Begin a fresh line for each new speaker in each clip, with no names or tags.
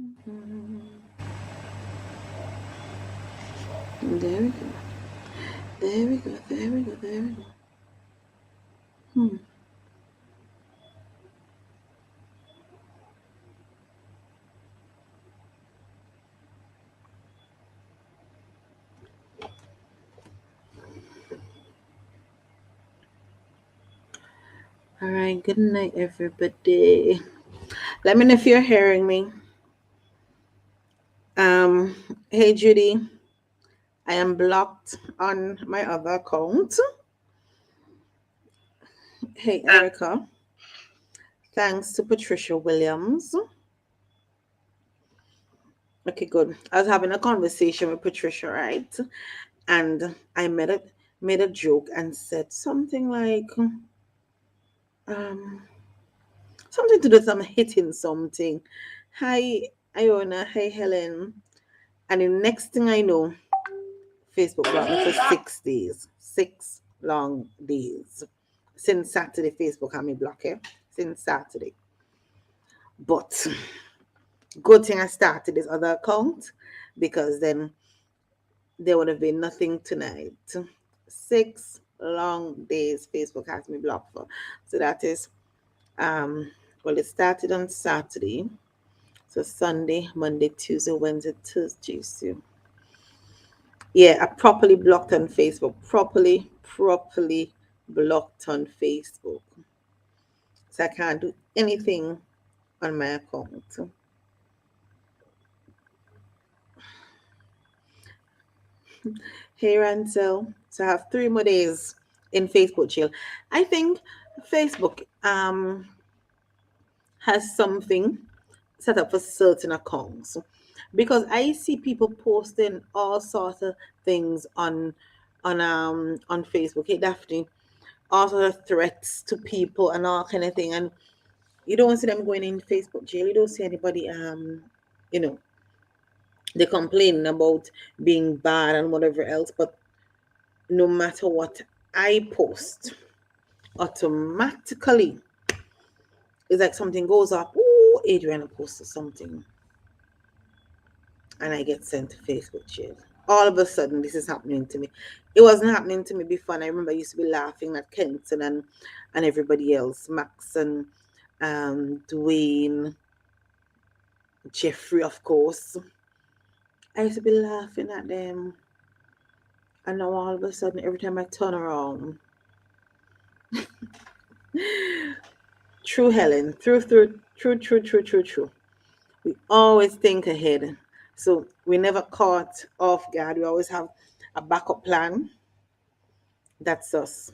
There we go. There we go. There we go. There we go. Hmm. All right. Good night, everybody. Let me know if you're hearing me. Um. Hey, Judy. I am blocked on my other account. Hey, Erica. Thanks to Patricia Williams. Okay, good. I was having a conversation with Patricia, right? And I made a joke and said something like, um, something to do with some hitting something. Hi, Iona. Hi, Helen. And the next thing I know, Facebook blocked me for 6 days. 6 long days. Since Saturday, Facebook had me blocked. Since Saturday. But good thing I started this other account because then there would have been nothing tonight. 6 long days Facebook has me blocked for. So that is well, it started on Saturday. So Sunday, Monday, Tuesday, Wednesday, Thursday. So yeah, I properly blocked on Facebook. Properly blocked on Facebook. So I can't do anything on my account. Hey Ransel. So I have 3 more days in Facebook jail. I think Facebook has something set up for certain accounts because I see people posting all sorts of things on Facebook. Hey Daphne, all sorts of threats to people and all kind of thing, and you don't see them going in Facebook jail. You don't see anybody you know they complaining about being bad and whatever else. But no matter what I post, automatically it's like something goes up. Ooh, Adriana posted something and I get sent to Facebook jail. All of a sudden, this is happening to me. It wasn't happening to me before. And I remember I used to be laughing at Kenton and everybody else, Max and Dwayne, Jeffrey, of course. I used to be laughing at them. And now all of a sudden, every time I turn around, true Helen, true. We always think ahead. So we never caught off guard. We always have a backup plan. That's us.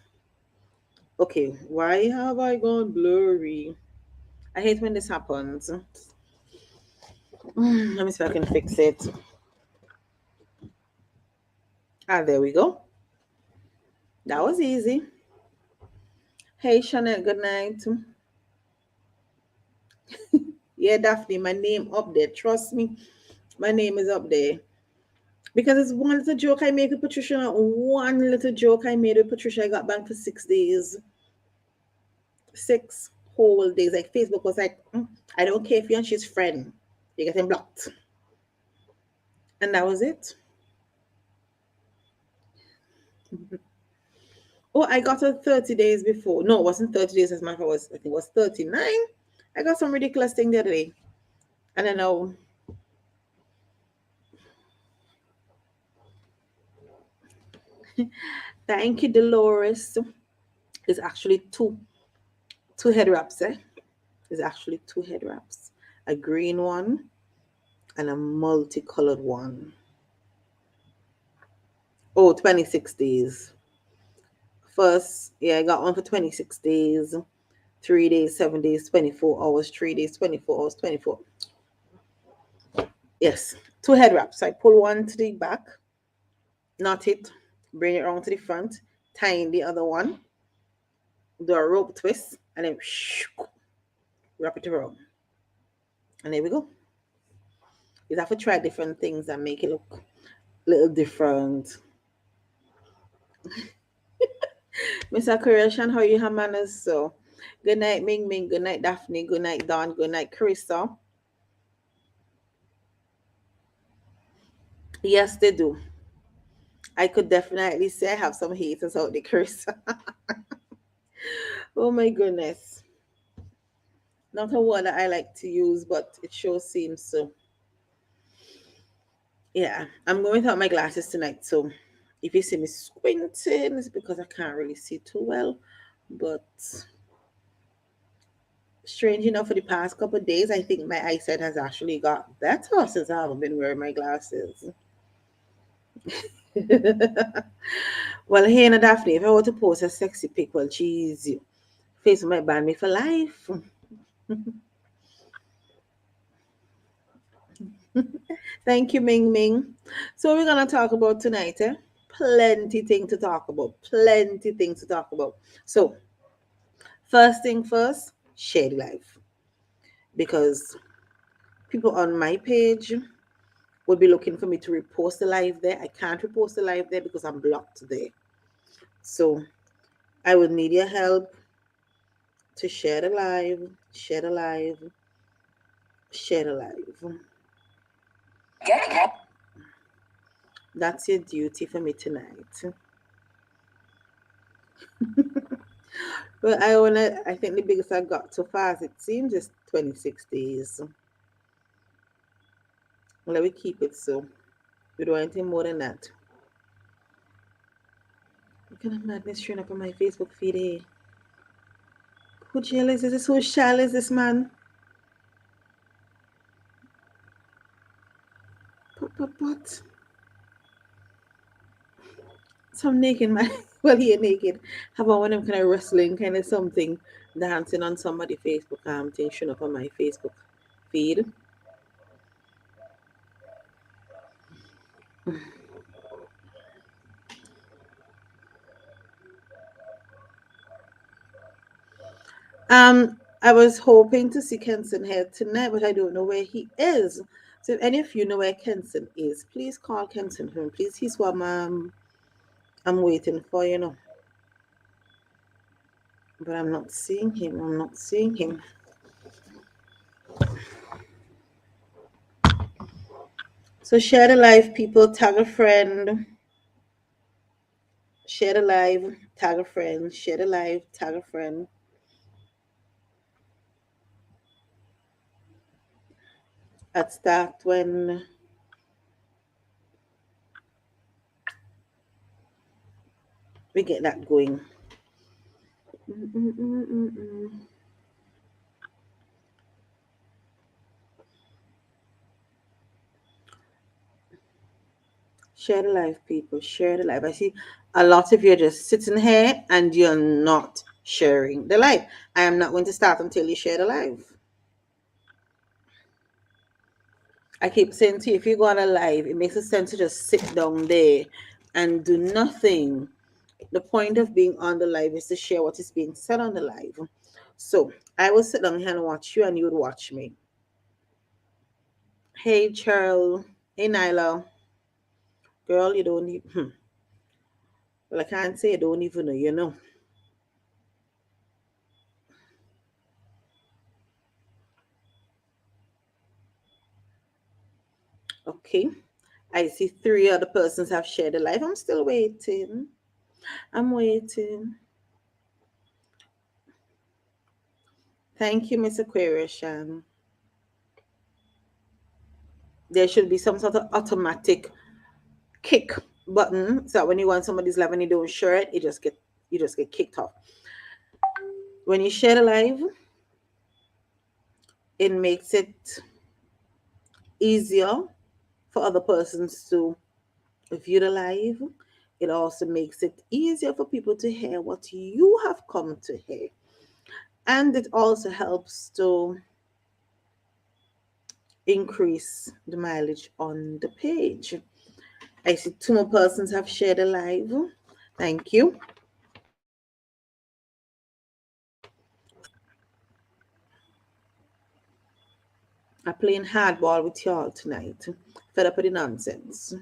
Okay, why have I gone blurry? I hate when this happens. Let me see if I can fix it. Ah, there we go. That was easy. Hey, Chanel, good night. Yeah, Daphne, my name up there. Trust me, my name is up there. Because it's one little joke I made with Patricia. One little joke I made with Patricia. I got banned for 6 days. 6 whole days. Like Facebook was like, I don't care if you're she's friend. You're getting blocked. And that was it. Oh, I got her 30 days before. No, it wasn't 30 days as my fact was I think it was 39. I got some ridiculous thing the other day. And I know. Thank you, Dolores. It's actually two head wraps, eh? It's actually two head wraps. A green one and a multicolored one. Oh, 26 days. First, yeah, I got one for 26 days, 3 days, 7 days, 24 hours, 3 days, 24 hours, 24. Yes, two head wraps. I pull one to the back, knot it, bring it around to the front, tie in the other one, do a rope twist, and then wrap it around. And there we go. You have to try different things and make it look a little different. Mr. Creation, how you have manners? So, good night, Ming Ming. Good night, Daphne. Good night, Dawn. Good night, Carissa. Yes, they do. I could definitely say I have some haters out there, Chris. Oh my goodness. Not a word that I like to use, but it sure seems so. Yeah, I'm going without my glasses tonight, so if you see me squinting, it's because I can't really see too well. But strange enough, for the past couple of days, I think my eyesight has actually got better since I haven't been wearing my glasses. Well, hey, Anna Daphne, if I were to post a sexy pic, well, geez, Facebook might ban me for life. Thank you, Ming Ming. So we're gonna talk about tonight, eh? Plenty thing to talk about. Plenty things to talk about. So first thing first, share the life. Because people on my page would be looking for me to repost the live there. I can't repost the live there because I'm blocked there. So I would need your help to share the live, share the live, share the live. That's your duty for me tonight. Well, I think the biggest I got so far as it seems is 26 days. Let me keep it so. We don't want anything more than that. What kind of madness showing up on my Facebook feed here? Who jail is this? Who shall is this man? But. Some naked man. Well, he naked. How about one of them kind of wrestling, kind of something, dancing on somebody Facebook thing showing up on my Facebook feed. I was hoping to see Kenson here tonight, but I don't know where he is. So if any of you know where Kenson is, please call Kenson home. Please, he's what I'm waiting for, But I'm not seeing him. I'm not seeing him. So share the live, people. Tag a friend. Share the live. Tag a friend. Share the live. Tag a friend. At start when we get that going. Share the live, people. Share the live. I see a lot of you are just sitting here and you're not sharing the live. I am not going to start until you share the live. I keep saying to you, if you go on a live, it makes sense to just sit down there and do nothing. The point of being on the live is to share what is being said on the live. So I will sit down here and watch you, and you would watch me. Hey, Charles. Hey, Nyla. Girl, you don't need. Well, I can't say I don't even know. Okay. I see three other persons have shared the live. I'm still waiting. I'm waiting. Thank you, Miss Aquarius. There should be some sort of automatic kick button so that when you want somebody's live and you don't share it, you just get kicked off. When you share the live, it makes it easier for other persons to view the live. It also makes it easier for people to hear what you have come to hear. And it also helps to increase the mileage on the page. I see two more persons have shared a live. Thank you. I'm playing hardball with y'all tonight. Fed up with the nonsense.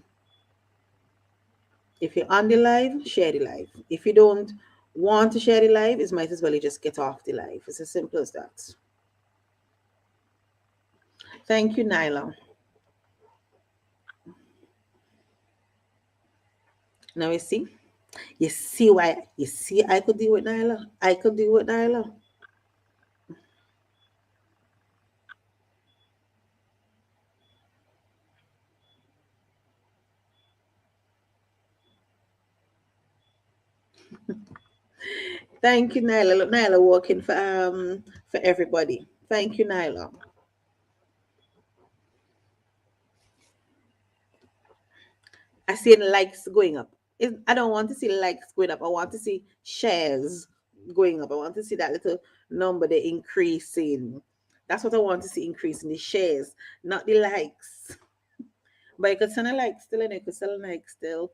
If you're on the live, share the live. If you don't want to share the live, it might as well you just get off the live. It's as simple as that. Thank you, Nyla. Now you see why, you see I could deal with Nyla. I could deal with Nyla. Thank you, Nyla. Look, Nyla working for everybody. Thank you, Nyla. I see likes going up. I don't want to see likes going up. I want to see shares going up. I want to see that little number they increasing. That's what I want to see increasing the shares, not the likes. But you could send a like still and you could sell a like still.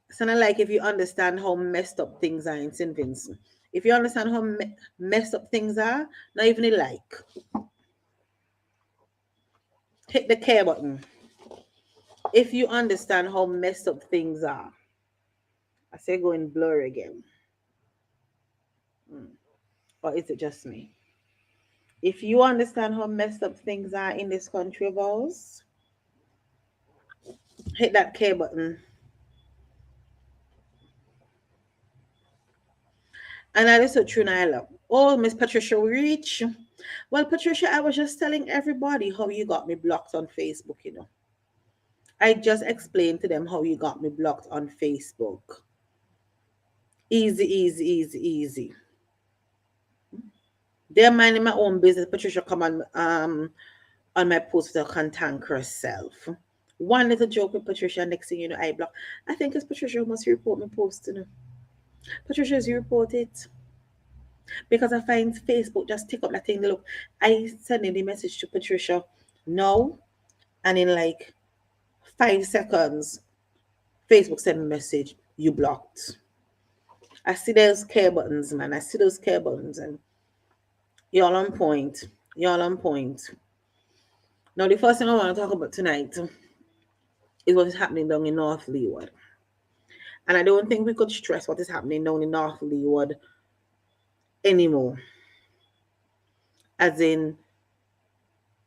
Send a like if you understand how messed up things are in St. Vincent. If you understand how messed up things are, not even a like. Hit the care button. If you understand how messed up things are. I say go in blur again. Or is it just me? If you understand how messed up things are in this country of ours, hit that care button. And that is so true, Nyla. Oh, Miss Patricia Reach. Well, Patricia, I was just telling everybody how you got me blocked on Facebook, you know. I just explained to them how you got me blocked on Facebook. Easy, easy, easy, easy. They're minding my own business. Patricia come on my post with a cantankerous self. One little joke with Patricia, next thing you know, I block. I think it's Patricia who must report my post, you know. Patricia, you report it. Because I find Facebook just take up that thing. Look, I send in the message to Patricia now, and in like 5 seconds, Facebook send a message, you blocked. I see those care buttons, man. I see those care buttons, and y'all on point. Y'all on point. Now, the first thing I want to talk about tonight is what is happening down in North Leeward. And I don't think we could stress what is happening down in North Leeward anymore. As in,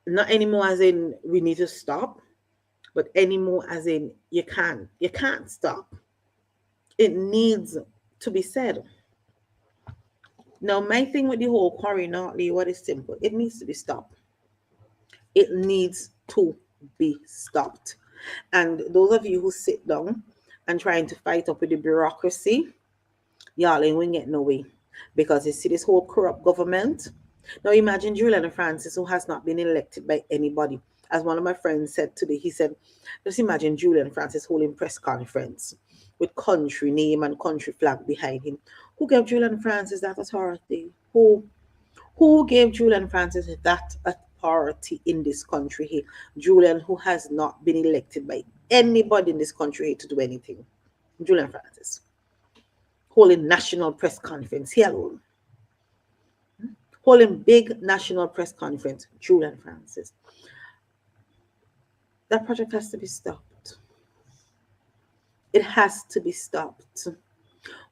not anymore as in we need to stop, but anymore as in you can't stop. It needs to be said. Now, my thing with the whole quarry North Leeward is simple. It needs to be stopped. It needs to be stopped. And those of you who sit down and trying to fight up with the bureaucracy, y'all ain't get no way. Because you see this whole corrupt government. Now imagine Julian Francis, who has not been elected by anybody. As one of my friends said today, he said, just imagine Julian Francis holding press conference with country name and country flag behind him. Who gave Julian Francis that authority? Who gave Julian Francis that authority in this country here? Julian, who has not been elected by anybody in this country here to do anything. Julian Francis holding national press conference here alone. Holding big national press conference, Julian Francis. That project has to be stopped. It has to be stopped.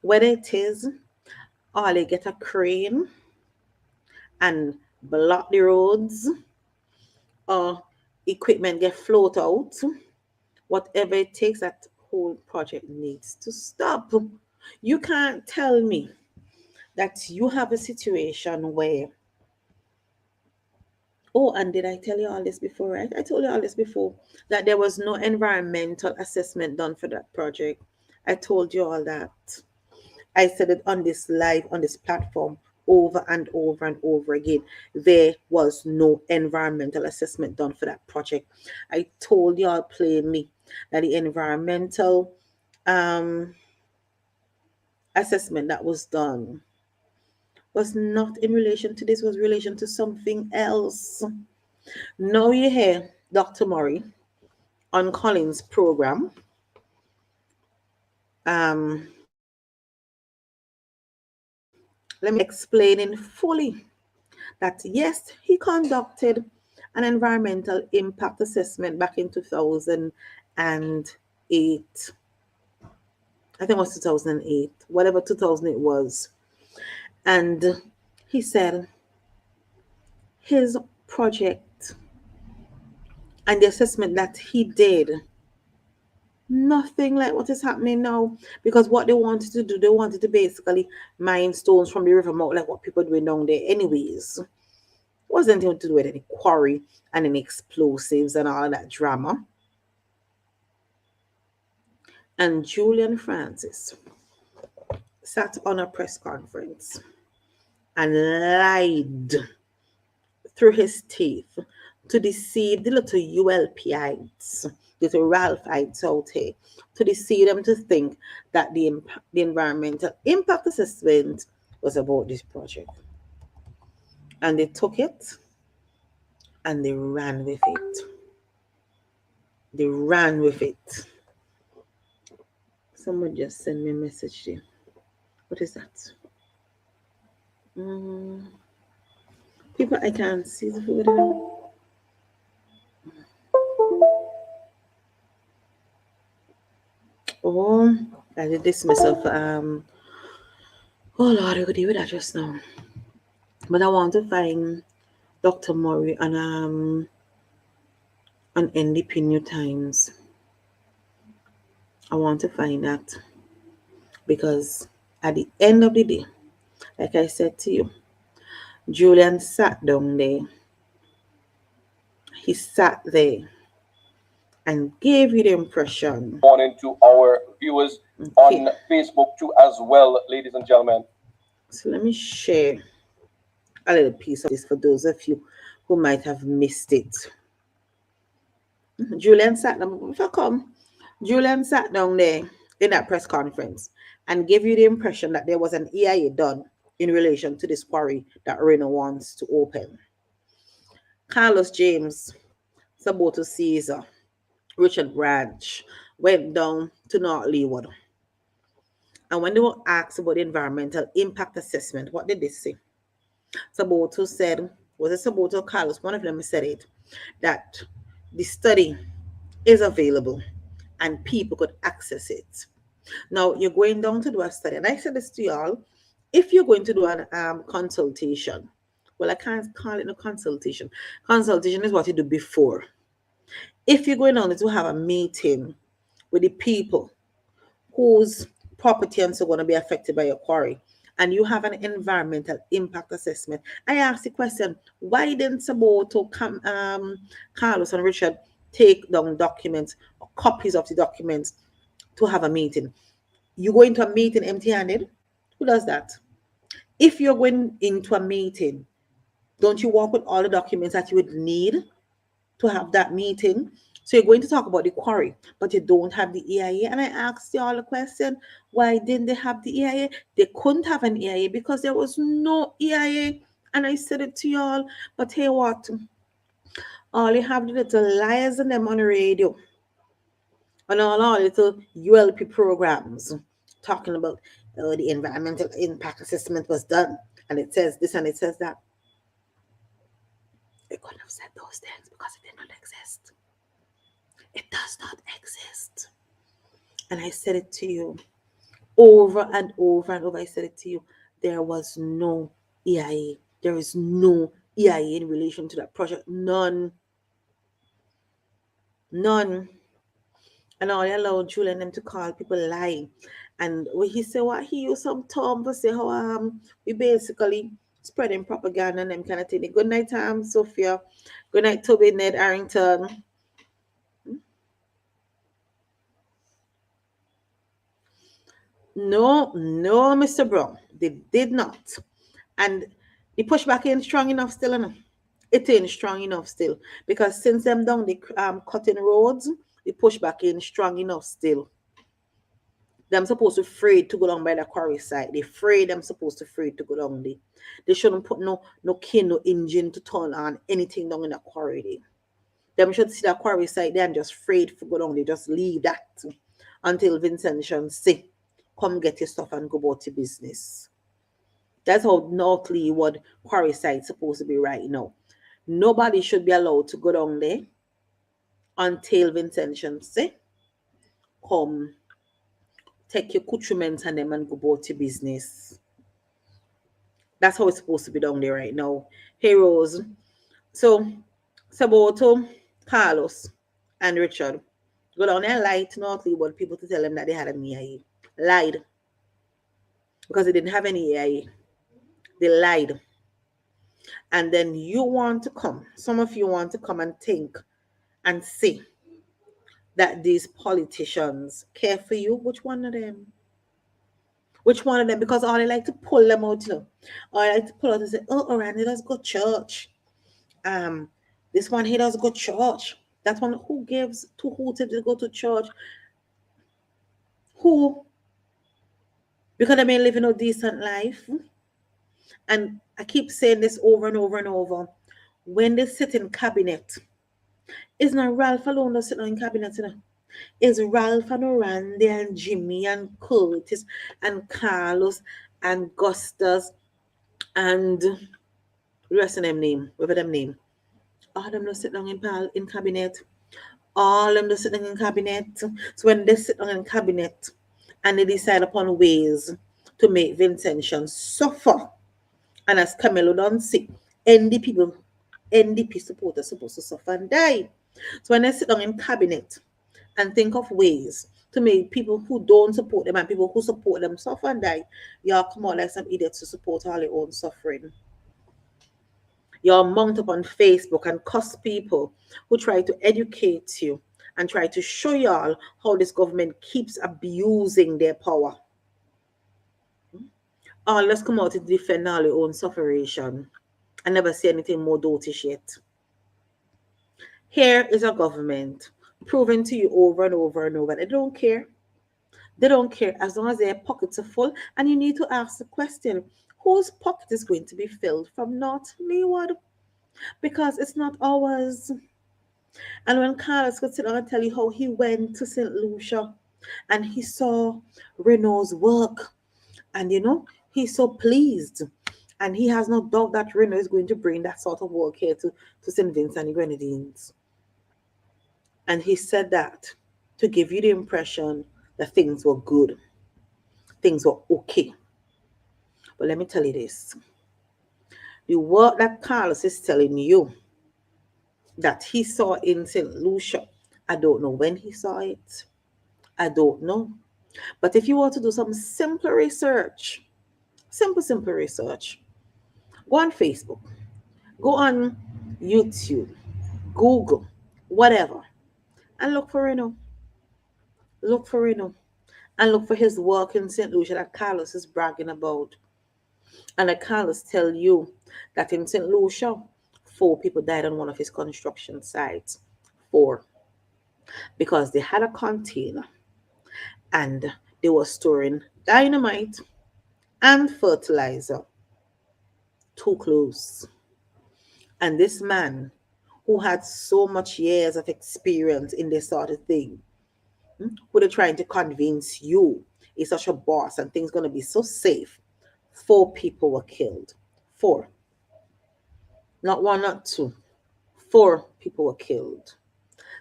Whether it is, or they get a crane and block the roads, or equipment get float out, whatever it takes, that whole project needs to stop. You can't tell me that you have a situation where, oh, and did I tell you all this before, right? I told you all this before, that there was no environmental assessment done for that project. I told you all that. I said it on this live, on this platform, over and over and over again. There was no environmental assessment done for that project. I told you all plainly that the environmental assessment that was done was not in relation to this, was relation to something else. Now you hear Dr. Murray on Collins' program. Let me explain in fully that yes, he conducted an environmental impact assessment back in 2008. I think it was 2008, whatever 2008 was. And he said his project and the assessment that he did Nothing like what is happening now. Because what they wanted to do, they wanted to basically mine stones from the river mouth, like what people doing down there anyways. It wasn't anything to do with any quarry and any explosives and all of that drama. And Julian Francis sat on a press conference and lied through his teeth to deceive the little ULPites, little Ralphites out here, to deceive them to think that the environmental impact assessment was about this project. And they took it and they ran with it. They ran with it. Someone just sent me a message there. What is that? People, I can't see the food. Oh, I did this myself. Oh Lord, I could do that just now. But I want to find Dr. Murray on NDP New Times. I want to find that because at the end of the day, like I said to you, Julian sat down there. He sat there and gave you the impression.
Morning to our viewers on Facebook too as well, ladies and gentlemen.
So let me share a little piece of this for those of you who might have missed it. Julian sat down. If I come, Julian sat down there in that press conference and gave you the impression that there was an EIA done in relation to this quarry that Reno wants to open. Carlos James, Saboto Caesar, Richard Branch went down to North Leeward. And when they were asked about the environmental impact assessment, what did they say? Saboto said, was it Saboto or Carlos? One of them said it, that the study is available and people could access it. Now, you're going down to do a study. And I said this to y'all, if you're going to do a consultation, well, I can't call it a consultation. Consultation is what you do before. If you're going on to have a meeting with the people whose property and so going to be affected by your quarry, and you have an environmental impact assessment, I asked the question, why didn't Saboto, Carlos and Richard take down documents or copies of the documents to have a meeting? You go into a meeting empty-handed? Who does that? If you're going into a meeting, don't you walk with all the documents that you would need to have that meeting? So you're going to talk about the quarry, but you don't have the EIA. And I asked you all a question, why didn't they have the EIA? They couldn't have an EIA because there was no EIA. And I said it to y'all, but hey what? All you have the little liars and them on the radio. And all our little ULP programs talking about the environmental impact assessment was done. And it says this and it says that. They couldn't have said those things because it did not exist. It does not exist. And I said it to you over and over and over. I said it to you. There was no EIA. There is no EIA in relation to that project. None. None. And all I allowed Julian them to call people lying. And when he said what he used some term to say how we basically spreading propaganda and them kind of thing. Good night, Sophia. Good night, Toby, Ned, Arrington. No, Mr. Brown. They did not. And the pushback ain't strong enough still, enough. It ain't strong enough still. Because since them down the cutting roads, the pushback ain't strong enough still. Them supposed to afraid to go down by the quarry side. They afraid them supposed to afraid to go down there. They shouldn't put no cane, no engine to turn on anything down in the quarry there. Them should see the quarry side there and just afraid to go down. They just leave that until Vincent say, come get your stuff and go about your business. That's how North Leeward quarry side supposed to be right now. Nobody should be allowed to go down there until Vincent say, come take your accoutrements and them and go about your business. That's how it's supposed to be down there right now. Heroes. So, Saboto, Carlos, and Richard, Go down there and lie to North Leeward people to tell them that they had an EIA. Lied. Because they didn't have any EIA. They lied. And then you want to come, some of you want to come and think and say that these politicians care for you. Which one of them? Which one of them? Because all they like to pull them out, you know. Or they like to pull out and say, oh, Orlando does go church. This one here does go church. That one, who gives to who to go to church? Who? Because they may living a decent life. And I keep saying this over and over and over. When they sit in cabinet, it's not Ralph alone that sitting in cabinet, you know. It's Ralph and Randy and Jimmy and Curtis and Carlos and Gustas and the rest of them name, whatever them name. All them don't sit down in cabinet. All them don't sit down in cabinet. So when they sit down in cabinet and they decide upon ways to make Vincentian suffer, and as Camelo don't say, NDP supporters supposed to suffer and die. So when they sit down in cabinet and think of ways to make people who don't support them and people who support them suffer and die, y'all come out like some idiots to support all their own suffering. Y'all mount up on Facebook and cuss people who try to educate you and try to show y'all how this government keeps abusing their power. Oh, let's come out to defend all your own suffering. I never see anything more dotish yet. Here is a government proving to you over and over and over. They don't care. They don't care as long as their pockets are full. And you need to ask the question, whose pocket is going to be filled from North Leeward? Because it's not ours. And when Carlos could sit down and tell you how he went to St. Lucia and he saw Renault's work, and you know, he's so pleased. And he has no doubt that Renault is going to bring that sort of work here to St. Vincent and the Grenadines. And he said that to give you the impression that things were good. Things were okay. But let me tell you this. The work that Carlos is telling you that he saw in St. Lucia, I don't know when he saw it. I don't know. But if you want to do some simple research, simple research, go on Facebook, go on YouTube, Google, whatever, and look for Reno. Look for Reno. And look for his work in St. Lucia that Carlos is bragging about. And that Carlos tell you that in St. Lucia, 4 people died on one of his construction sites. 4. Because they had a container and they were storing dynamite and fertilizer too close. And this man, who had so much years of experience in this sort of thing, who they're trying to convince you is such a boss and things going to be so safe, 4 people were killed. 4. Not 1, not 2. 4 people were killed.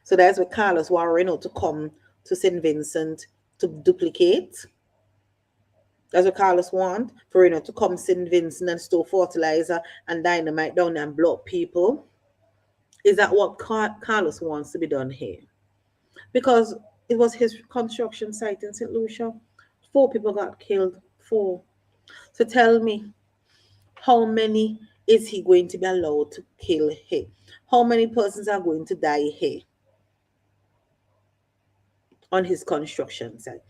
So that's what Carlos wanted to come to St. Vincent to duplicate. That's what Carlos want, for to come St. Vincent and store fertilizer and dynamite down and blow up people. Is that what Carlos wants to be done here? Because it was his construction site in St. Lucia. 4 people got killed. 4. So tell me, how many is he going to be allowed to kill here? How many persons are going to die here on his construction site?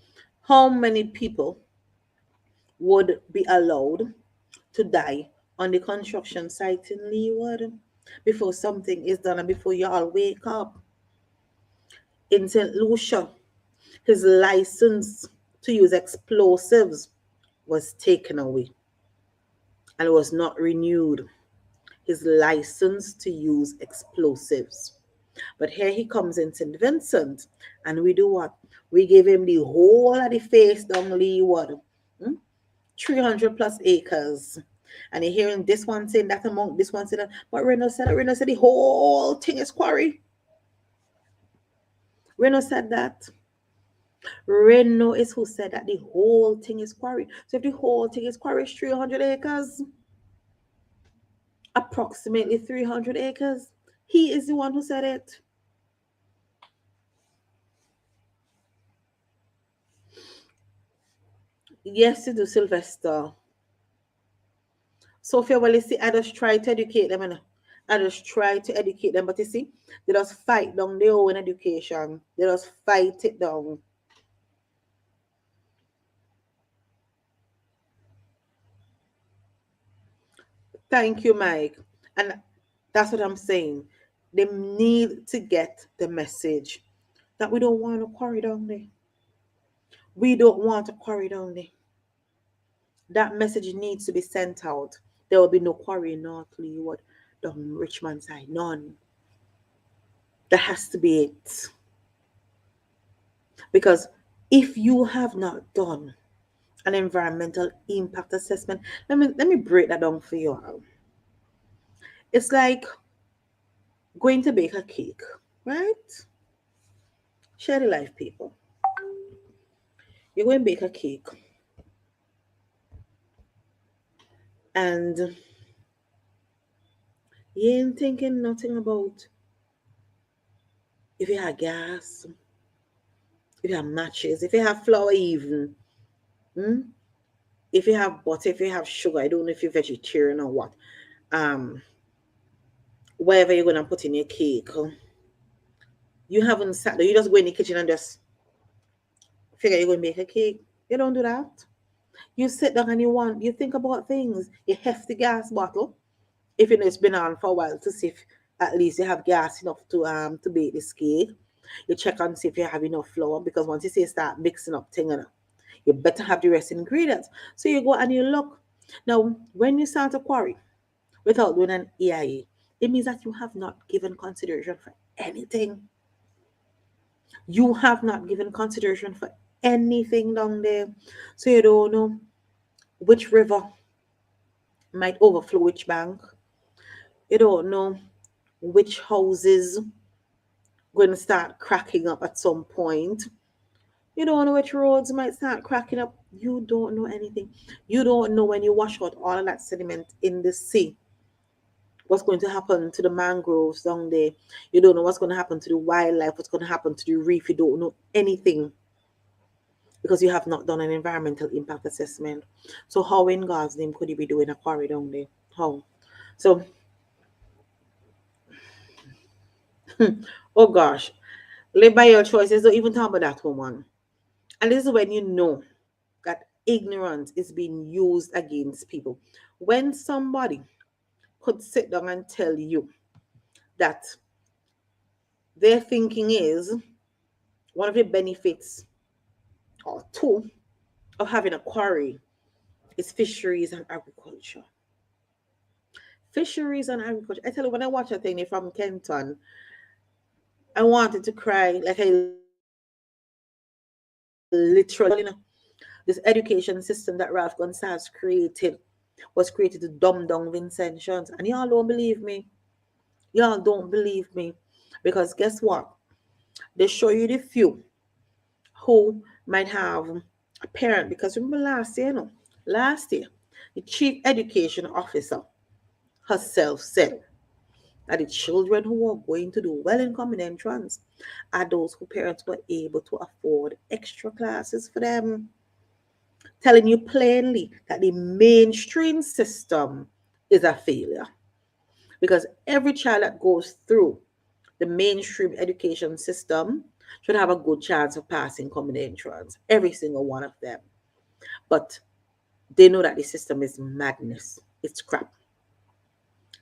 How many people would be allowed to die on the construction site in Leeward before something is done and before you all wake up? In St. Lucia, his license to use explosives was taken away and was not renewed. His license to use explosives. But here he comes in St. Vincent, and we do what? We give him the whole of the face down Leeward. 300 plus acres. And you're hearing this one saying that amount, this one saying that. But Renault said the whole thing is quarry. Renault said that. Renault is who said that the whole thing is quarry. So if the whole thing is quarry, it's 300 acres. Approximately 300 acres. He is the one who said it. Yes, to do Sylvester. Sophia, well, you see, I just try to educate them, and I just try to educate them, but you see, they just fight down their own education. They just fight it down. Thank you, Mike. And that's what I'm saying. They need to get the message that we don't want to quarry down there. We don't want to quarry down there. That message needs to be sent out. There will be no quarry in North Leeward, down Richmond side. None. That has to be it. Because if you have not done an environmental impact assessment, let me break that down for you all. It's like going to bake a cake, right? Share the life, people. You're going to bake a cake, and you ain't thinking nothing about if you have gas, if you have matches, if you have flour, even. Hmm? If you have butter, if you have sugar. I don't know if you're vegetarian or what. Um, Whatever you're gonna put in your cake, you haven't sat there. You just go in the kitchen and just figure you're gonna make a cake. You don't do that. You sit down and you think about things. You heft the gas bottle if you know it's been on for a while to see if at least you have gas enough to bake this cake. You check and see if you have enough flour, because once you say start mixing up things, you better have the rest ingredients. So you go and you look. Now, when you start a quarry without doing an EIA, it means that you have not given consideration for anything. You have not given consideration for anything down there. So you don't know which river might overflow which bank. You don't know which houses going to start cracking up at some point. You don't know which roads might start cracking up. You don't know anything. You don't know when you wash out all of that sediment in the sea, what's going to happen to the mangroves down there. You don't know what's going to happen to the wildlife, what's going to happen to the reef. You don't know anything because you have not done an environmental impact assessment. So how in God's name could you be doing a quarry down there? How? So, oh gosh, live by your choices. Don't even talk about that woman. And this is when you know that ignorance is being used against people. When somebody could sit down and tell you that their thinking is one of the benefits or two of having a quarry is fisheries and agriculture. Fisheries and agriculture. I tell you, when I watch a thing from Kenton, I wanted to cry. Like I literally, this education system that Ralph Gonsalves created was created to dumb down Vincentians. And y'all don't believe me. Y'all don't believe me. Because guess what? They show you the few who might have a parent. Because remember last year, the chief education officer herself said that the children who are going to do well in common entrance are those who parents were able to afford extra classes for them. Telling you plainly that the mainstream system is a failure. Because every child that goes through the mainstream education system should have a good chance of passing common entrance. Every single one of them. But they know that the system is madness. It's crap.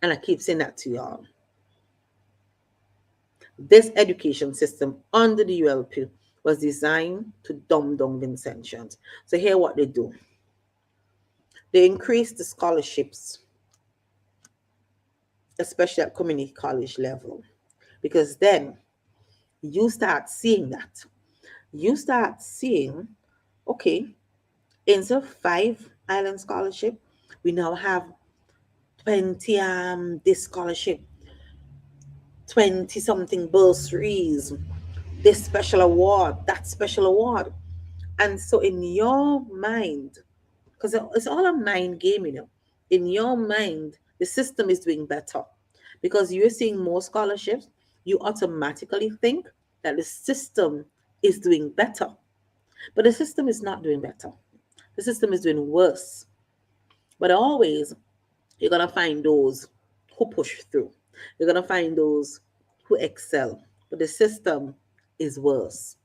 And I keep saying that to y'all. This education system under the ULP was designed to dumb down Vincentians. So here what they do. They increase the scholarships, especially at community college level. Because then you start seeing that. You start seeing, okay, instead of 5 island scholarship, we now have 20 this scholarship, 20 something bursaries, this special award, that special award. And so in your mind, because it's all a mind game, in your mind, the system is doing better. Because you're seeing more scholarships, you automatically think that the system is doing better. But the system is not doing better. The system is doing worse. But always, you're going to find those who push through. You're going to find those who excel. But the system is worse.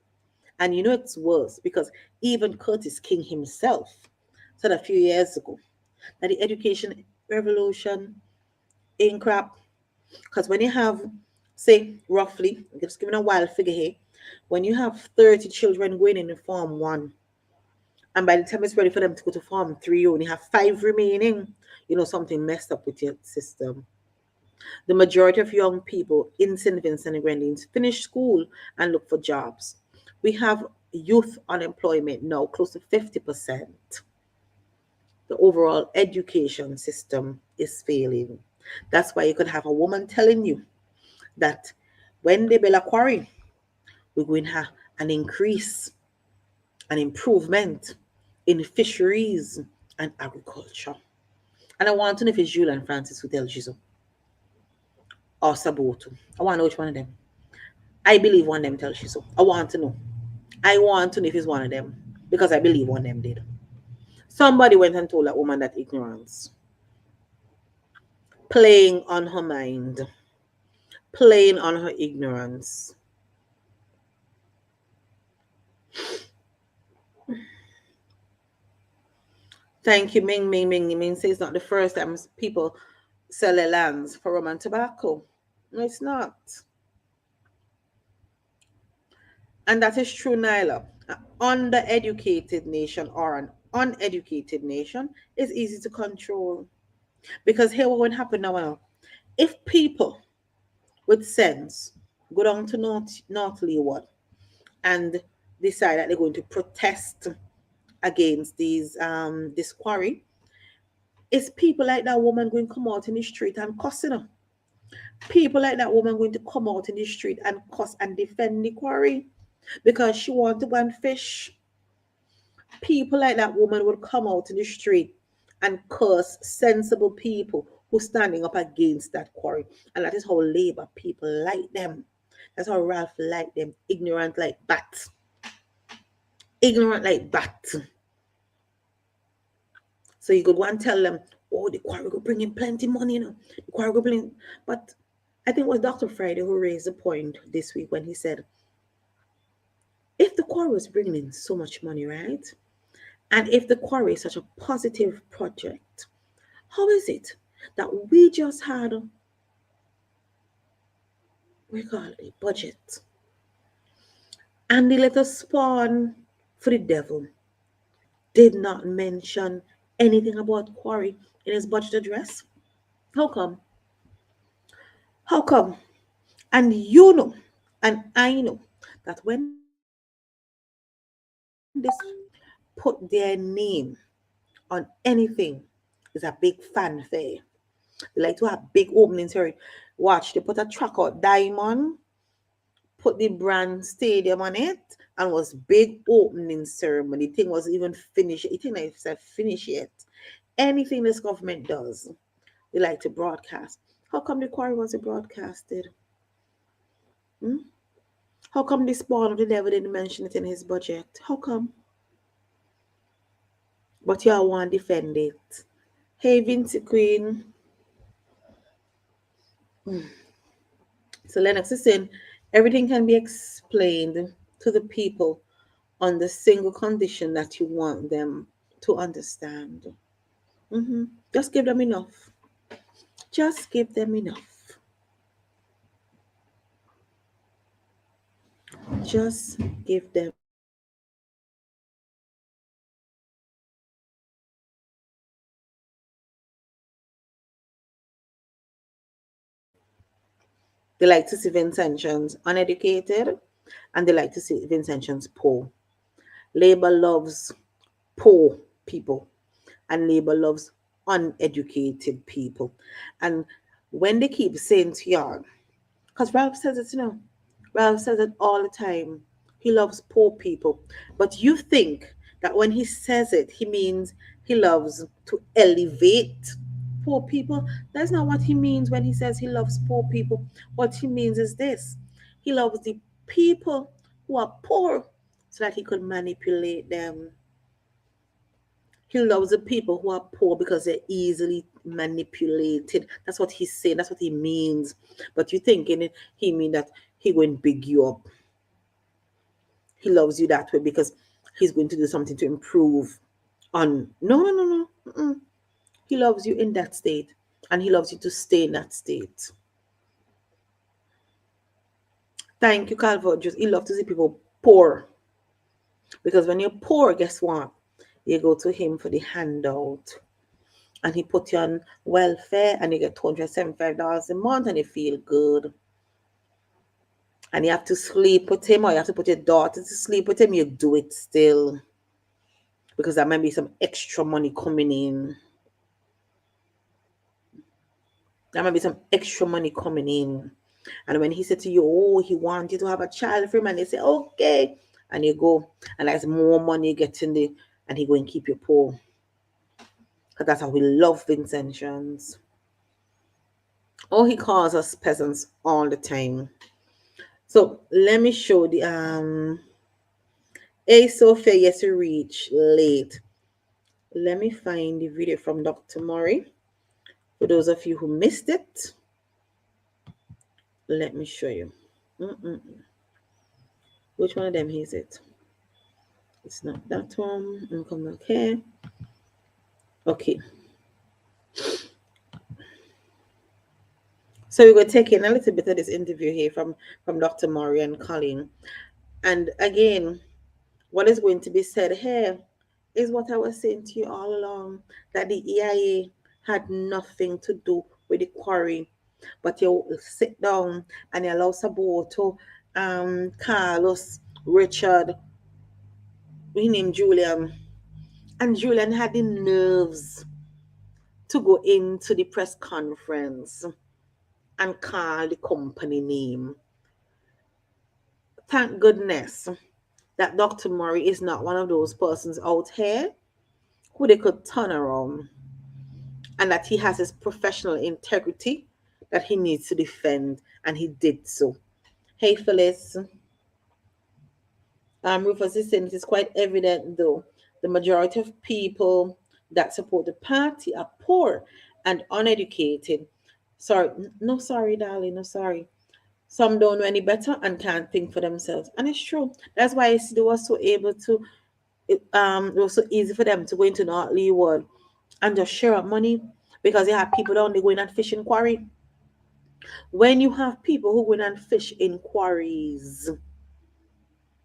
And you know it's worse because even Curtis King himself said a few years ago that the education revolution ain't crap. Because when you have, say, roughly, I'm just giving a wild figure here, when you have 30 children going in Form 1, and by the time it's ready for them to go to Form 3, you only have 5 remaining, you know something messed up with your system. The majority of young people in St. Vincent and Grenadines finish school and look for jobs. We have youth unemployment now close to 50%. The overall education system is failing. That's why you could have a woman telling you that when they build a quarry, we're going to have an increase, an improvement in fisheries and agriculture. And I want to know if it's Julian Francis who tells you so, or Saboto. I want to know which one of them. I believe one of them tells you so. I want to know. I want to know if it's one of them because I believe one of them did. Somebody went and told that woman that ignorance, playing on her mind, playing on her ignorance. Thank you, Ming Ming Ming. Ming says it's not the first time people sell their lands for rum and tobacco. No, it's not. And that is true, Nyla. An undereducated nation or an uneducated nation is easy to control. Because here what will happen now. If people with sense go down to North Leeward and decide that they're going to protest against this quarry, it's people like that woman going to come out in the street and cussing her. People like that woman going to come out in the street and cuss and defend the quarry because she want to go and fish. People like that woman would come out in the street and curse sensible people who standing up against that quarry. And that is how Labour people like them. That's how Ralph like them. Ignorant like bats. Ignorant like bats. So you could go and tell them, oh, the quarry will bring in plenty money, you know. The quarry will bring in. But I think it was Dr. Friday who raised the point this week when he said, if the quarry was bringing in so much money, right? And if the quarry is such a positive project, how is it that we just had, we call it a budget, and the little spawn for the devil did not mention anything about quarry in his budget address? How come? How come? And you know, and I know that when this put their name on anything, is a big fanfare. They like to have big openings here. Watch, they put a track out diamond, put the brand stadium on it, and was big opening ceremony. The thing was even finished. It think like it's finished yet. Anything this government does, they like to broadcast. How come the quarry wasn't broadcasted? How come the spawn of the devil didn't mention it in his budget? How come? But y'all want to defend it. Hey, Vincy Queen. So Lennox is saying everything can be explained to the people on the single condition that you want them to understand. Just give them enough. Just give them enough. Just give them. They like to see Vincentians uneducated and they like to see Vincentians poor. Labour loves poor people and Labour loves uneducated people. And when they keep saying to y'all, because Ralph says it, you know, Ralph says it all the time. He loves poor people. But you think that when he says it, he means he loves to elevate poor people. That's not what he means when he says he loves poor people. What he means is this: he loves the people who are poor so that he could manipulate them. He loves the people who are poor because they're easily manipulated. That's what he's saying. That's what he means. But you thinking it, he mean that he going to big you up. He loves you that way because he's going to do something to improve on. No, no, no, no. Mm-mm. He loves you in that state, and he loves you to stay in that state. Thank you, Calvojus. He loves to see people poor. Because when you're poor, guess what? You go to him for the handout. And he put you on welfare and you get $275 a month and you feel good. And you have to sleep with him or you have to put your daughter to sleep with him, you do it still. Because there might be some extra money coming in. There might be some extra money coming in. And when he said to you, oh, he wants you to have a child for him, and you say, okay. And you go, and there's more money getting there, and he go and keep you poor. Because that's how we love Vincentians. Oh, he calls us peasants all the time. So let me show the A Sophia, yes, you reach late. Let me find the video from Dr. Murray. For those of you who missed it, let me show you. Which one of them is it? It's not that one. I'm come back here. Okay. So we're going to take in a little bit of this interview here from Dr. Murray and Colleen. And again, what is going to be said here is what I was saying to you all along, that the EIA had nothing to do with the quarry. But you sit down and you allow Saboto, Carlos, Richard, we named Julian, and Julian had the nerves to go into the press conference and call the company name. Thank goodness that Dr. Murray is not one of those persons out here who they could turn around, and that he has his professional integrity that he needs to defend, and he did so. Hey, Phyllis. Rufus is saying it is quite evident, though, the majority of people that support the party are poor and uneducated. Sorry, no, sorry, darling, no, sorry. Some don't know any better and can't think for themselves, and it's true. That's why they were so able to. It was so easy for them to go into North Leeward and just share up money because they have people down there going and fish in quarry. When you have people who go in and fish in quarries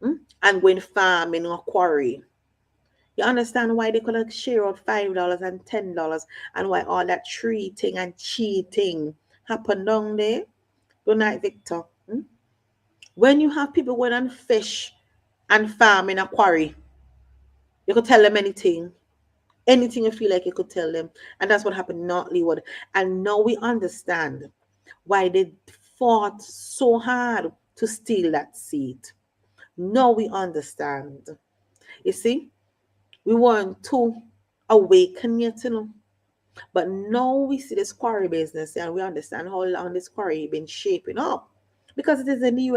and go and farm in a quarry, you understand why they could share out $5 and $10 and why all that treating and cheating happened down there. Good night, Victor. When you have people going and fish and farm in a quarry, you could tell them anything. Anything you feel like you could tell them. And that's what happened in North Leeward. And now we understand why they fought so hard to steal that seat. Now we understand. You see, we weren't too awakened yet, you know. But now we see this quarry business and we understand how long this quarry been shaping up. Because it is in the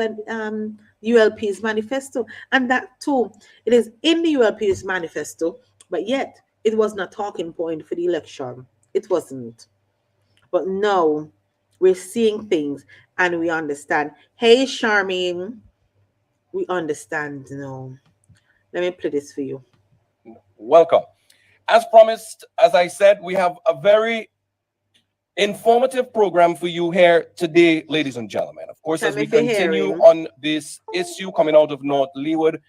ULP's manifesto. And that too, it is in the ULP's manifesto, but yet it was not a talking point for the election. It wasn't. But now we're seeing things and we understand. Hey, Charmaine, we understand now. Let me play this for you.
Welcome. As promised, as I said, we have a very informative program for you here today, ladies and gentlemen. Of course, as we continue on this issue coming out of North Leeward,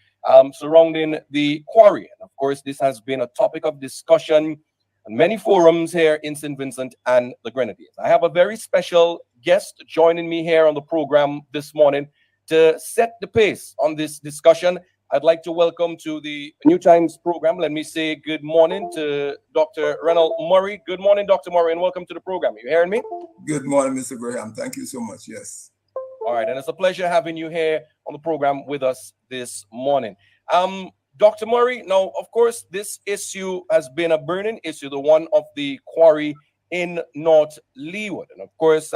surrounding the quarry. And of course, this has been a topic of discussion on many forums here in St. Vincent and the Grenadines. I have a very special guest joining me here on the program this morning to set the pace on this discussion. I'd like to welcome to the New Times program. Let me say good morning to Dr. Reynold Murray. Good morning, Dr. Murray, and welcome to the program. You hearing me?
Good morning, Mr. Graham. Thank you so much. Yes.
All right, and it's a pleasure having you here on the program with us this morning. Dr. Murray, now, of course, this issue has been a burning issue, the one of the quarry in North Leeward. And of course,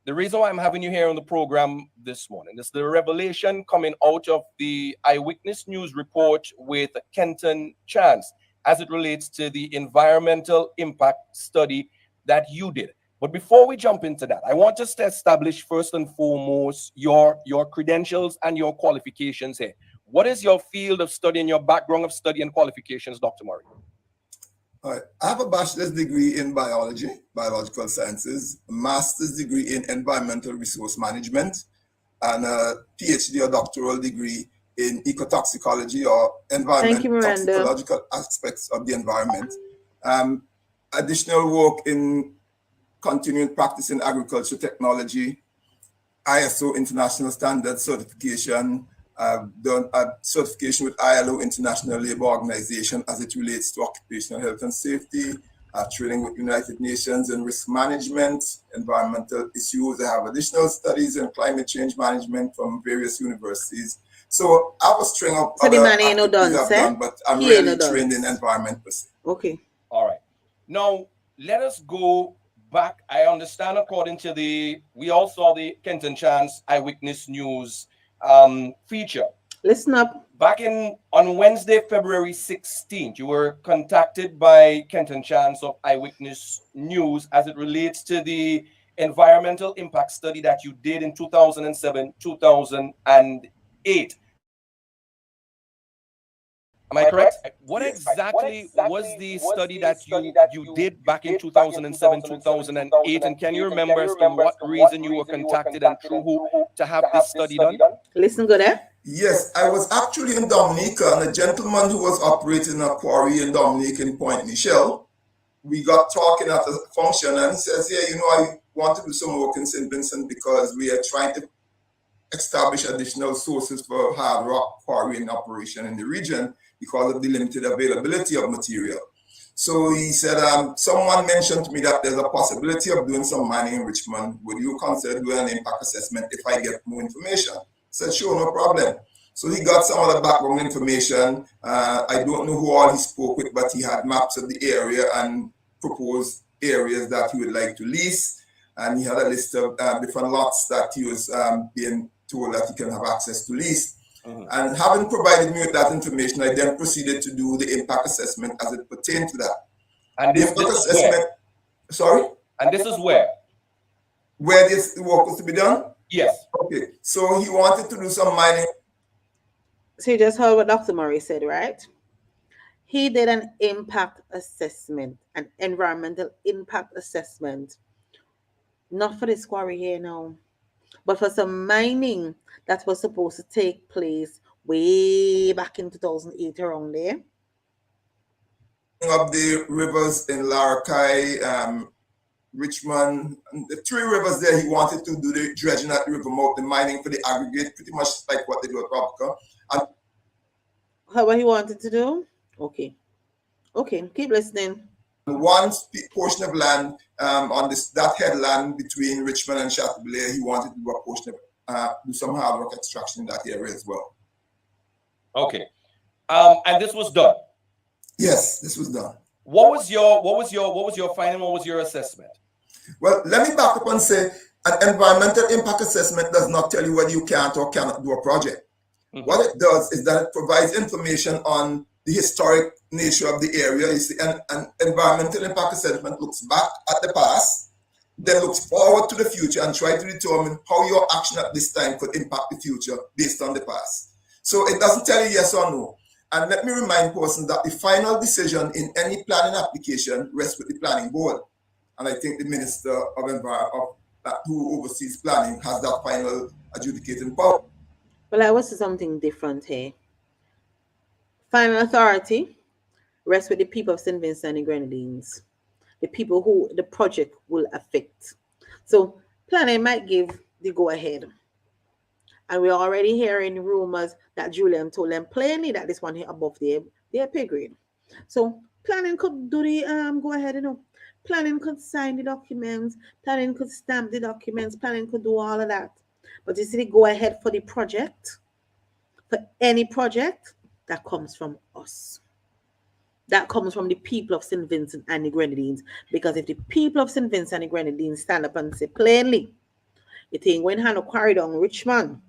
the reason why I'm having you here on the program this morning is the revelation coming out of the Eyewitness News report with Kenton Chance. as it relates to the environmental impact study that you did. But before we jump into that, I want us to establish first and foremost your credentials and your qualifications here. What is your field of study and your background of study and qualifications, Dr. Murray?
All right. I have a bachelor's degree in biology, biological sciences, a master's degree in environmental resource management, and a PhD or doctoral degree in ecotoxicology or environmental toxicological aspects of the environment. Additional work in continuing practice in agriculture technology, ISO International Standard certification. I've done a certification with ILO, International Labour Organization, as it relates to occupational health and safety, training with United Nations in risk management, environmental issues. I have additional studies in climate change management from various universities. So I have a string of other activities I've done, but I'm really trained in environment per se.
Okay.
All right. Now, let us go back. I understand according to we all saw the Kenton Chance Eyewitness News feature.
Listen up.
Back on Wednesday, February 16th, you were contacted by Kenton Chance of Eyewitness News as it relates to the environmental impact study that you did in 2007, 2008. Am I correct? What exactly was the study that you did back in 2007, 2008? And can you remember as to what reason you were contacted and through who to have this study done?
Listen good, eh?
Yes, I was actually in Dominica, and a gentleman who was operating a quarry in Dominica in Point Michel, we got talking at a function, and he says, yeah, you know, I want to do some work in St. Vincent because we are trying to establish additional sources for hard rock quarrying operation in the region because of the limited availability of material. So he said, someone mentioned to me that there's a possibility of doing some mining in Richmond. Would you consider doing an impact assessment if I get more information? I said, sure, no problem. So he got some of the background information. I don't know who all he spoke with, but he had maps of the area and proposed areas that he would like to lease. And he had a list of different lots that he was being told that he can have access to lease. And having provided me with that information, I then proceeded to do the impact assessment as it pertained to that.
And
the impact assessment, sorry?
And this is where?
Where this work was to be done?
Yes.
Okay. So he wanted to do some mining.
So you just heard what Dr. Murray said, right? He did an impact assessment, an environmental impact assessment, not for this quarry here now, but for some mining that was supposed to take place way back in 2008 around there.
Of the rivers in Larkai, Richmond, the three rivers there, he wanted to do the dredging at the river mouth, the mining for the aggregate, pretty much like what they do at Robica. And
how what he wanted to do? Okay. Okay, keep listening.
One portion of land on that headland between Richmond and Chateaubriand, he wanted to do a portion of do some hard rock extraction in that area as well.
Okay, and this was done.
Yes, this was done.
What was your finding? What was your assessment?
Well, let me back up and say an environmental impact assessment does not tell you whether you can't or cannot do a project. What it does is that it provides information on the historic nature of the area. You see, an environmental impact assessment looks back at the past, then looks forward to the future and try to determine how your action at this time could impact the future based on the past. So it doesn't tell you yes or no. And let me remind persons that the final decision in any planning application rests with the planning board. And I think the Minister of Environment, who oversees planning, has that final adjudicating power.
Well, I was something different here. Final authority rests with the people of St. Vincent and Grenadines, the people who the project will affect. So planning might give the go-ahead. And we're already hearing rumors that Julian told them plainly that this one here above their pay grade. So planning could do the go-ahead, you know. Planning could sign the documents, planning could stamp the documents, planning could do all of that. But you see the go-ahead for the project, for any project, that comes from us. That comes from the people of St. Vincent and the Grenadines. Because if the people of St. Vincent and the Grenadines stand up and say plainly, you think when had no quarry down Richmond,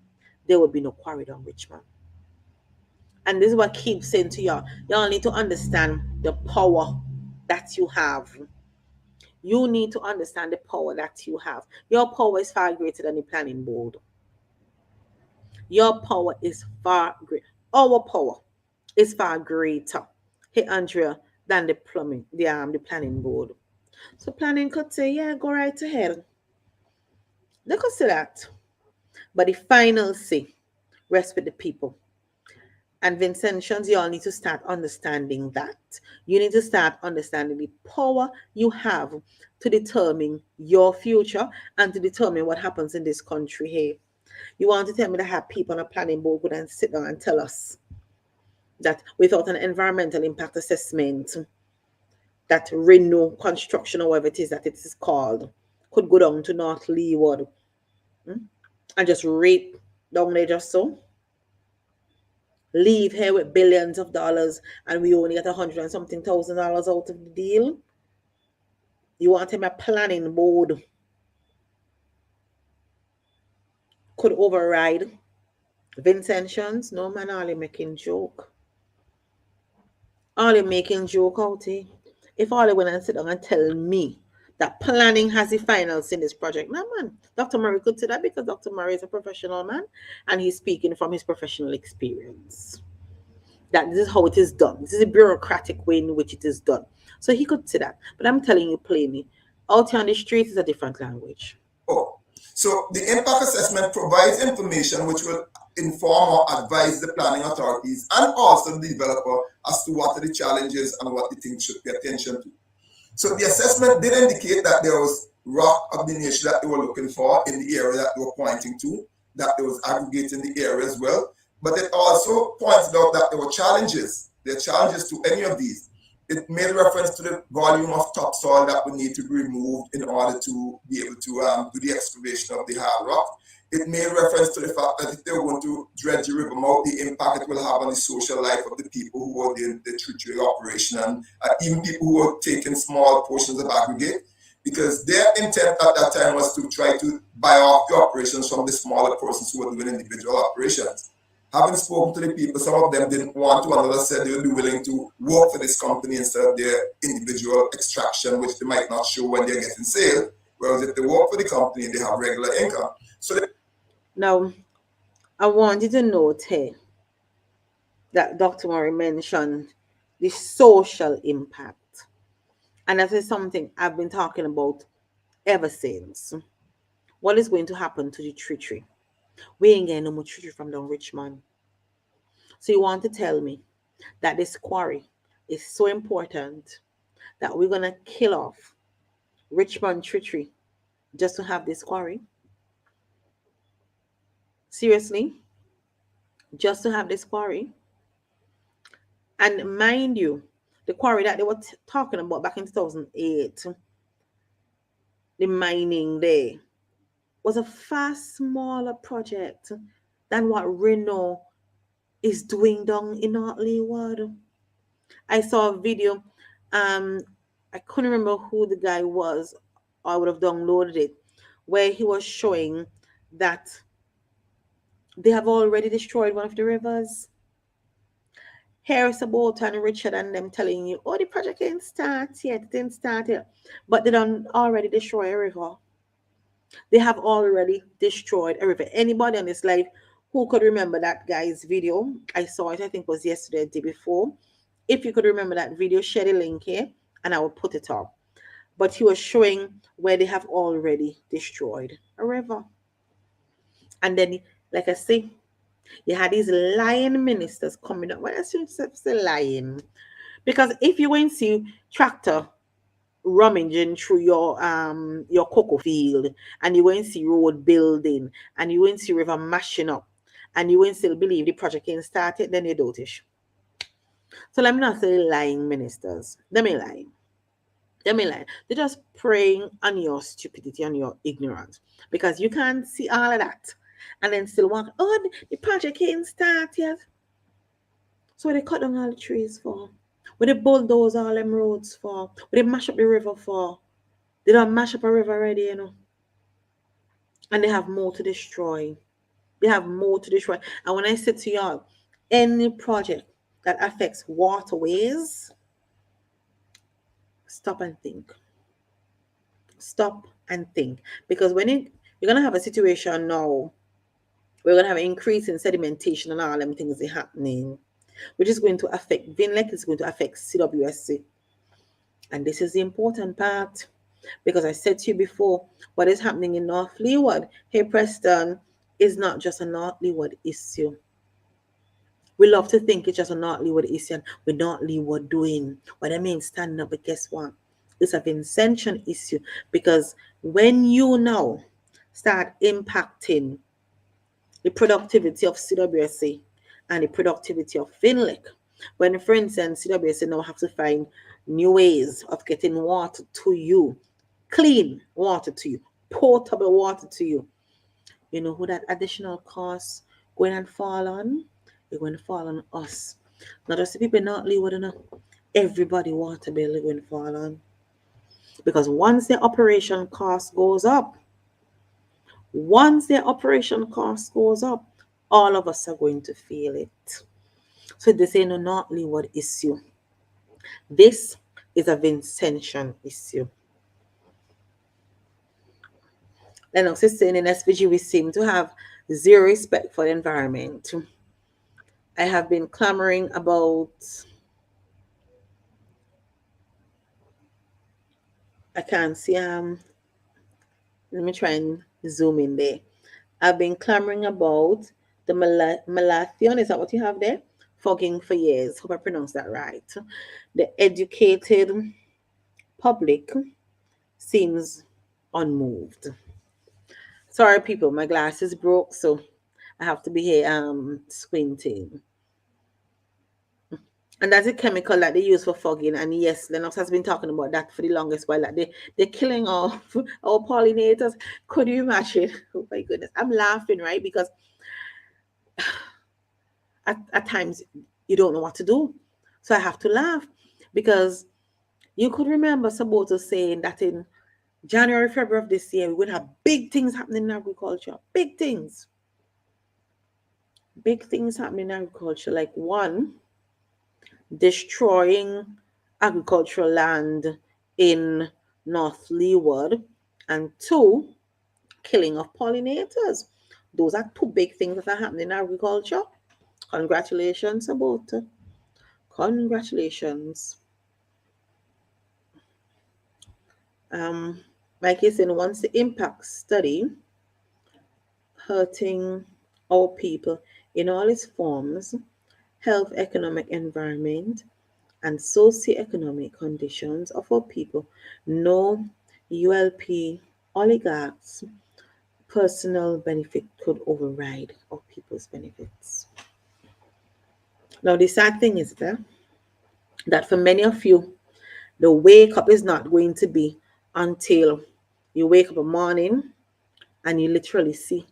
there will be no quarry down Richmond. And this is what I keep saying to y'all. Y'all need to understand the power that you have. You need to understand the power that you have. Your power is far greater than the planning board. Your power is far greater. Our power is far greater, hey Andrea, than the planning board. So planning could say, yeah, go right ahead. They could say that. But the final say rests with the people. And Vincentians, you all need to start understanding that. You need to start understanding the power you have to determine your future and to determine what happens in this country here. You want to tell me that have people on a planning board go and sit down and tell us that without an environmental impact assessment, that Reno construction or whatever it is that it is called could go down to North Leeward and just rape down there just so? Leave here with billions of dollars and we only get $100 and something thousand out of the deal? You want him a planning board could override Vincentians? No man, all you making joke. All you making joke out here. If all you went and sit down and tell me that planning has the finals in this project, no man. Dr. Murray could say that because Dr. Murray is a professional man and he's speaking from his professional experience. That this is how it is done. This is a bureaucratic way in which it is done. So he could say that. But I'm telling you plainly, out here on the street is a different language.
Oh, so the impact assessment provides information which will inform or advise the planning authorities and also the developer as to what are the challenges and what the things should pay attention to. So the assessment did indicate that there was rock of the nature that they were looking for in the area that they were pointing to, that there was aggregate in the area as well. But it also pointed out that there were challenges. There are challenges to any of these. It made reference to the volume of topsoil that would need to be removed in order to be able to do the excavation of the hard rock. It made reference to the fact that if they were going to dredge the river mouth, the impact it will have on the social life of the people who were in the treachery operation and even people who were taking small portions of aggregate, because their intent at that time was to try to buy off the operations from the smaller persons who were doing individual operations. Having spoken to the people, some of them didn't want to, and others said they would be willing to work for this company instead of their individual extraction, which they might not show when they're getting sale. Whereas if they work for the company, they have regular income. So
now, I want you to note here that Dr. Murray mentioned the social impact. And that is something I've been talking about ever since. What is going to happen to the treachery? We ain't getting no more treachery from the Richmond. So you want to tell me that this quarry is so important that we're going to kill off Richmond treachery just to have this quarry? Seriously? Just to have this quarry? And mind you, the quarry that they were talking about back in 2008, the mining there, was a far smaller project than what Reno is doing down in North Leeward. I saw a video. I couldn't remember who the guy was. I would have downloaded it, where he was showing that they have already destroyed one of the rivers. Harris about and Richard and them telling you, oh, the project didn't start yet, it didn't start yet. But they don't already destroy a river. They have already destroyed a river. Anybody on this live who could remember that guy's video? I saw it, I think it was yesterday, the day before. If you could remember that video, share the link here and I will put it up. But he was showing where they have already destroyed a river. And then, like I say, you had these lying ministers coming up. Well, I should say lying. Because if you went to see tractor rummaging through your cocoa field, and you went to see road building, and you went to see river mashing up, and you went still believe the project ain't started, then you're dotish. So let me not say lying ministers. Them ain't lying. Them ain't lying. They're just preying on your stupidity, on your ignorance. Because you can't see all of that. And then still want, oh, the project ain't started yet. So they cut down all the trees for? What they bulldoze all them roads for? What they mash up the river for? They don't mash up a river already, you know. And they have more to destroy. They have more to destroy. And when I said to y'all, any project that affects waterways, stop and think. Stop and think. Because when you're going to have a situation now, we're going to have an increase in sedimentation and all them things happening, which is going to affect VINLEC, it's going to affect CWSC. And this is the important part, because I said to you before, what is happening in North Leeward, hey Preston, is not just a North Leeward issue. We love to think it's just a North Leeward issue, and we're North Leeward doing what I mean, standing up, but guess what? It's a Vincentian issue, because when you now start impacting the productivity of CWSC and the productivity of VINLEC, when, for instance, CWSC now have to find new ways of getting water to you, clean water to you, potable water to you, you know who that additional cost going and fall on? It's going to fall on us. Not just the people not Leeward, everybody water bill is going to fall on. Because once the operation cost goes up, all of us are going to feel it. So this ain't a North Leeward issue. This is a Vincentian issue. Lennox is saying in SVG we seem to have zero respect for the environment. I have been clamoring about, I can't see, let me try and zoom in there. I've been clamoring about the malathion, is that what you have there? Fogging for years. Hope I pronounced that right. The educated public seems unmoved. Sorry, people, my glasses broke, so I have to be here squinting. And that's a chemical that they use for fogging. And yes, Lennox has been talking about that for the longest while. That they're killing off our pollinators. Could you imagine? Oh my goodness. I'm laughing, right? Because at times you don't know what to do. So I have to laugh, because you could remember Saboto saying that in January, February of this year, we're going to have big things happening in agriculture. Big things. Big things happening in agriculture. Like, one, destroying agricultural land in North Leeward, and two, killing of pollinators. Those are two big things that are happening in agriculture. Congratulations, Saboto. Congratulations. Mike is saying, once the impact study hurting our people in all its forms, health, economic, environment, and socio-economic conditions of our people, no ULP oligarchs' personal benefit could override our people's benefits. Now, the sad thing is that for many of you, the wake up is not going to be until you wake up in the morning and you literally see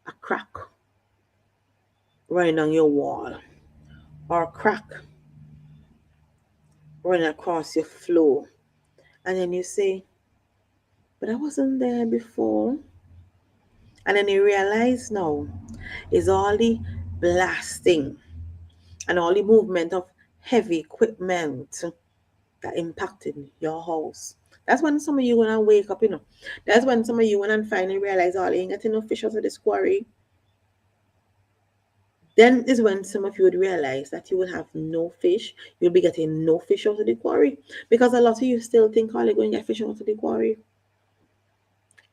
a crack running on your wall, or a crack running across your floor, and then you say, but I wasn't there before. And then you realize now is all the blasting and all the movement of heavy equipment that impacted your house. That's when some of you gonna wake up, That's when some of you gonna finally realize, oh, I ain't getting no fish out of this quarry. Then is when some of you would realize that you will have no fish. You'll be getting no fish out of the quarry. Because a lot of you still think, oh, you're going to get fish out of the quarry.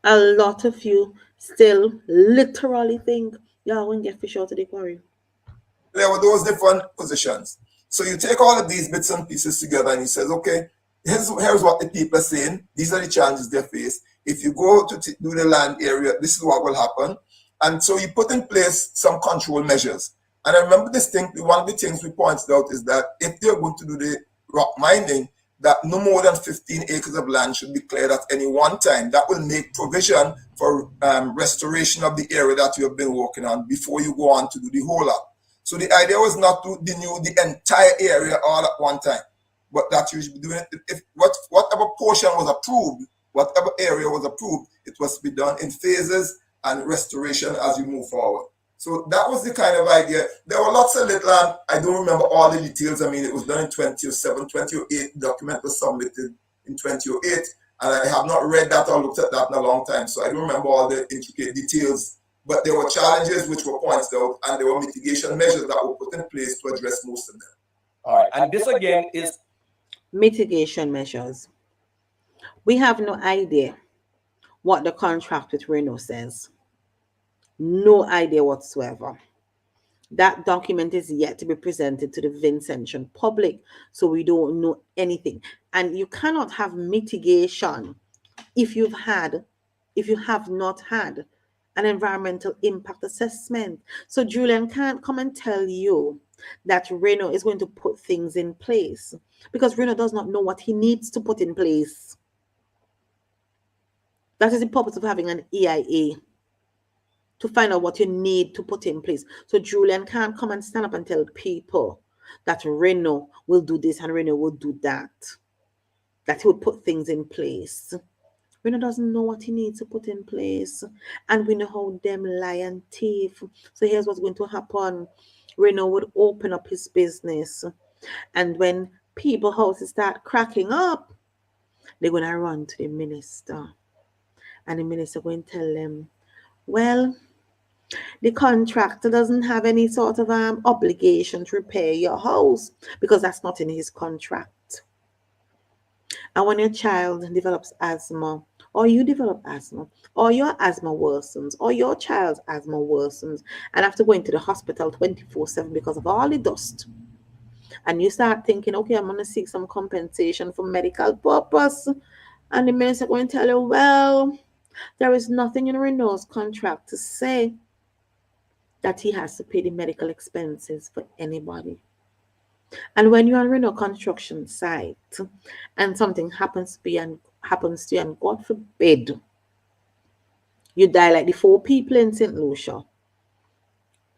A lot of you still literally think, you're going to get fish out of the quarry.
There were those different positions. So you take all of these bits and pieces together and you say, okay, here's what the people are saying. These are the challenges they face. If you go to do the land area, this is what will happen. And so you put in place some control measures. And I remember distinctly, one of the things we pointed out is that if they're going to do the rock mining, that no more than 15 acres of land should be cleared at any one time. That will make provision for restoration of the area that you have been working on before you go on to do the whole lot. So the idea was not to renew the entire area all at one time, but that you should be doing it. If whatever portion was approved, whatever area was approved, it was to be done in phases and restoration as you move forward. So that was the kind of idea. There were lots of little, I don't remember all the details. I mean, it was done in 2007, 2008. The document was submitted in 2008, and I have not read that or looked at that in a long time. So I don't remember all the intricate details. But there were challenges which were pointed out, and there were mitigation measures that were put in place to address most of them.
All right, and this again is
mitigation measures. We have no idea what the contract with Renault says. No idea whatsoever. That document is yet to be presented to the Vincentian public, so we don't know anything. And you cannot have mitigation if you have not had an environmental impact assessment. So Julian can't come and tell you that Renault is going to put things in place, because Renault does not know what he needs to put in place. That is the purpose of having an EIA, to find out what you need to put in place. So Julian can't come and stand up and tell people that Renault will do this and Renault will do that, that he will put things in place. Renault doesn't know what he needs to put in place. And we know how them lie and thief. So here's what's going to happen. Renault would open up his business. And when people houses start cracking up, they're going to run to the minister. And the minister going to tell them, well, the contractor doesn't have any sort of obligation to repair your house, because that's not in his contract. And when your child develops asthma, or you develop asthma, or your asthma worsens, or your child's asthma worsens, and have to go into the hospital 24/7 because of all the dust, and you start thinking, okay, I'm going to seek some compensation for medical purpose, and the minister going to tell you, well, there is nothing in Renault's contract to say that he has to pay the medical expenses for anybody. And when you're on Renault construction site and something happens to you, and God forbid you die like the 4 people in St. Lucia,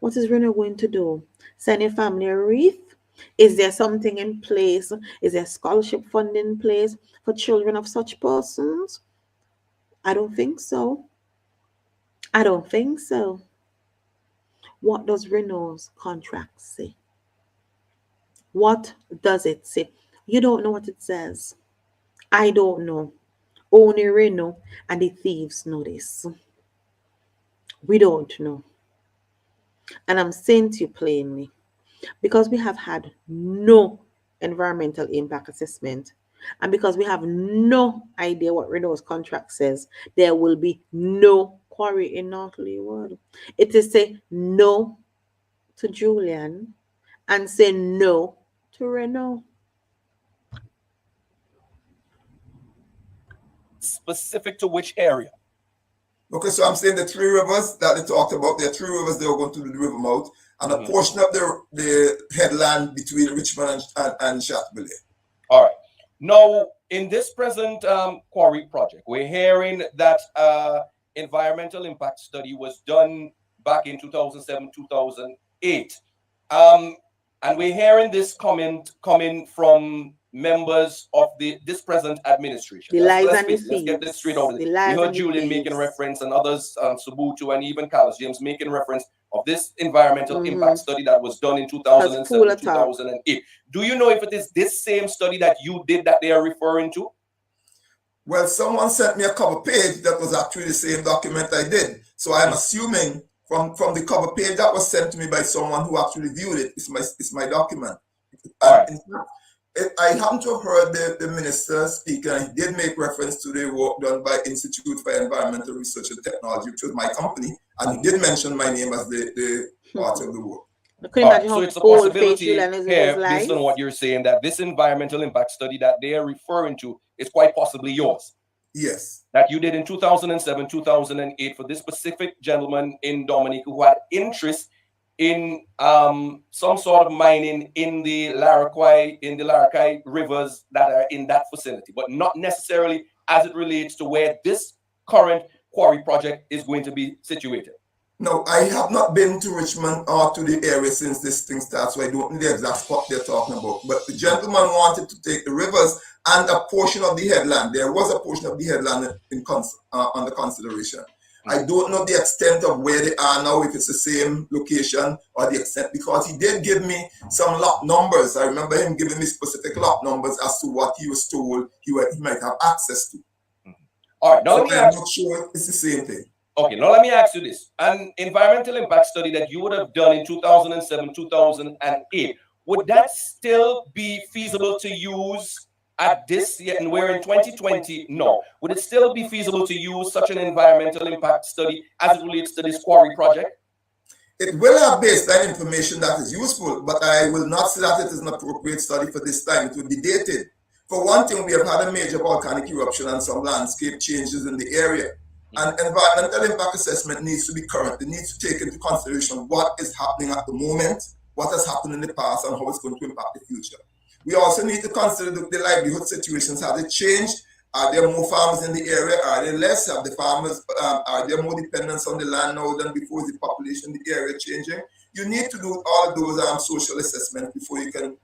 what is Renault going to do? Send your family a wreath? Is there something in place? Is there scholarship fund in place for children of such persons? I don't think so. I don't think so. What does Renault's contract say? What does it say? You don't know what it says. I don't know. Only Renault and the thieves know this. We don't know. And I'm saying to you plainly, because we have had no environmental impact assessment, and because we have no idea what Renault's contract says, there will be no quarry in North Leeward. It is say no to Julian and say no to Renault.
Specific to which area?
Okay, so I'm saying the 3 rivers that they talked about, there are 3 rivers they were going to do the river mouth, and a portion of the headland between Richmond and Chateaubriand. All right.
Now, in this present quarry project, we're hearing that environmental impact study was done back in 2007, 2008. And we're hearing this comment coming from members of this present administration. Let's get this straight out. We heard Julian making reference, and others, Subutu and even Carlos James making reference of this environmental impact study that was done in 2007, 2008. Do you know if it is this same study that you did that they are referring to?
Well, someone sent me a cover page that was actually the same document I did. So I'm assuming from the cover page that was sent to me by someone who actually viewed it, it's my document. I happen to have heard the minister speak, and he did make reference to the work done by Institute for Environmental Research and Technology, which was my company, and he did mention my name as the part of the work.
So it's a possibility here, based on what you're saying, that this environmental impact study that they are referring to is quite possibly yours.
Yes.
That you did in 2007, 2008 for this specific gentleman in Dominica who had interest in some sort of mining in the Larakai rivers that are in that vicinity, but not necessarily as it relates to where this current quarry project is going to be situated.
No, I have not been to Richmond or to the area since this thing started, so I don't know the exact spot they're talking about. But the gentleman wanted to take the rivers and a portion of the headland. There was a portion of the headland under consideration. I don't know the extent of where they are now, if it's the same location or the extent, because he did give me some lot numbers. I remember him giving me specific lot numbers as to what he was told he might have access to.
All right, now
so I'm not sure it's the same thing.
Okay, now let me ask you this. An environmental impact study that you would have done in 2007, 2008, would that still be feasible to use at this year? And we're in 2020. No. Would it still be feasible to use such an environmental impact study as it relates to this quarry project?
It will have baseline information that is useful, but I will not say that it is an appropriate study for this time. It will be dated. For one thing, we have had a major volcanic eruption and some landscape changes in the area. And environmental impact assessment needs to be current. It needs to take into consideration what is happening at the moment, what has happened in the past, and how it's going to impact the future. We also need to consider the livelihood situations. Have they changed? Are there more farmers in the area? Are there less? Have the farmers, are there more dependence on the land now than before? Is the population in the area changing? You need to do all of those social assessments before you can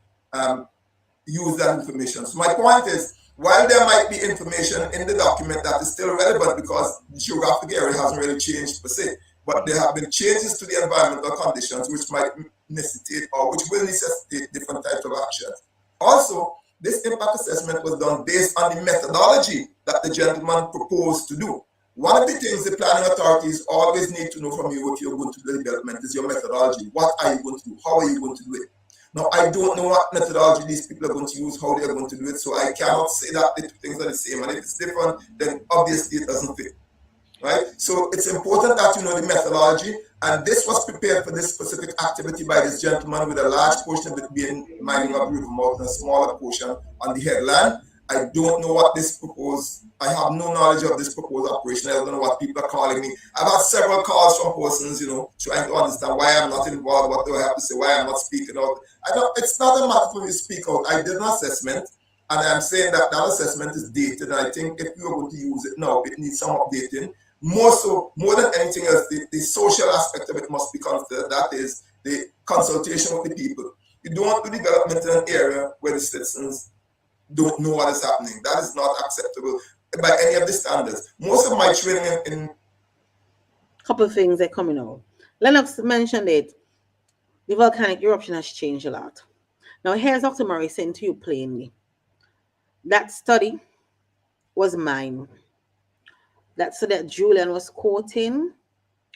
use that information. So my point is, while there might be information in the document that is still relevant because the geographic area hasn't really changed per se, but there have been changes to the environmental conditions which might necessitate or which will necessitate different types of actions. Also, this impact assessment was done based on the methodology that the gentleman proposed to do. One of the things the planning authorities always need to know from you if you're going to do development is your methodology. What are you going to do? How are you going to do it? Now, I don't know what methodology these people are going to use, how they're going to do it, so I cannot say that the two things are the same. And if it's different, then obviously it doesn't fit, right? So it's important that you know the methodology, and this was prepared for this specific activity by this gentleman with a large portion of it being mining of river mouth and a smaller portion on the headland. I don't know what this proposed. I have no knowledge of this proposed operation. I don't know what people are calling me. I've had several calls from persons, trying to understand why I'm not involved, what do I have to say, why I'm not speaking out. It's not a matter for me to speak out. I did an assessment, and I'm saying that assessment is dated, and I think if we are going to use it now, it needs some updating. More than anything else, the social aspect of it must be considered. That is the consultation with the people. You don't do development in an area where the citizens don't know what is happening. That is not acceptable by any of the standards. Most of my training in
couple of things are coming out. Lennox mentioned it. The volcanic eruption has changed a lot. Now, here's Dr. Murray saying to you plainly, that study was mine. That study that Julian was quoting,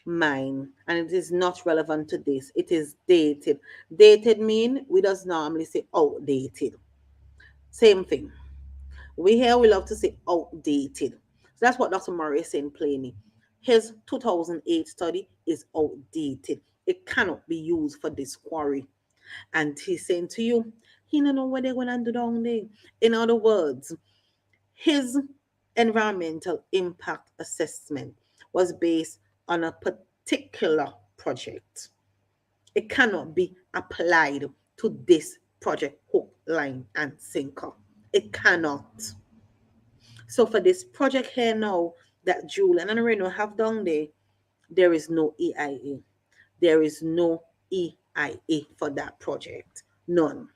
mine, and it is not relevant to this. It is dated. Dated mean we does normally say outdated. Same thing. We love to say outdated. So that's what Dr. Murray is saying plainly. His 2008 study is outdated. It cannot be used for this quarry. And he's saying to you, he don't know what they're going to do down there. In other words, his environmental impact assessment was based on a particular project. It cannot be applied to this project, hook, line, and sinker. It cannot. So for this project here now that Julian and Reno have done there is no EIA. There is no EIA for that project. None.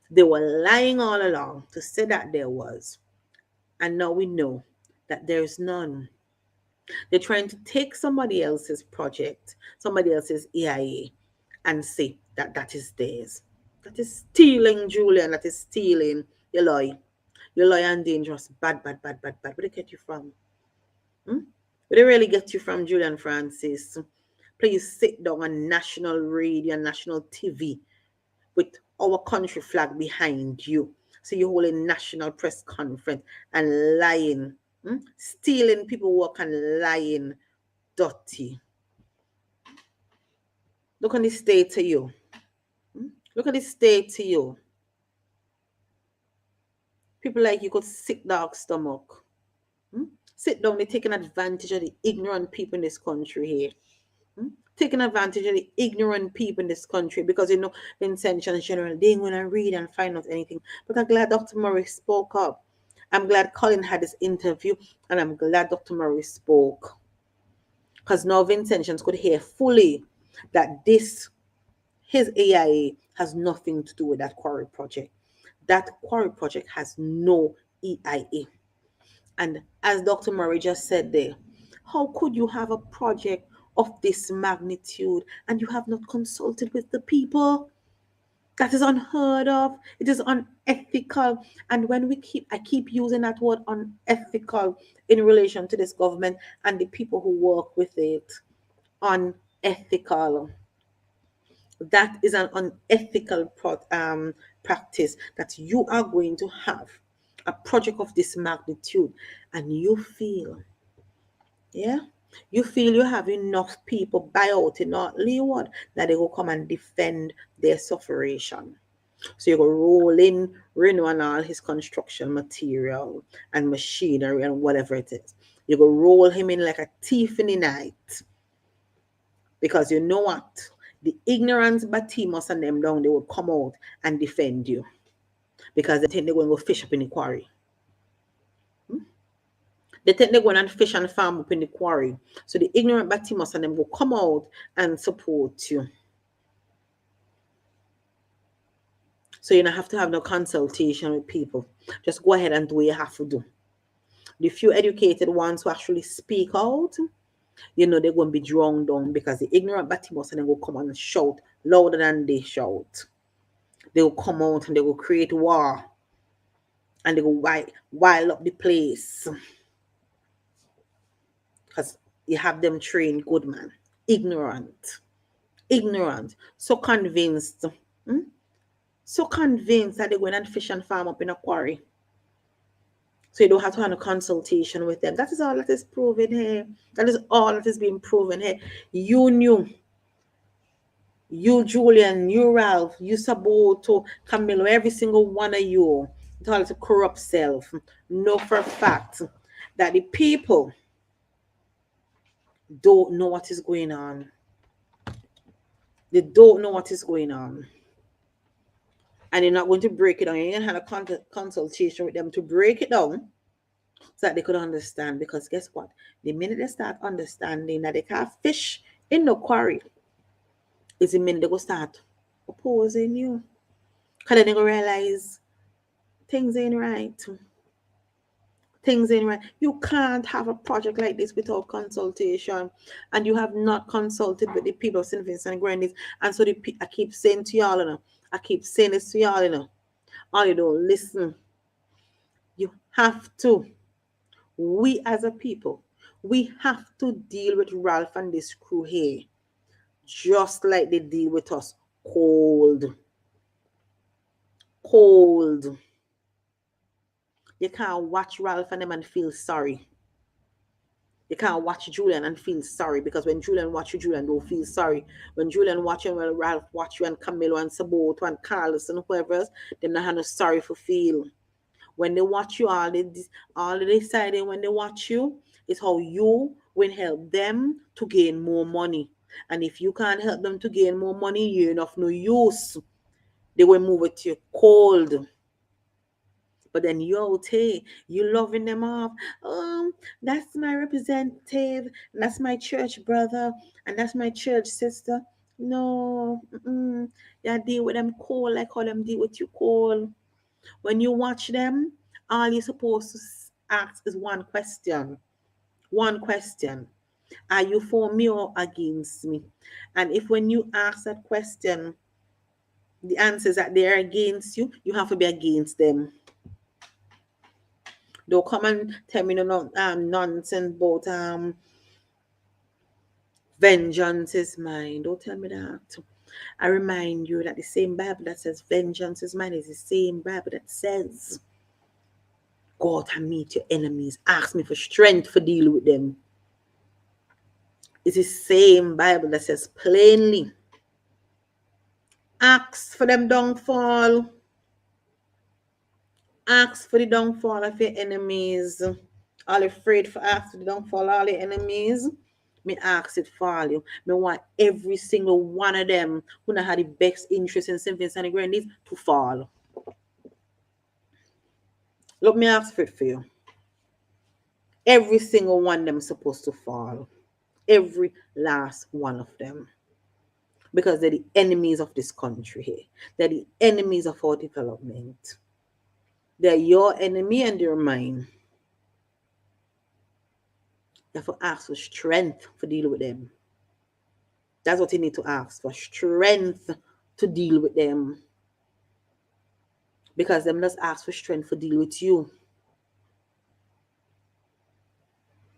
They were lying all along to say that there was. And now we know that there is none. They're trying to take somebody else's project, somebody else's EIA, and say that that is theirs. That is stealing, Julian. That is stealing. You're loyal. You're loyal and dangerous. Bad. Where they get you from? Where they really get you from, Julian Francis? Please sit down on national radio, national TV with our country flag behind you. So you're holding national press conference and lying, stealing people work and lying dirty. Look at this state to you. Look at this state to you. People like you could sick dog stomach. Sit down, they're taking advantage of the ignorant people in this country here. Taking advantage of the ignorant people in this country because the intentions general, they ain't going to read and find out anything. But I'm glad Dr. Murray spoke up. I'm glad Colin had this interview, and I'm glad Dr. Murray spoke. Because now Vincentians could hear fully that his AIA has nothing to do with that quarry project. That quarry project has no EIA. And as Dr. Murray just said there, How could you have a project of this magnitude and you have not consulted with the people? That is unheard of. It is unethical. And when I keep using that word unethical in relation to this government and the people who work with it. Unethical. That is an unethical practice that you are going to have a project of this magnitude and you feel, you feel you have enough people buy out in North Leeward that they will come and defend their sufferation. So you go roll in Reno and all his construction material and machinery and whatever it is. You go roll him in like a thief in the night. Because you know what? The ignorance Batimus and them down, they will come out and defend you. Because they think they're going to go fish up in the quarry. They think they're going to fish and farm up in the quarry. So the ignorant Batimus and them will come out and support you. So you don't have to have no consultation with people. Just go ahead and do what you have to do. The few educated ones who actually speak out, you know, they're going to be drawn down because the ignorant Batimus and them will come and shout louder than they shout. They will come out and they will create war. And they will wild up the place. Because you have them trained good, man. Ignorant. So convinced. So convinced that they're going and fish and farm up in a quarry. So you don't have to have a consultation with them. That is all that is proven here. That is all that is being proven here. You knew. You, Julian, you, Ralph, you, Saboto, Camilo, every single one of you, with all the corrupt self, know for a fact that the people don't know what is going on. They don't know what is going on. And you're not going to break it down. You're going to have a consultation with them to break it down so that they could understand. Because guess what? The minute they start understanding that they can't fish in the quarry, is the minute they go start opposing you. Because then they go realize things ain't right. Things ain't right. You can't have a project like this without consultation. And you have not consulted with the people of St. Vincent and Grenadines. And so I keep saying to y'all, you know, I keep saying this to y'all, you know. All you don't listen. You have to. We as a people, we have to deal with Ralph and this crew here. Just like they deal with us. Cold. You can't watch Ralph and them and feel sorry. You can't watch Julian and feel sorry, because when Julian watch you, Julian don't feel sorry. When Julian watch you, when Ralph watch you, and Camilo and Saboto and Carlos and whoever else, they're not having no sorry for feel. When they watch you, all they deciding when they watch you is how you will help them to gain more money. And if you can't help them to gain more money, you're of no use. They will move it to you cold. But then you out here, you loving them off. That's my representative, and that's my church brother, and that's my church sister. No, you deal with them cold like how them deal with you cold. When you watch them, all you're supposed to ask is one question. One question. Are you for me or against me? And if when you ask that question, the answer is that they're against you, you have to be against them. Don't come and tell me no nonsense about vengeance is mine. Don't tell me that. I remind you that the same Bible that says vengeance is mine is the same Bible that says go out and meet your enemies. Ask me for strength for deal with them. It's the same Bible that says plainly, ask for them downfall. Ask for the downfall of your enemies. All afraid for ask for the downfall of all your enemies. Me ask it for you. Me want every single one of them who have the best interest in St. Vincent and Grenadines to fall. Look, me ask for it for you. Every single one of them supposed to fall. Every last one of them. Because they're the enemies of this country here. They're the enemies of our development. They're your enemy and they're mine. You have to ask for strength for deal with them. That's what you need to ask for, strength to deal with them. Because them just ask for strength for deal with you.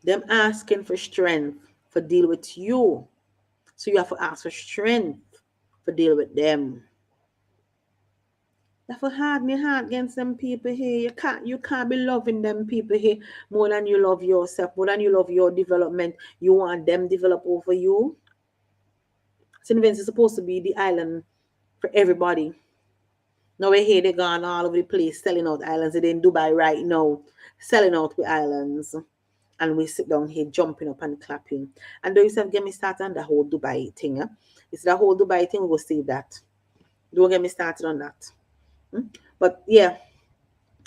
Them asking for strength for deal with you. So you have to ask for strength for deal with them. You have to harden your heart against them people here. You can't be loving them people here more than you love yourself, more than you love your development. You want them develop over you. St. Vincent is supposed to be the island for everybody. Now we hear they gone all over the place selling out islands. They're in Dubai right now, selling out the islands. And we sit down here jumping up and clapping. And though you say, get me started on the whole Dubai thing. It's the whole Dubai thing, we'll save that. Don't get me started on that. But yeah,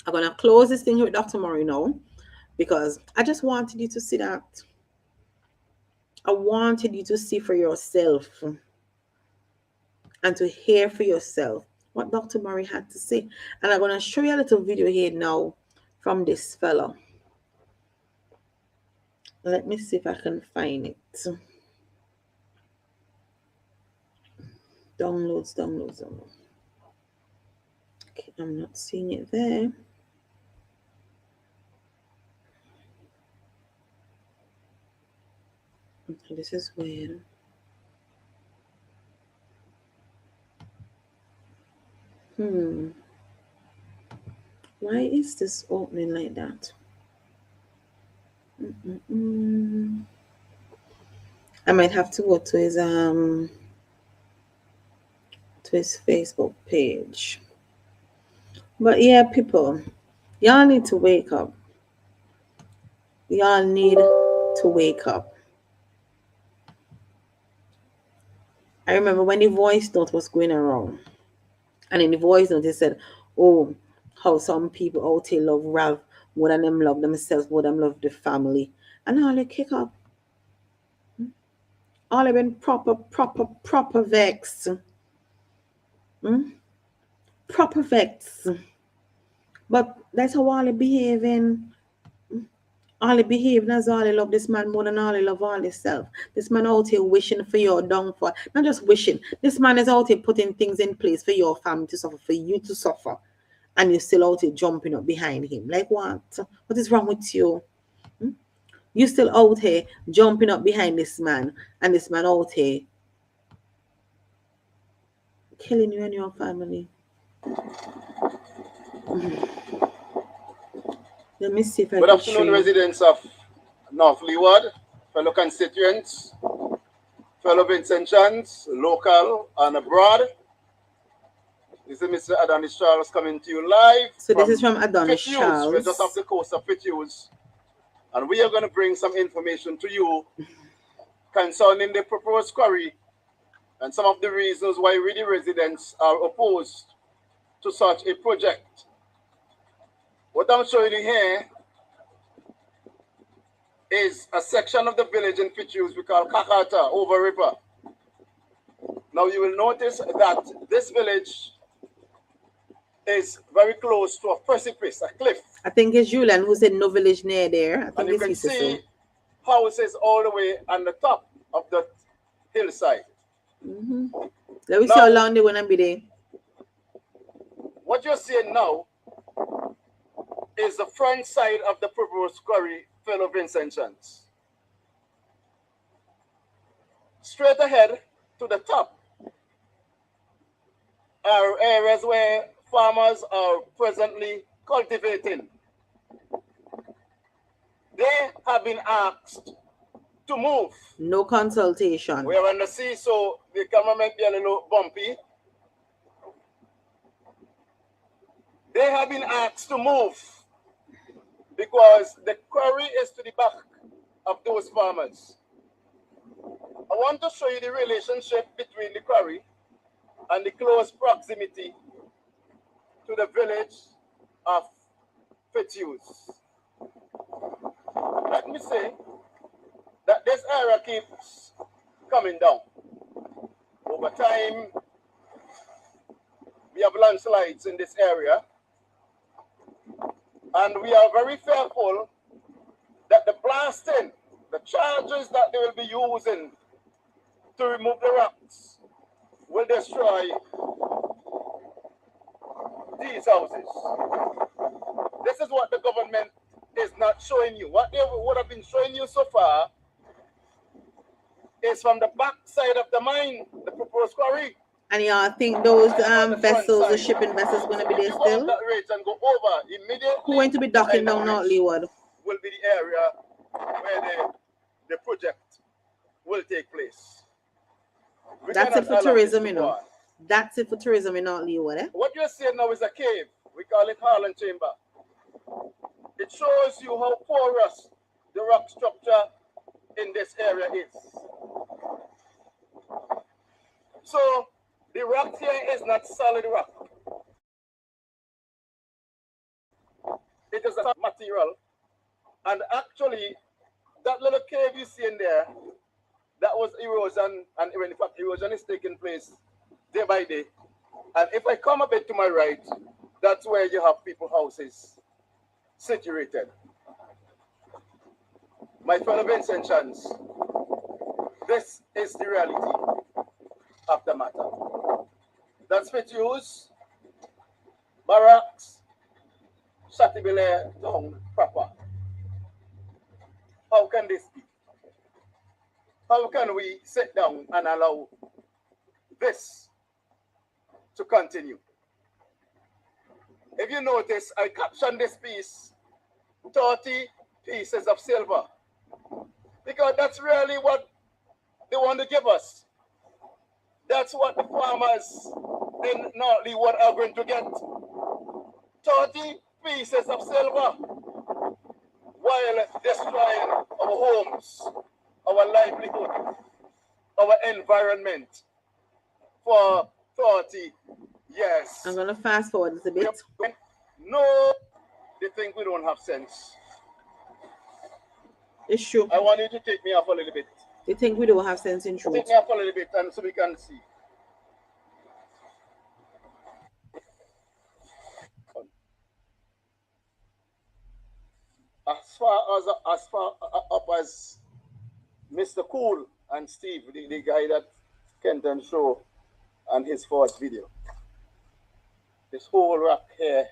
I'm going to close this thing with Dr. Murray now, because I just wanted you to see that. I wanted you to see for yourself and to hear for yourself what Dr. Murray had to say. And I'm going to show you a little video here now from this fellow. Let me see if I can find it. Downloads. Okay, I'm not seeing it there. Okay, this is weird. Why is this opening like that? I might have to go to his Facebook page. But yeah, people, y'all need to wake up. Y'all need to wake up. I remember when the voice note was going around, and in the voice note it said, oh, how some people out here love Ralph more than them love themselves, more than them love the family. And all they kick up. All they been proper vexed. Proper vexed. But that's how all they behaving. All they behaving as all they love this man more than all they love all themselves. This man out here wishing for your downfall. Not just wishing. This man is out here putting things in place for your family to suffer, for you to suffer. And you're still out here jumping up behind him. Like what? What is wrong with you? You still out here jumping up behind this man, and this man out here killing you and your family. Let me see if I
Good afternoon, residents of North Leeward, fellow constituents, fellow Vincentians, local and abroad. This is Mr. Adonis Charles coming to you live.
So this is from Adonis Charles.
We're just off the coast of Fitzhughes. And we are going to bring some information to you concerning the proposed quarry and some of the reasons why we, the residents, are opposed to such a project. What I'm showing you here is a section of the village in Fitzhughes we call Kakata, over river. Now you will notice that this village is very close to a precipice, a cliff.
I think it's Julian who said no village near there. I think
and you can see houses all the way on the top of the hillside.
Let me see how long they want to be there.
What you're seeing now is the front side of the proposed quarry, fellow Vincentians. Straight ahead to the top are areas where farmers are presently cultivating. They have been asked to move.
No consultation.
We are on the sea, so the camera might be a little bumpy. They have been asked to move because the quarry is to the back of those farmers. I want to show you the relationship between the quarry and the close proximity to the village of Fitzhughes. Let me say that this area keeps coming down. Over time, we have landslides in this area, and we are very fearful that the blasting the charges that they will be using to remove the rocks will destroy these houses. This is what the government is not showing you. What they would have been showing you so far is from the back side of the mine, the proposed quarry.
And y'all think those vessels, the shipping vessels, going to be there still?
That ridge and go over immediately.
Who going to be docking down North Leeward?
Will be the area where the project will take place.
That's it for tourism, you know. That's it for tourism in North Leeward, eh?
What you're seeing now is a cave. We call it Harlan Chamber. It shows you how porous the rock structure in this area is. So the rock here is not solid rock. It is a material. And actually, that little cave you see in there, that was erosion, and in fact, erosion is taking place day by day. And if I come a bit to my right, that's where you have people's houses situated. My fellow Vincentians, this is the reality of the matter. That's Fitzhughes, Barracks, Shatibele town proper. How can this be? How can we sit down and allow this to continue? If you notice, I captioned this piece 30 pieces of silver, because that's really what they want to give us. That's what the farmers in North Leeward are going to get. 30 pieces of silver while destroying our homes, our livelihood, our environment for 30 years.
I'm going to fast forward this a bit.
No, they think we don't have sense.
It's true.
I want you to take me off a little bit.
They think we don't have sense in truth.
Take me off a little bit and so we can see. As far up as Mr. Cool and Steve, the guy that Kenton show and his first video. This whole rock here,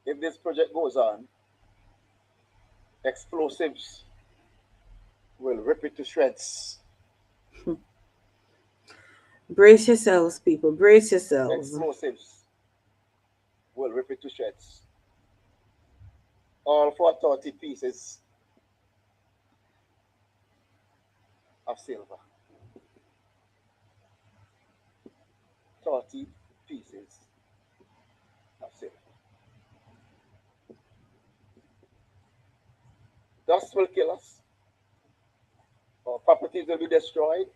if this project goes on, explosives will rip it to shreds.
Brace yourselves, people. Brace yourselves.
Explosives will rip it to shreds. All for 30 pieces of silver. 30 pieces of silver. Dust will kill us. Our properties will be destroyed.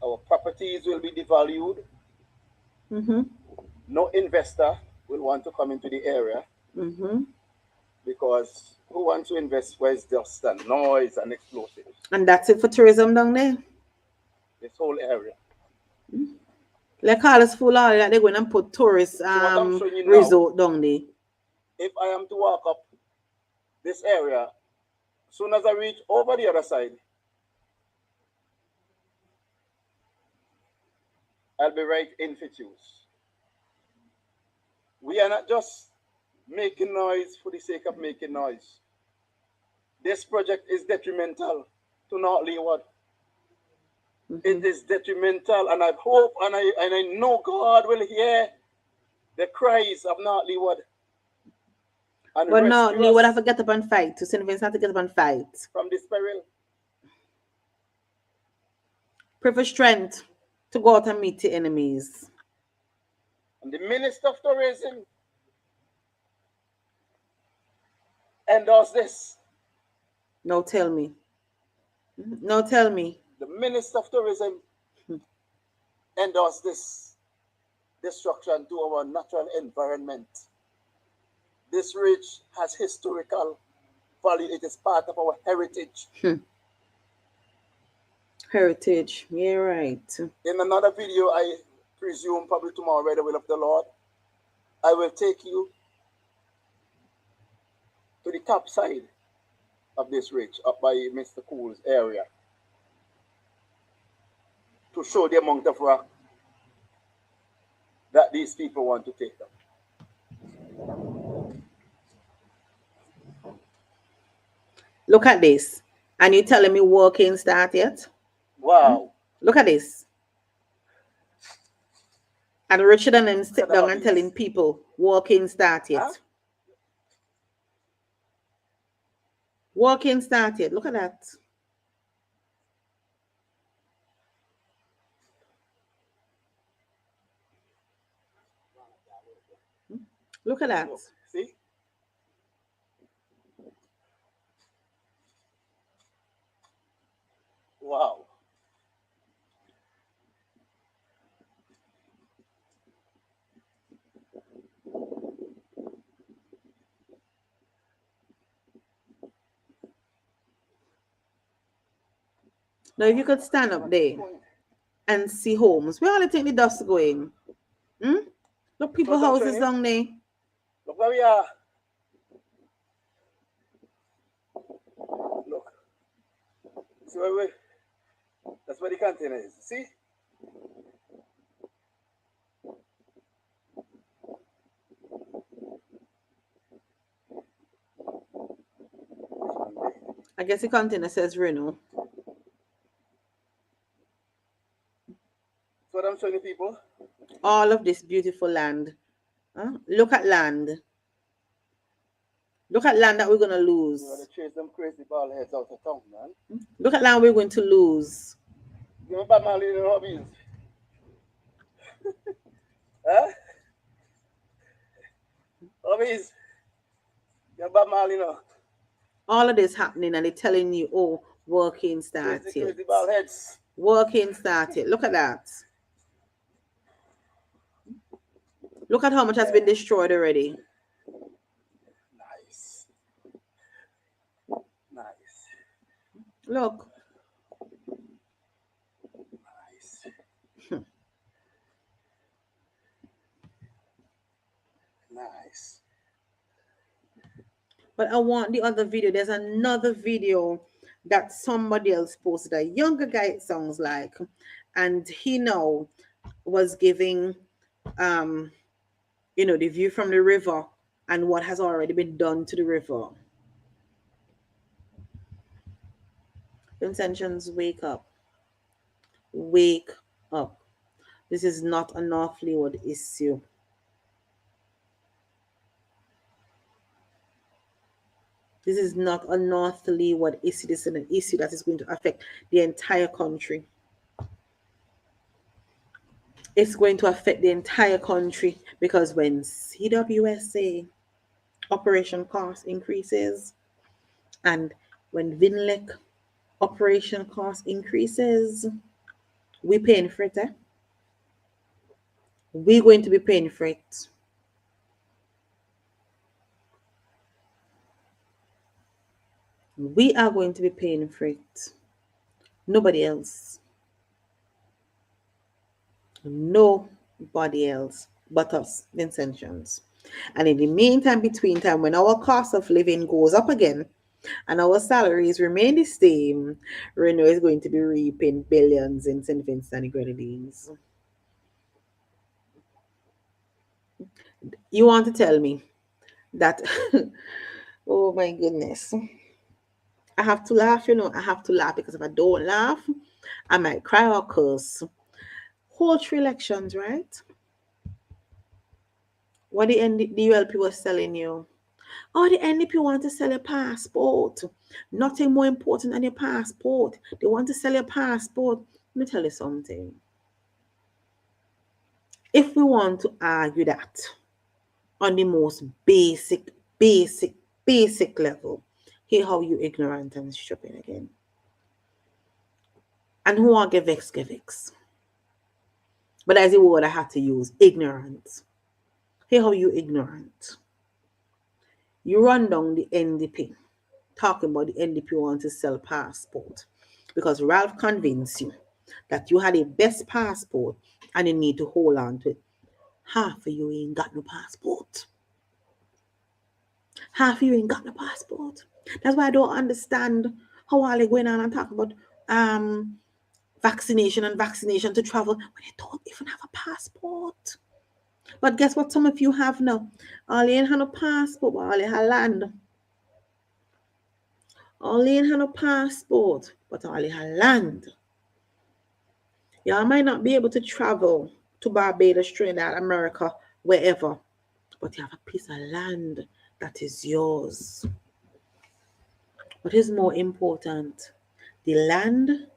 Our properties will be devalued.
Mm-hmm.
No investor will want to come into the area.
Mm-hmm.
Because who wants to invest where it's dust and noise and explosives?
And that's it for tourism down there?
This whole area.
Mm-hmm. Like all this full all that they're going to put tourist resort down there.
If I am to walk up this area, as soon as I reach over the other side, I'll be right in Fitzhughes. We are not just making noise for the sake of making noise. This project is detrimental to North Leeward. Mm-hmm. It is detrimental, and I hope and I know God will hear the cries of North Leeward.
But no, Leeward have to get up and fight. To St. Vincent have to get up and fight.
From this peril.
Pray for strength to go out and meet the enemies.
And the Minister of Tourism endorse this.
No, tell me. No, tell me.
The Minister of Tourism endorse this destruction to our natural environment. This ridge has historical value. It is part of our heritage.
Heritage. Yeah, right.
In another video, I presume probably tomorrow, by the will of the Lord, I will take you to the top side of this ridge, up by Mr. Cool's area, to show the amount of rock that these people want to take up.
Look at this. And you telling me work ain't start yet?
Wow.
Look at this. And Richard and then sit down and telling people work ain't start yet. Huh? Work ain't start yet. Look at that. Look at that.
See? Wow.
Now, if you could stand up there and see homes, where all you think the dust going? Look, people houses down there.
Look where we are. Look. See where we? That's where the container is. See?
I guess the container says Renault.
What I'm showing you people.
All of this beautiful land. Look at land. Look at land that we're going to lose.
You're going to chase them crazy ball heads out of town, man.
Look at land we're going to lose.
You know about my little hobbies? Huh? Hobbies? You know about my little?
All of this happening and they're telling you, oh, working started.
Crazy ball heads.
Working started. Look at that. Look at how much has been destroyed already.
Nice. Nice.
Look.
Nice. Nice.
But I want the other video. There's another video that somebody else posted. A younger guy, it sounds like. And he now was giving the view from the river and what has already been done to the river. Vincentians, wake up. Wake up. This is not a North Leeward issue. This is not a North Leeward issue. This is an issue that is going to affect the entire country. It's going to affect the entire country because when CWSA operation cost increases and when VINLEC operation cost increases, we're paying for it. We're going to be paying for it. We are going to be paying for it. Nobody else. Nobody else but us, Vincentians. And in the meantime, between time, when our cost of living goes up again and our salaries remain the same, Renault is going to be reaping billions in St. Vincent and the Grenadines. You want to tell me that, oh my goodness. I have to laugh, I have to laugh because if I don't laugh, I might cry or curse. Whole 3 elections, right? What the ULP was selling you? Oh, the NDP want to sell your passport. Nothing more important than your passport. They want to sell your passport. Let me tell you something. If we want to argue that on the most basic level, hear how you ignorant and stupid again. And who want to get vex. But that's the word I had to use, ignorant. Hear how you ignorant. You run down the NDP, talking about the NDP want to sell passport. Because Ralph convinced you that you had the best passport and you need to hold on to it. Half of you ain't got no passport. Half of you ain't got no passport. That's why I don't understand how are they going on and talking about vaccination to travel when you don't even have a passport. But guess what? Some of you have now. All you ain't have no passport, but all you have land. All you ain't have no passport, but all you have land. Y'all might not be able to travel to Barbados, Trinidad, America, wherever, but you have a piece of land that is yours. What is more important, the land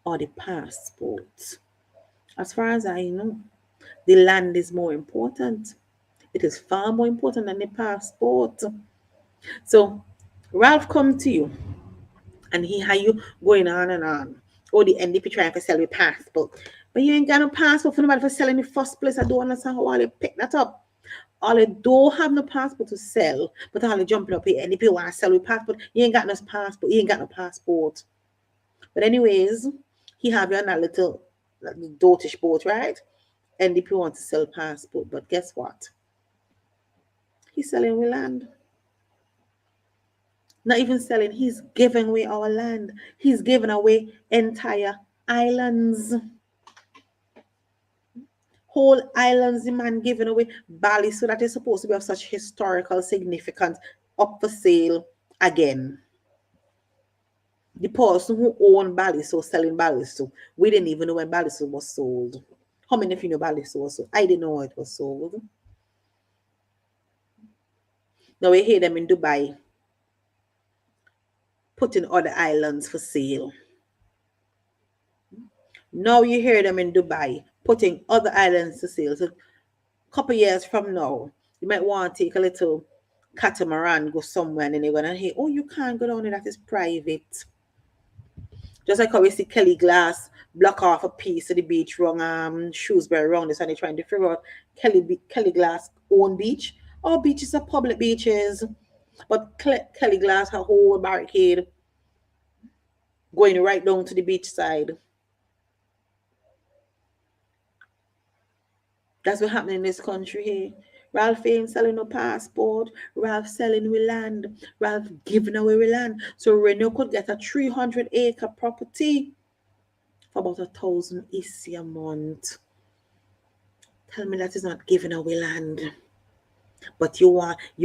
or the passport? As far as I know, the land is more important. It is far more important than the passport. So Ralph come to you and he had you going on and on. Or the NDP trying to sell your passport. But you ain't got no passport for nobody for selling in the first place. I don't understand how all they pick that up. All they don't have no passport to sell, but all they jumping up here. NDP want to sell your passport. You ain't got no passport. You ain't got no passport. But anyways, he have you on that little dotish boat, right? NDP want to sell passport, but guess what? He's selling we land. Not even selling, he's giving away our land. He's giving away entire islands. Whole islands, the man giving away Bali, so that is supposed to be of such historical significance, up for sale again. The person who owned Baliso selling Baliso, we didn't even know when Baliso was sold. How many of you know Baliso was sold? I didn't know it was sold. Now we hear them in Dubai putting other islands for sale. Now you hear them in Dubai putting other islands for sale. So a couple years from now, you might want to take a little catamaran, go somewhere, and then you're gonna hear, oh, you can't go down there, that is private. Just like how we see Kelly Glass block off a piece of the beach wrong, Shrewsbury wrong this, and they're trying to figure out Kelly Glass own beach. All beaches are public beaches, but Kelly Glass has a whole barricade going right down to the beach side. That's what happening in this country here. Ralph ain't selling no passport. Ralph selling we land. Ralph giving away we land. So Renault could get a 300-acre property for about 1,000 EC a month. Tell me that is not giving away land. But you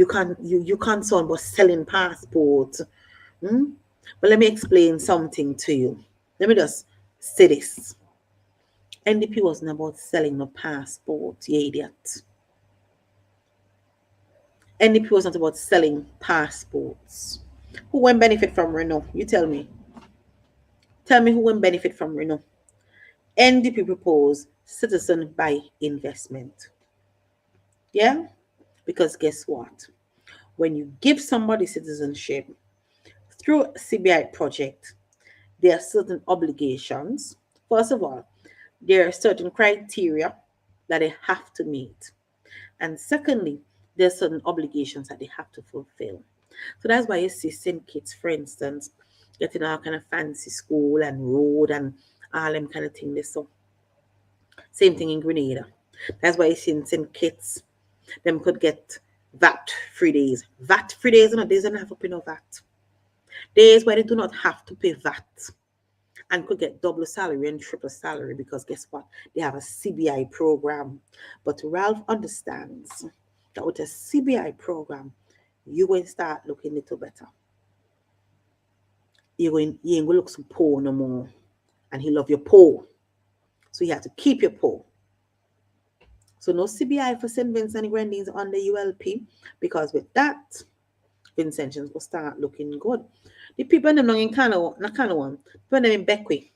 can't sound about selling passport. But let me explain something to you. Let me just say this. NDP wasn't about selling no passport, you idiot. NDP was not about selling passports. Who won't benefit from Renault? You tell me. Tell me who won't benefit from Renault. NDP proposed citizen by investment. Yeah? Because guess what? When you give somebody citizenship through a CBI project, there are certain obligations. First of all, there are certain criteria that they have to meet. And secondly, there are certain obligations that they have to fulfill. So that's why you see St. Kitts, for instance, getting all kind of fancy school and road and all them kind of things. So same thing in Grenada. That's why you see in St. Kitts, them could get VAT free days. VAT free days, no, days don't have to pay no VAT. Days where they do not have to pay VAT and could get double salary and triple salary because guess what? They have a CBI program. But Ralph understands that with a CBI program, you're going to start looking a little better. You ain't going to look so poor no more. And he love your poor. So you have to keep your poor. So no CBI for St. Vincent and Grenadines on the ULP because with that, Vincentians will start looking good. The people in them in Canada, people in Bequia,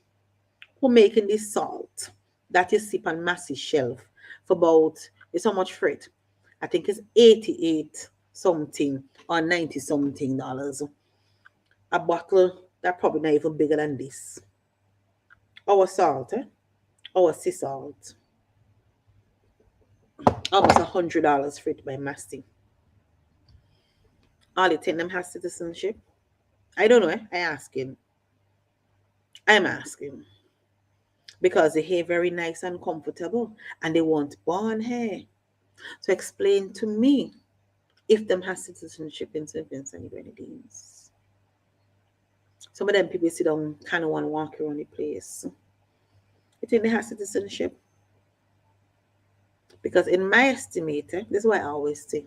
who making this salt that you see on massive shelf for about, it's how much for it? I think it's 88 something or 90 something dollars. A bottle that probably not even bigger than this. Our salt, our sea salt. Almost $100 for it by Massey. All the 10 them has citizenship. I don't know. I ask him. I'm asking. Because they hair very nice and comfortable and they want born hair. So explain to me if them has citizenship in St. Vincent and the Grenadines. Some of them people sit down kind of want to walk around the place. You think they have citizenship? Because in my estimate, this is what I always say.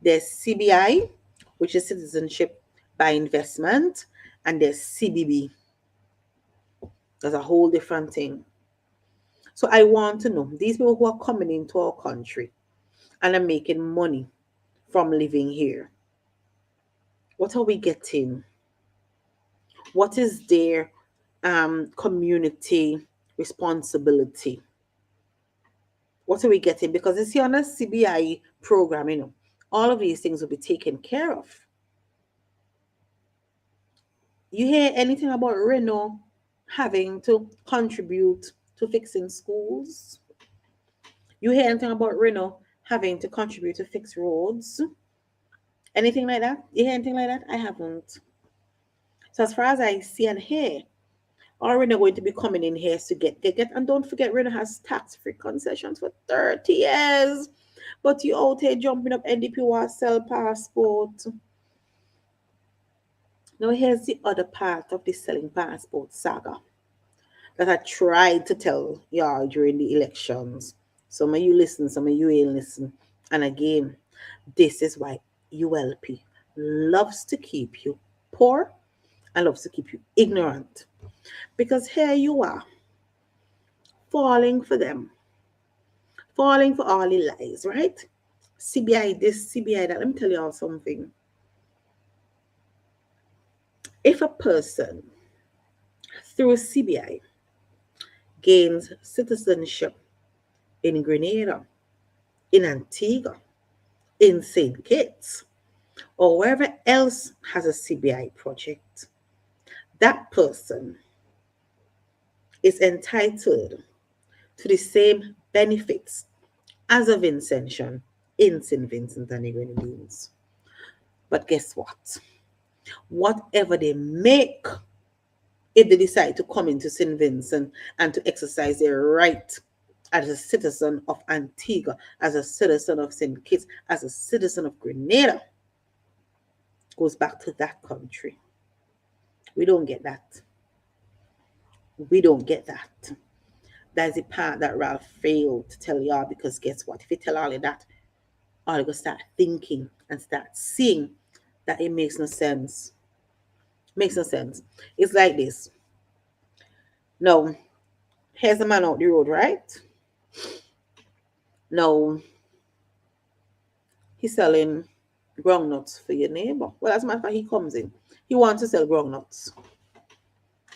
There's CBI, which is citizenship by investment, and there's CBB. That's a whole different thing. So I want to know, these people who are coming into our country and are making money from living here, what are we getting? What is their community responsibility? What are we getting? Because it's on a CBI program, you know, all of these things will be taken care of. You hear anything about Reno having to contribute to fixing schools? You hear anything about Reno having to contribute to fix roads? Anything like that? You hear anything like that? I haven't. So as far as I see and hear, all Reno going to be coming in here to get. And don't forget, Reno has tax-free concessions for 30 years. But you out here jumping up NDP want sell passport. Now here's the other part of the selling passport saga that I tried to tell y'all during the elections. Some of you listen, some of you ain't listen. And again, this is why ULP loves to keep you poor and loves to keep you ignorant. Because here you are, falling for them, falling for all the lies, right? CBI this, CBI that. Let me tell you all something. If a person through CBI gains citizenship in Grenada, in Antigua, in St. Kitts, or wherever else has a CBI project, that person is entitled to the same benefits as a Vincentian in St. Vincent and the Grenadines. But guess what? Whatever they make, if they decide to come into St. Vincent and to exercise their right as a citizen of Antigua, as a citizen of St. Kitts, as a citizen of Grenada, goes back to that country. We don't get that. We don't get that. That's the part that Ralph failed to tell y'all, because guess what? If you tell all of that, all you gonna start thinking and start seeing that it makes no sense. Makes no sense. It's like this. No, here's a man out the road, right? No, he's selling groundnuts for your neighbor. Well, as a matter of fact, he comes in. He wants to sell groundnuts.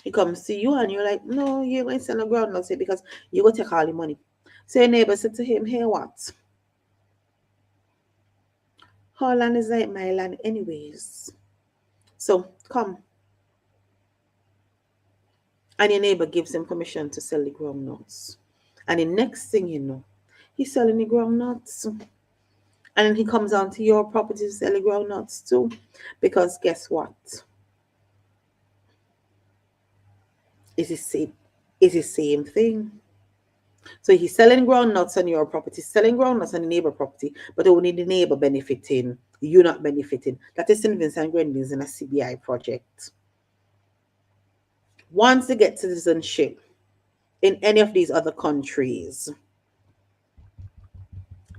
He comes to you and you're like, no, you're going to sell no groundnuts here because you go take all the money. So your neighbor said to him, hey, what? Her land is like my land anyways. So come. And your neighbor gives him permission to sell the groundnuts. And the next thing you know, he's selling the groundnuts. And then he comes onto your property to sell the groundnuts too. Because guess what? It's the same thing. So he's selling groundnuts on your property, selling groundnuts on the neighbor property, but only the neighbor benefiting, you not benefiting. That is St. Vincent and Grenadines in a CBI project. Once they get citizenship in any of these other countries,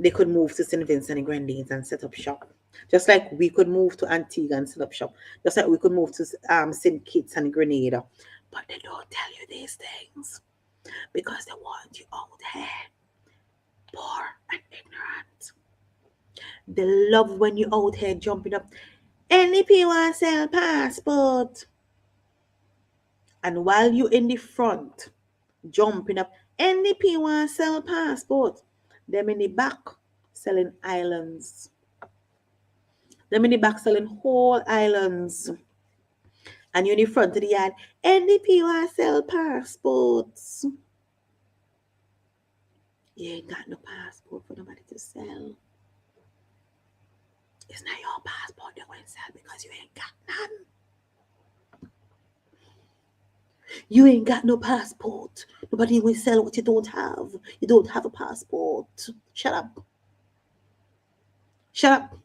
they could move to St. Vincent and Grenadines and set up shop. Just like we could move to Antigua and set up shop. Just like we could move to St. Kitts and Grenada. But they don't tell you these things because they want you out there poor and ignorant. They love when you out here jumping up. NDP want to sell passport. And while you in the front jumping up, NDP want to sell passport. Them in the back selling islands. Them in the back selling whole islands. And you in the front of the yard, NDP want to sell passports. You ain't got no passport for nobody to sell. It's not your passport they're going to sell because you ain't got none. You ain't got no passport. Nobody will sell what you don't have. You don't have a passport. Shut up. Shut up.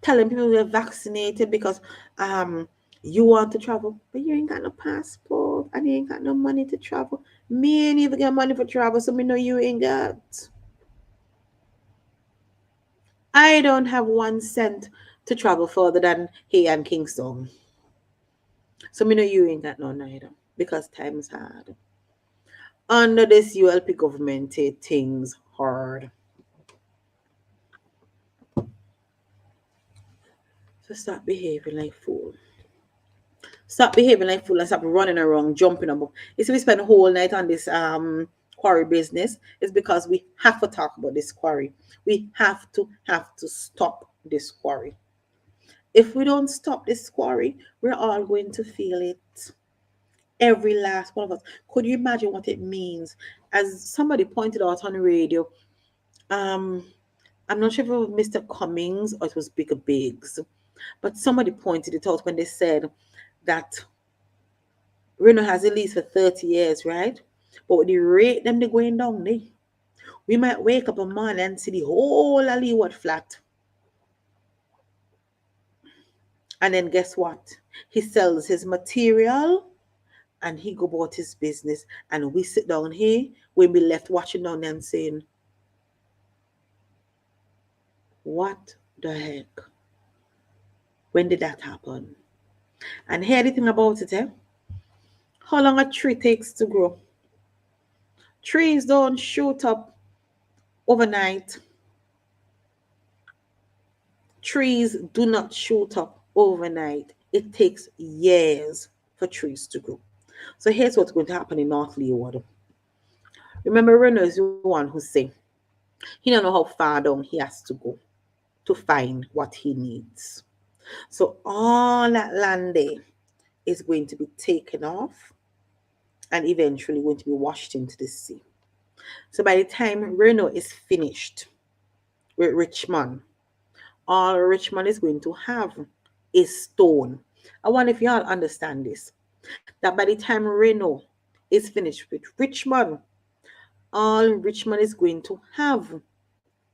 telling people we're vaccinated because you want to travel, but you ain't got no passport and you ain't got no money to travel. Me ain't even got money for travel, so me know you ain't got. I don't have 1 cent to travel further than here and Kingston. So me know you ain't got none either because time's hard. Under this ULP government, things hard. So stop behaving like fool. Stop behaving like fool and stop running around, jumping about. You see, we spend a whole night on this quarry business. It's because we have to talk about this quarry. We have to stop this quarry. If we don't stop this quarry, we're all going to feel it. Every last one of us. Could you imagine what it means? As somebody pointed out on the radio, I'm not sure if it was Mr. Cummings or it was Bigger Biggs, but somebody pointed it out when they said that Reno has a lease for 30 years, right? But with the rate they're going down, we might wake up a morning and see the whole of Leeward flat. And then guess what? He sells his material and he go about his business. And we sit down here, we'll be left watching down and saying, what the heck? When did that happen? And hear the thing about it, how long a tree takes to grow? Trees don't shoot up overnight. Trees do not shoot up overnight. It takes years for trees to grow. So here's what's going to happen in North Leeward. Remember, Reno is the one who say he don't know how far down he has to go to find what he needs. So all that land there is going to be taken off and eventually going to be washed into the sea. So by the time Reno is finished with Richmond, all Richmond is going to have is stone. I wonder if y'all understand this. That by the time Reno is finished with Richmond, all Richmond is going to have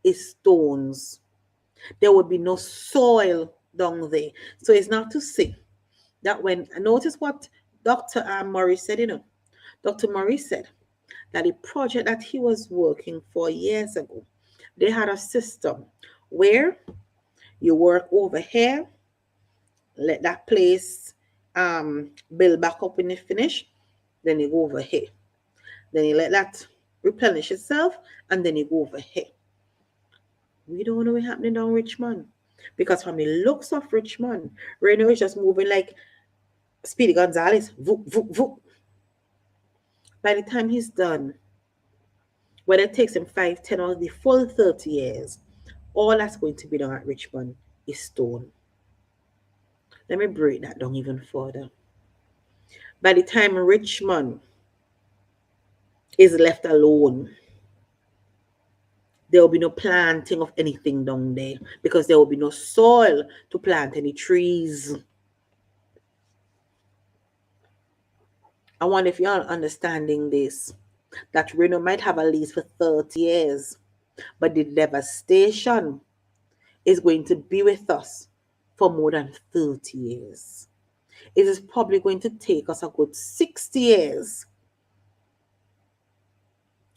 is stones. There will be no soil down there. So it's not to say that when, notice what Dr. Murray said, Dr. Murray said that the project that he was working for years ago, they had a system where you work over here, let that place build back up when you finish, then you go over here. Then you let that replenish itself, and then you go over here. We don't know what's happening down Richmond. Because from the looks of Richmond, Reno is just moving like Speedy Gonzales. Voop, voop, voop. By the time he's done, whether it takes him 5, 10, or the full 30 years, all that's going to be done at Richmond is stone. Let me break that down even further. By the time Richmond is left alone, there will be no planting of anything down there because there will be no soil to plant any trees. I wonder if y'all understanding this, that Reno might have a lease for 30 years, but the devastation is going to be with us for more than 30 years. It is probably going to take us a good 60 years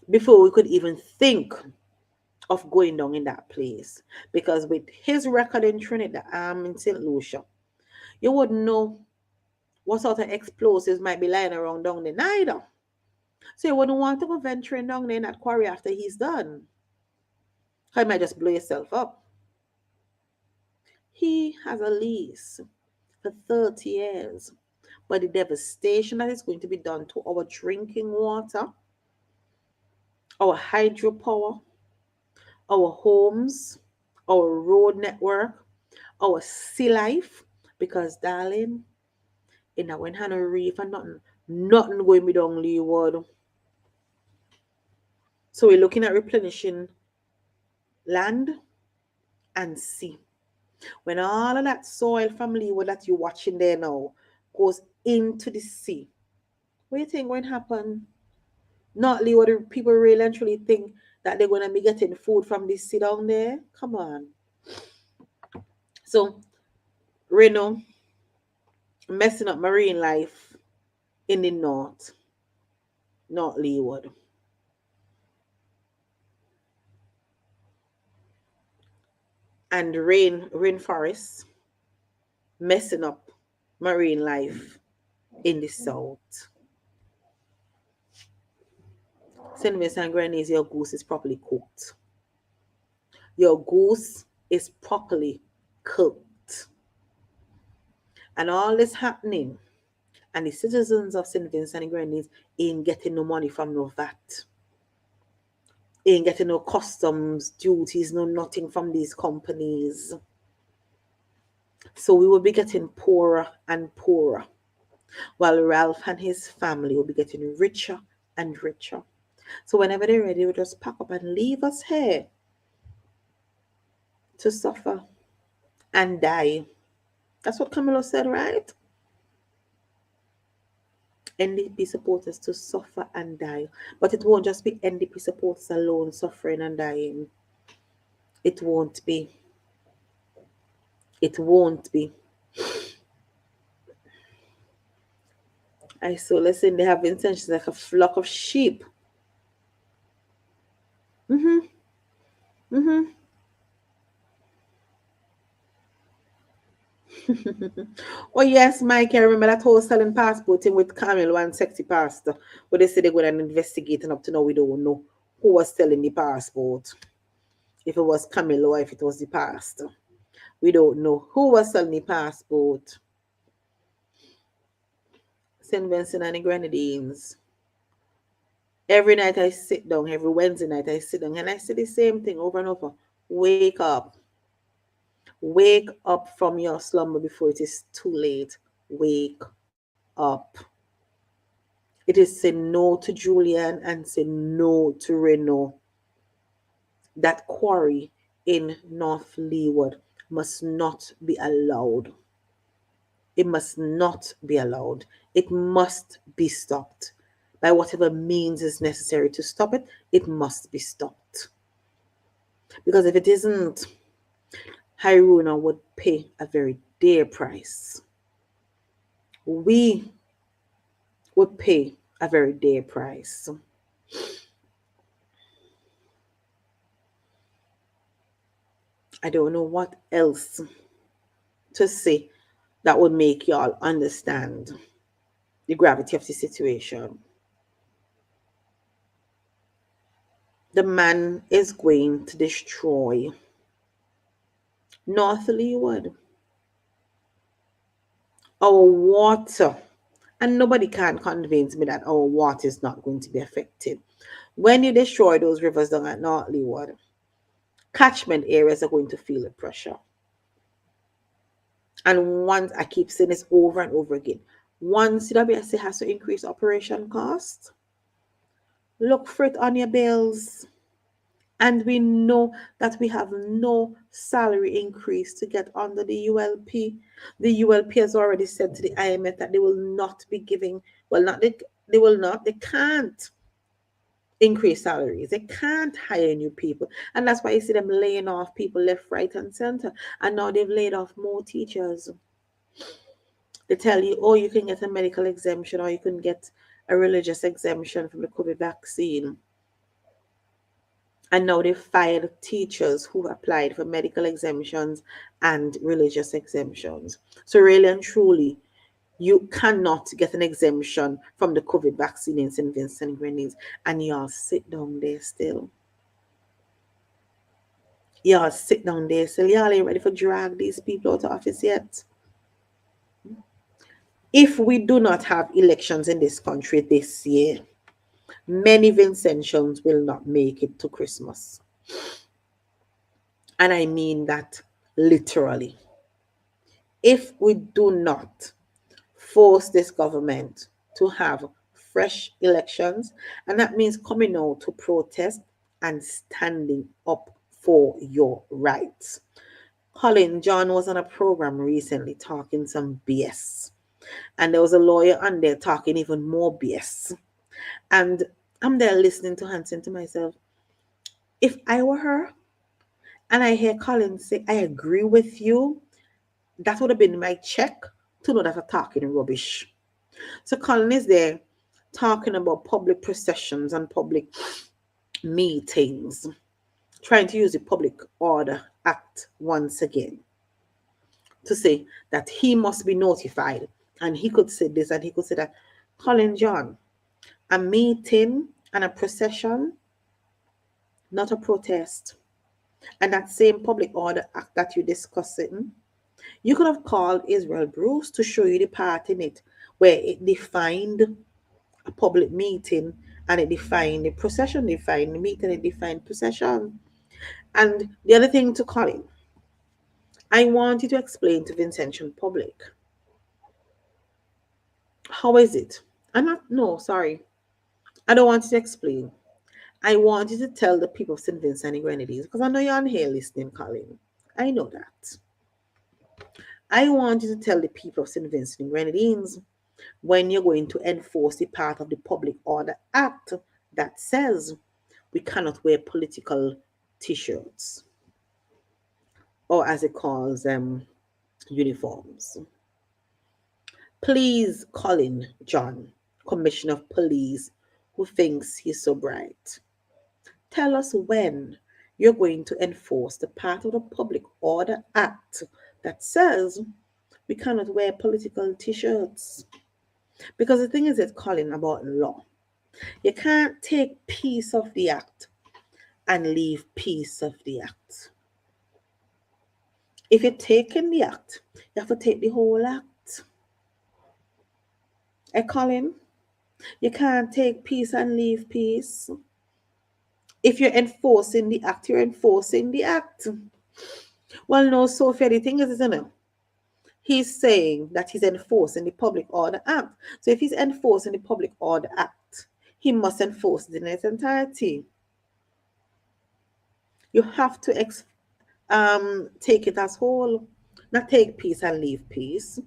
before we could even think of going down in that place. Because with his record in Trinidad, in St. Lucia, you wouldn't know what sort of explosives might be lying around down there neither. So you wouldn't want to go venturing down there in that quarry after he's done. You might just blow yourself up. He has a lease for 30 years. But the devastation that is going to be done to our drinking water, our hydropower, our homes, our road network, our sea life, because darling, in a Wenhana Reef and nothing going to be down Leeward. So we're looking at replenishing land and sea. When all of that soil from Leeward that you're watching there now goes into the sea, what do you think going to happen? Not Leeward, people really and truly think that they're going to be getting food from this sea down there? Come on. So, Reno messing up marine life in the north, North Leeward. And rainforests messing up marine life in the south. St. Vincent and Grenadines, your goose is properly cooked. Your goose is properly cooked. And all this happening, and the citizens of St. Vincent and Grenadines ain't getting no money from no VAT. Ain't getting no customs duties, no nothing from these companies. So we will be getting poorer and poorer, while Ralph and his family will be getting richer and richer. So whenever they're ready, we'll just pack up and leave us here to suffer and die. That's what Camilo said, right? NDP supporters to suffer and die. But it won't just be NDP supporters alone suffering and dying. It won't be. It won't be. I saw, listen, they have intentions like a flock of sheep. Oh yes, Mike, I remember that whole selling passport thing with Camille, one sexy pastor, where they said they're going to investigate, and up to now we don't know who was selling the passport. If it was Camille or if it was the pastor. We don't know who was selling the passport. St. Vincent and the Grenadines. Every night I sit down, every Wednesday night I sit down, and I say the same thing over and over. Wake up. Wake up from your slumber before it is too late. Wake up. It is say no to Julian and say no to Reno. That quarry in North Leeward must not be allowed. It must not be allowed. It must be stopped. By whatever means is necessary to stop it, it must be stopped. Because if it isn't, Haruna would pay a very dear price. We would pay a very dear price. I don't know what else to say that would make y'all understand the gravity of the situation. The man is going to destroy North Leeward. Our water, and nobody can convince me that our water is not going to be affected. When you destroy those rivers down at North Leeward, catchment areas are going to feel the pressure. And once, I keep saying this over and over again, once CWSA has to increase operation cost, look for it on your bills. And we know that we have no salary increase to get under the ULP. The ULP has already said to the IMF that they will not be giving, they can't increase salaries. They can't hire new people. And that's why you see them laying off people left, right, and center. And now they've laid off more teachers. They tell you, oh, you can get a medical exemption or you can get a religious exemption from the COVID vaccine. And now they fired teachers who applied for medical exemptions and religious exemptions. So really and truly, you cannot get an exemption from the COVID vaccine in St. Vincent and Grenadines, and y'all sit down there still. Y'all sit down there still. Y'all ain't ready for drag these people out of office yet. If we do not have elections in this country this year, many Vincentians will not make it to Christmas. And I mean that literally. If we do not force this government to have fresh elections, and that means coming out to protest and standing up for your rights. Colin John was on a program recently talking some BS, and there was a lawyer on there talking even more BS. And I'm there listening to her and saying to myself, if I were her and I hear Colin say, I agree with you, That would have been my check to know that I'm talking rubbish. So Colin is there talking about public processions and public meetings, trying to use the Public Order Act once again to say that he must be notified. And he could say this and he could say that. Colin John, a meeting and a procession, not a protest. And that same Public Order Act that you're discussing, you could have called Israel Bruce to show you the part in it where it defined a public meeting and it defined the procession, defined the meeting, it defined procession. And the other thing to Colin, I want you to explain to Vincentian public. How is it? I don't want you to explain. I want you to tell the people of St. Vincent and Grenadines, because I know you're on here listening, Colin. I know that. I want you to tell the people of St. Vincent and Grenadines when you're going to enforce the part of the Public Order Act that says we cannot wear political t-shirts, or as it calls them, uniforms. Please, Colin John, Commissioner of Police, who thinks he's so bright, tell us when you're going to enforce the part of the Public Order Act that says we cannot wear political t-shirts. Because the thing is, it's Colin, about law. You can't take piece of the act and leave piece of the act. If you're taking the act, you have to take the whole act. Hey, Colin, you can't take piece and leave piece. If you're enforcing the act, you're enforcing the act. Well, no, Sophia, the thing is, isn't it? He's saying that he's enforcing the Public Order Act. So if he's enforcing the Public Order Act, he must enforce it in its entirety. You have to take it as whole, not take piece and leave piece.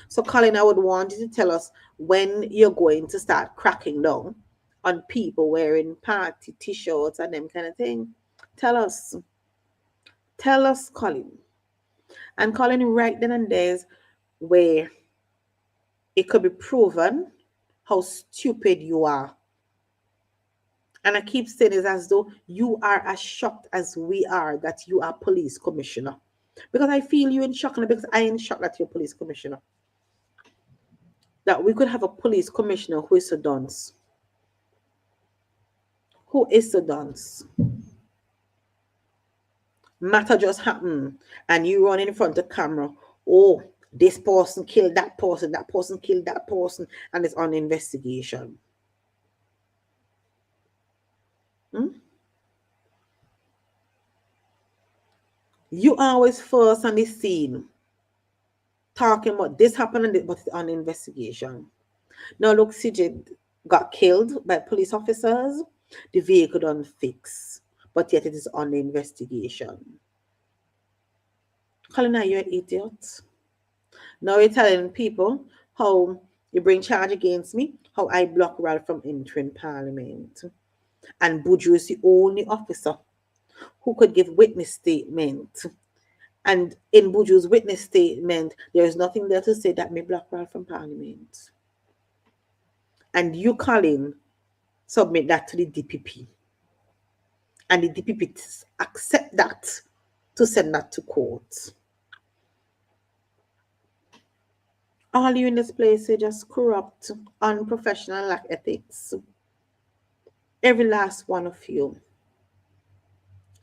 So, Colin, I would want you to tell us when you're going to start cracking down on people wearing party t-shirts and them kind of thing. Tell us, Colin. And Colin, right then and there's where it could be proven how stupid you are. And I keep saying it as though you are as shocked as we are that you are police commissioner. Because I feel you in shock, because I am shocked that you're police commissioner. That we could have a police commissioner who is a dunce. Who is a dunce? Matter just happened and you run in front of camera. Oh, this person killed that person killed that person, and it's on investigation. You always first on the scene talking about this happened, but it's on investigation. Now look, CJ got killed by police officers. The vehicle don't fix, but yet it is on the investigation. Colin, are you an idiot? Now you're telling people how you bring charge against me, how I block Ralph from entering Parliament. And Buju is the only officer who could give witness statement. And in Buju's witness statement, there is nothing there to say that may block Ralph from Parliament. And you, Colin, submit that to the DPP. And the DPP accept that to send that to court. All you in this place are just corrupt, unprofessional, lack ethics. Every last one of you.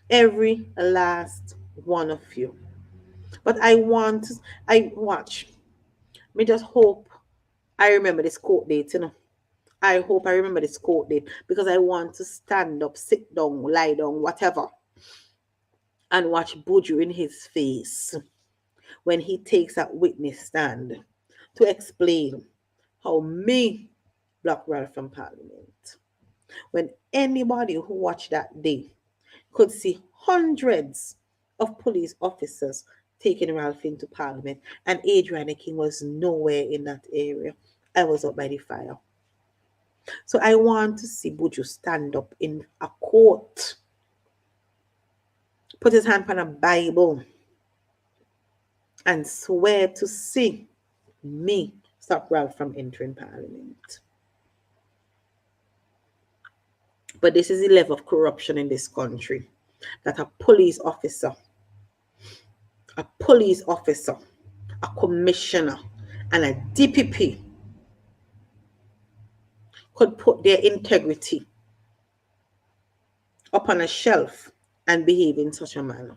Every last one of you. But I watch. Me just hope I remember this court date, I hope I remember this court date, because I want to stand up, sit down, lie down, whatever, and watch Buju in his face when he takes that witness stand to explain how me block Ralph from Parliament. When anybody who watched that day could see hundreds of police officers taking Ralph into Parliament, and Adriana King was nowhere in that area. I was up by the fire. So I want to see Buju stand up in a court, put his hand on a Bible, and swear to see me stop Ralph from entering Parliament. But this is the level of corruption in this country, that a police officer, a commissioner, and a DPP could put their integrity up on a shelf and behave in such a manner.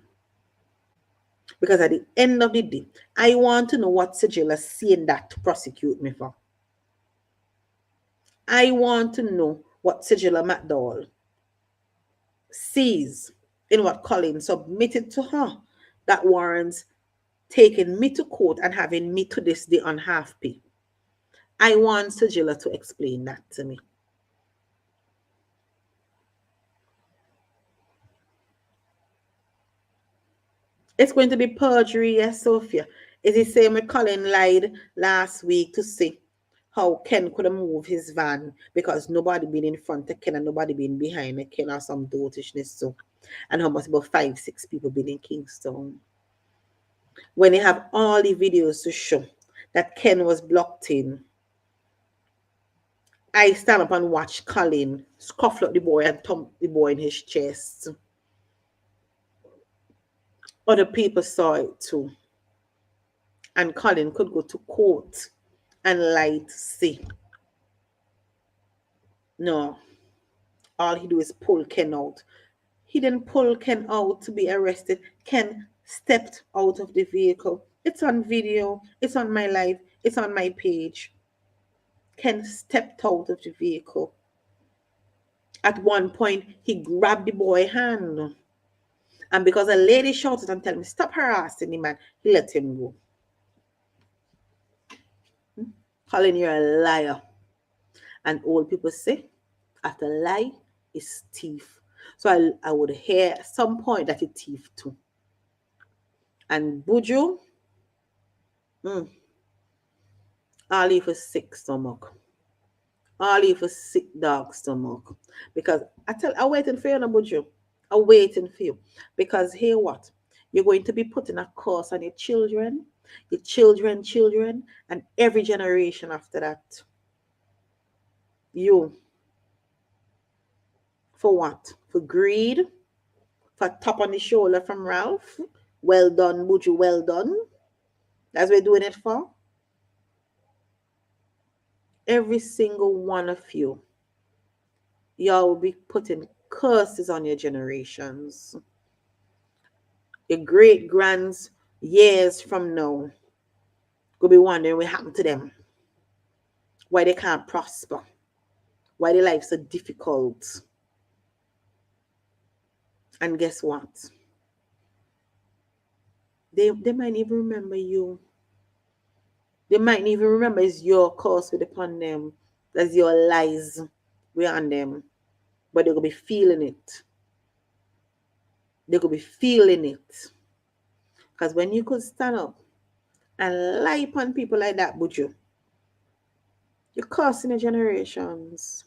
Because at the end of the day, I want to know what Sigil is saying that to prosecute me for. I want to know what Sigil McDowell sees in what Colin submitted to her that warrants taking me to court and having me to this day on half pay. I want Sigilla to explain that to me. It's going to be perjury, yes, Sophia. It's the same with Colin lied last week to say how Ken could have moved his van because nobody been in front of Ken and nobody been behind Ken or some dotishness. So, and how much about 5-6 people been in Kingston. When they have all the videos to show that Ken was blocked in, I stand up and watch Colin scuffle up the boy and thump the boy in his chest. Other people saw it too. And Colin could go to court and lie to say, no, all he do is pull Ken out. He didn't pull Ken out to be arrested. Ken stepped out of the vehicle. It's on video. It's on my live. It's on my page. Ken stepped out of the vehicle. At one point, he grabbed the boy's hand. And because a lady shouted and told me, stop harassing the man, he let him go. Colin, you're a liar. And old people say, after lie is thief. So I would hear at some point that he thief too. And Buju, all he for sick stomach. All he for sick dog stomach. Because I'm waiting for you, no Buju. I'm waiting for you. Because hear what? You're going to be putting a curse on your children, and every generation after that. You. For what? For greed? For tap on the shoulder from Ralph? Well done, Buju, well done. That's what we're doing it for. Every single one of you, y'all will be putting curses on your generations. Your great grands, years from now, will be wondering what happened to them. Why they can't prosper. Why their lives are difficult. And guess what? They might even remember you. They might even remember it's your curse with upon them. That's your lies we on them. But they're going to be feeling it. They're going to be feeling it. Because when you could stand up and lie upon people like that, Buju, you're cursing the generations.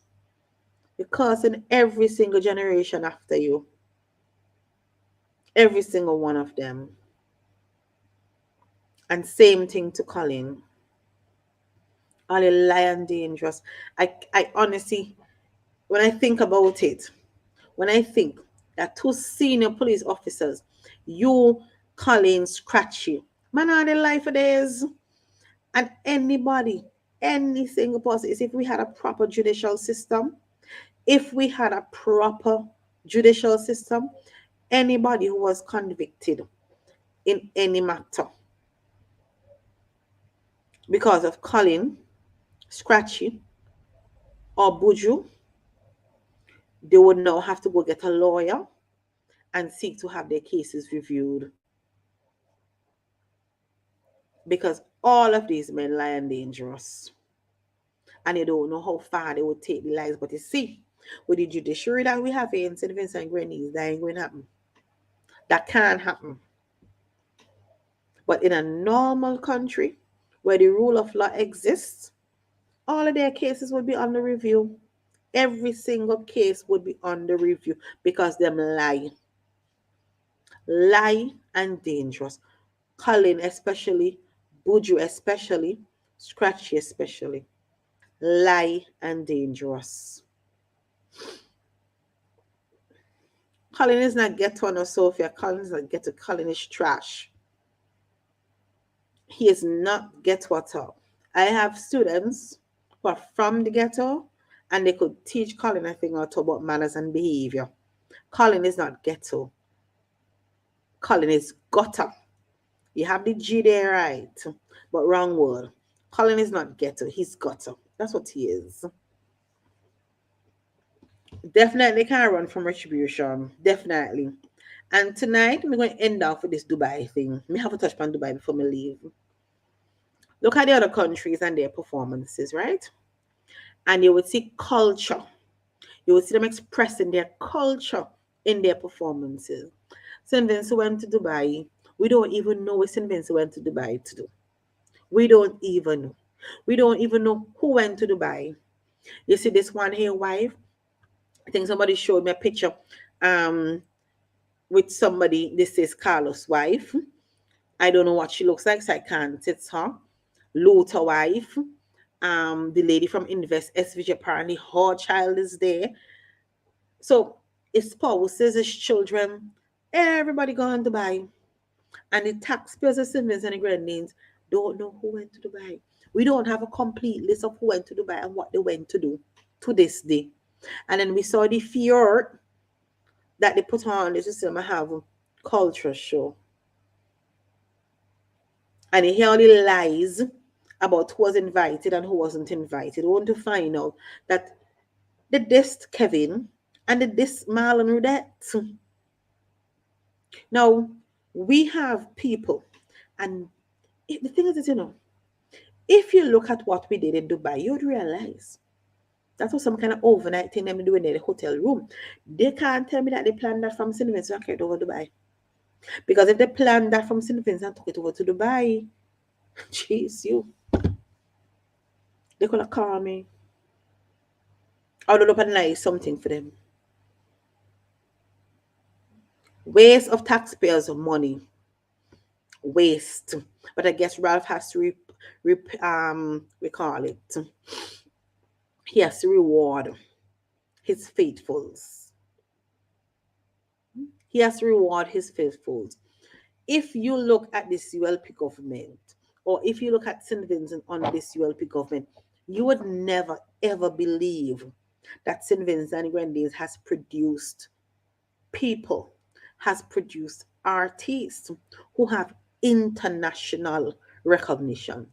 You're cursing every single generation after you. Every single one of them. And same thing to Colin. All the lie and dangerous. I honestly, when I think about it, when I think that 2 senior police officers, you, Colin, Scratchy, man, are the life of theirs. And anybody, any single person, is if we had a proper judicial system, anybody who was convicted in any matter because of Colin, Scratchy, or Buju, they would now have to go get a lawyer and seek to have their cases reviewed. Because all of these men lie and dangerous. And they don't know how far they would take the lies. But you see, with the judiciary that we have here in St. Vincent and Grenadines, that ain't going to happen. That can't happen. But in a normal country where the rule of law exists, all of their cases would be under review. Every single case would be under review because them lie. Lie and dangerous. Colin especially, Buju especially, Scratchy especially. Lie and dangerous. Colin is not ghetto, no Sophia. Colin is not ghetto. Colin is trash. He is not ghetto at all. I have students who are from the ghetto and they could teach Colin a thing or two about manners and behavior. Colin is not ghetto. Colin is gutter. You have the G there right, but wrong word. Colin is not ghetto. He's gutter. That's what he is. Definitely can't run from retribution. Definitely. And tonight, we're going to end off with this Dubai thing. We have a touch on Dubai before we leave. Look at the other countries and their performances, right? And you would see culture. You would see them expressing their culture in their performances. St. Vincent went to Dubai. We don't even know what St. Vincent went to Dubai to do. We don't even know. We don't even know who went to Dubai. You see this one here, wife? I think somebody showed me a picture with somebody. This is Carlos' wife. I don't know what she looks like, so I can't. It's her. Luther wife. The lady from Invest SVG, apparently her child is there. So his spouses, his children, everybody going to Dubai. And the taxpayers of St. Vincent and Grenadines don't know who went to Dubai. We don't have a complete list of who went to Dubai and what they went to do to this day. And then we saw the fjord that they put on the system have a culture show. And you hear all the lies about who was invited and who wasn't invited. We want to find out that the dissed Kevin and the dissed Marlon Rudette. Now, we have people, and the thing is, if you look at what we did in Dubai, you'd realize that was some kind of overnight thing them doing in the hotel room. They can't tell me that they planned that from St. Vincent and carried over Dubai. Because if they planned that from St. Vincent and took it over to Dubai, jeez, they're going to call me. I'll look up and lie something for them. Waste of taxpayers' money. Waste. But I guess Ralph has to we call it. He has to reward his faithfuls. He has to reward his faithfuls. If you look at this ULP government, or if you look at St. Vincent on this ULP government, you would never ever believe that St. Vincent and Grenadines has produced people, has produced artists who have international recognition.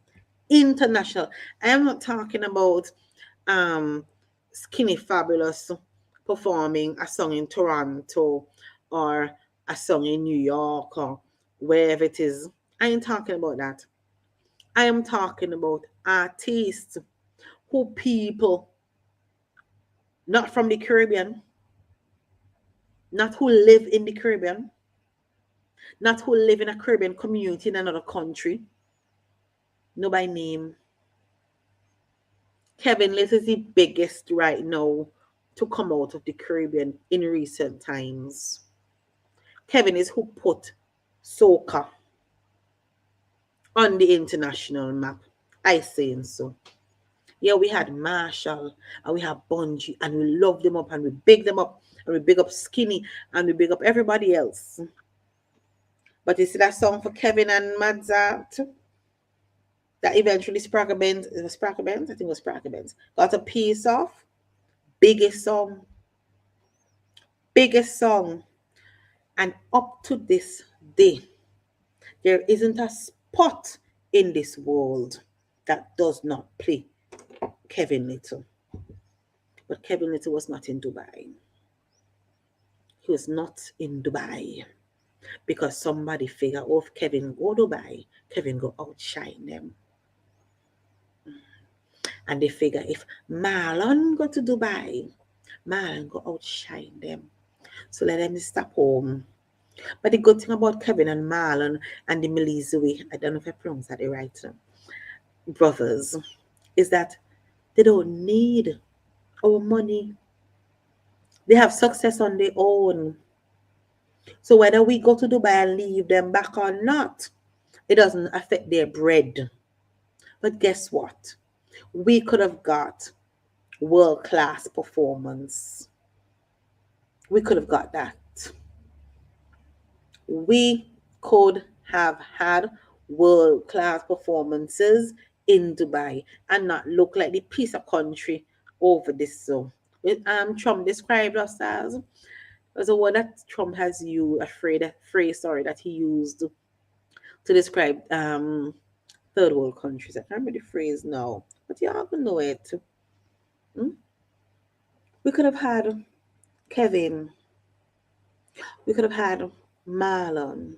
International. I am not talking about Skinny Fabulous performing a song in Toronto or a song in New York or wherever it is. I ain't talking about that. I am talking about artists who people not from the Caribbean, not who live in the Caribbean, not who live in a Caribbean community in another country, no by name. Kevin Liz is the biggest right now to come out of the Caribbean in recent times. Kevin is who put soca on the international map. I say so. Yeah, we had Marshall and we have Bungie and we love them up and we big them up and we big up Skinny and we big up everybody else. But you see that song for Kevin and Madzart that eventually Sprague Benz, I think it was Sprague Benz, got a piece of biggest song. And up to this day, there isn't a spot in this world that does not play Kevin Little. But Kevin Little was not in Dubai. He was not in Dubai because somebody figured, oh, if Kevin go Dubai, Kevin go outshine them. And they figure if Marlon go to Dubai, Marlon go outshine them. So let them stop home. But the good thing about Kevin and Marlon and the Melizoe, I don't know if I pronounce that right, brothers, is that they don't need our money. They have success on their own. So whether we go to Dubai and leave them back or not, It doesn't affect their bread. But guess what? We could have got world-class performance. We could have got that. We could have had world-class performances in Dubai and not look like the piece of country over this zone. Trump described us as a word that Trump has used, phrase that he used to describe third world countries. I can't remember the phrase now, but y'all can know it. We could have had Kevin. We could have had Marlon.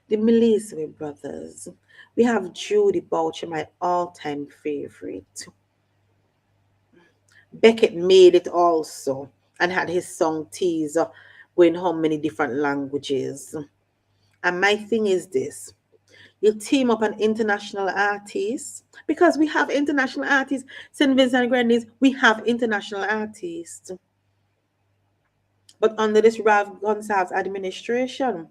The Melissa brothers. We have Judy Boucher, my all-time favorite. Beckett made it also and had his song Teaser going how many different languages. And my thing is this. You team up an international artist because we have international artists. St. Vincent and Grenadines, we have international artists. But under this Ralph Gonsalves administration,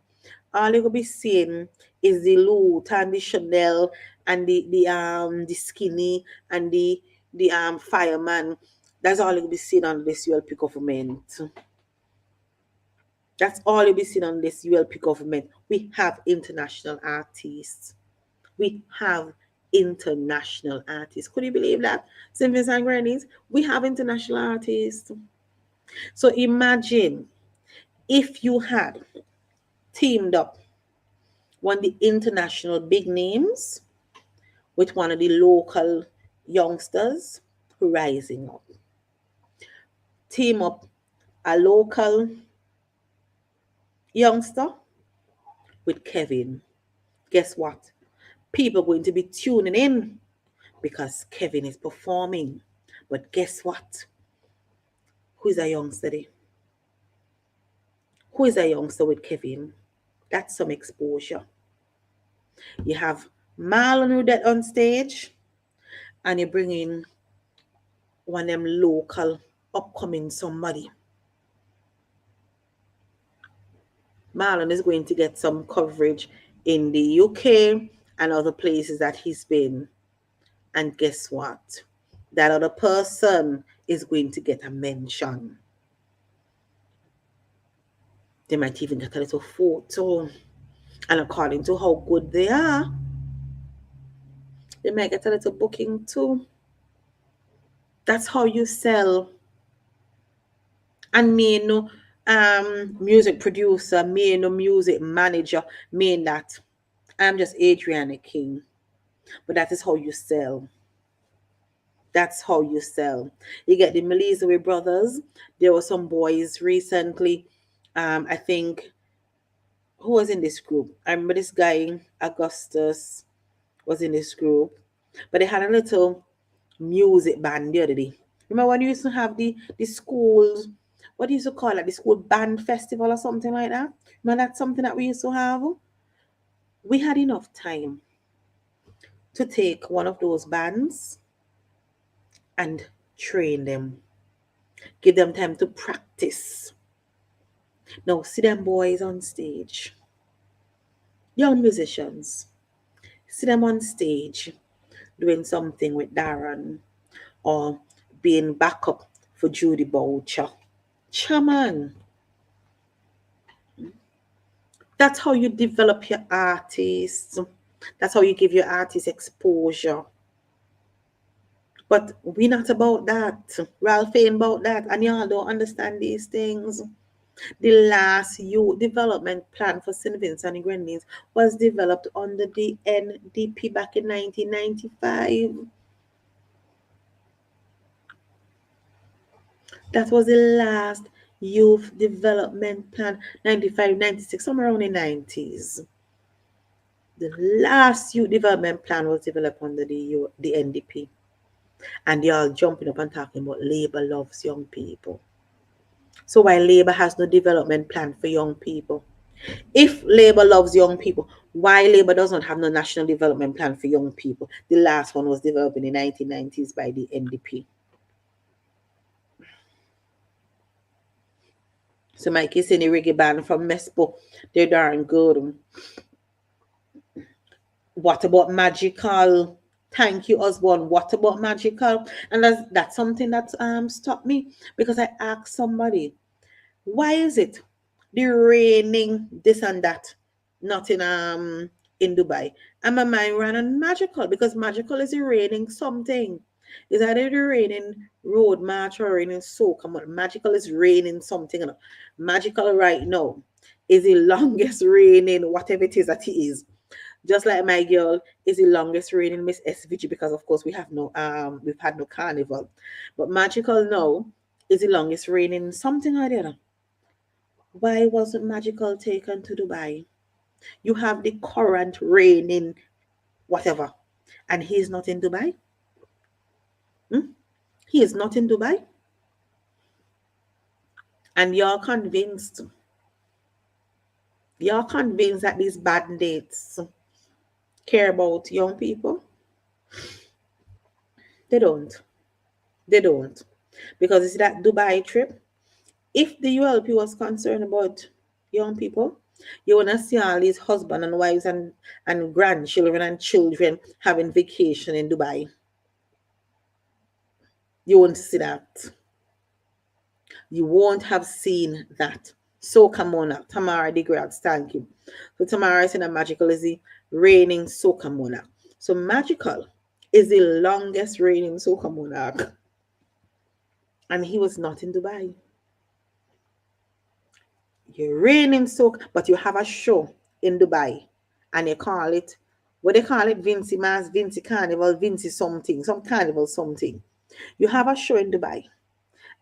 all you will be seeing is the Louis and the Chanel and the Skinny and the fireman. That's all you'll be seeing on this ULP government. That's all you'll be seeing on this ULP government. We have international artists. We have international artists. Could you believe that? St. Vincent and Grenadines, we have international artists. So imagine if you had teamed up one of the international big names with one of the local youngsters rising up. Team up a local youngster with Kevin. Guess what? People are going to be tuning in because Kevin is performing. But guess what? Who's a youngster there? Who is a youngster with Kevin? That's some exposure. You have Marlon Rudette on stage, and you bring in one of them local upcoming somebody. Marlon is going to get some coverage in the UK and other places that he's been. And guess what? That other person is going to get a mention. They might even get a little photo. And according to how good they are, they might get a little booking too. That's how you sell. And me no music producer, me no music manager, me that. I'm just Adriana King. But that is how you sell. That's how you sell. You get the Melissa brothers. There were some boys recently. I think, who was in this group? I remember this guy, Augustus, was in this group. But they had a little music band the other day. Remember when you used to have the schools, what do you used to call it? The school band festival or something like that? Remember that's something that we used to have? We had enough time to take one of those bands and train them. Give them time to practice. Now see them boys on stage. Young musicians. See them on stage doing something with Darren or being backup for Judy Boucher. Chairman. That's how you develop your artists. That's how you give your artists exposure. But we're not about that. Ralph ain't about that. And y'all don't understand these things. The last youth development plan for St. Vincent and Grenadines was developed under the NDP back in 1995. That was the last youth development plan, 95, 96, somewhere around the 90s. The last youth development plan was developed under the NDP. And y'all jumping up and talking about Labour loves young people. So why Labour has no development plan for young people? If Labour loves young people, why Labour does not have no national development plan for young people? The last one was developed in the 1990s by the NDP. So Mikey saying the reggae band from Mespo, they're darn good. What about magical? Thank you, Osborne. What about magical? And that's something that stopped me, because I asked somebody, why is it the raining this and that not in Dubai? And my mind ran on magical, because magical is the raining something. Is either the raining road march or raining soca. Magical is raining something. Magical right now is the longest raining whatever it is that it is. Just like my girl is the longest reigning Miss SVG, because of course we've had no carnival. But magical now is the longest reigning something or the other. Why wasn't magical taken to Dubai? You have the current reigning whatever, and he's not in Dubai. He is not in Dubai, and you're convinced that these bandits care about young people. They don't. Because it's that Dubai trip. If the ULP was concerned about young people, you want to see all these husbands and wives and grandchildren and children having vacation in Dubai. You won't see that. You won't have seen that. So come on up. Tamara de Grads, thank you. So Tamara is in a magical is the reigning soca monarch. So magical is the longest reigning soca monarch. And he was not in Dubai. You're reigning soca, but you have a show in Dubai. And you call it, what they call it, Vinci Mass, Vinci Carnival, Vinci something, some carnival something. You have a show in Dubai.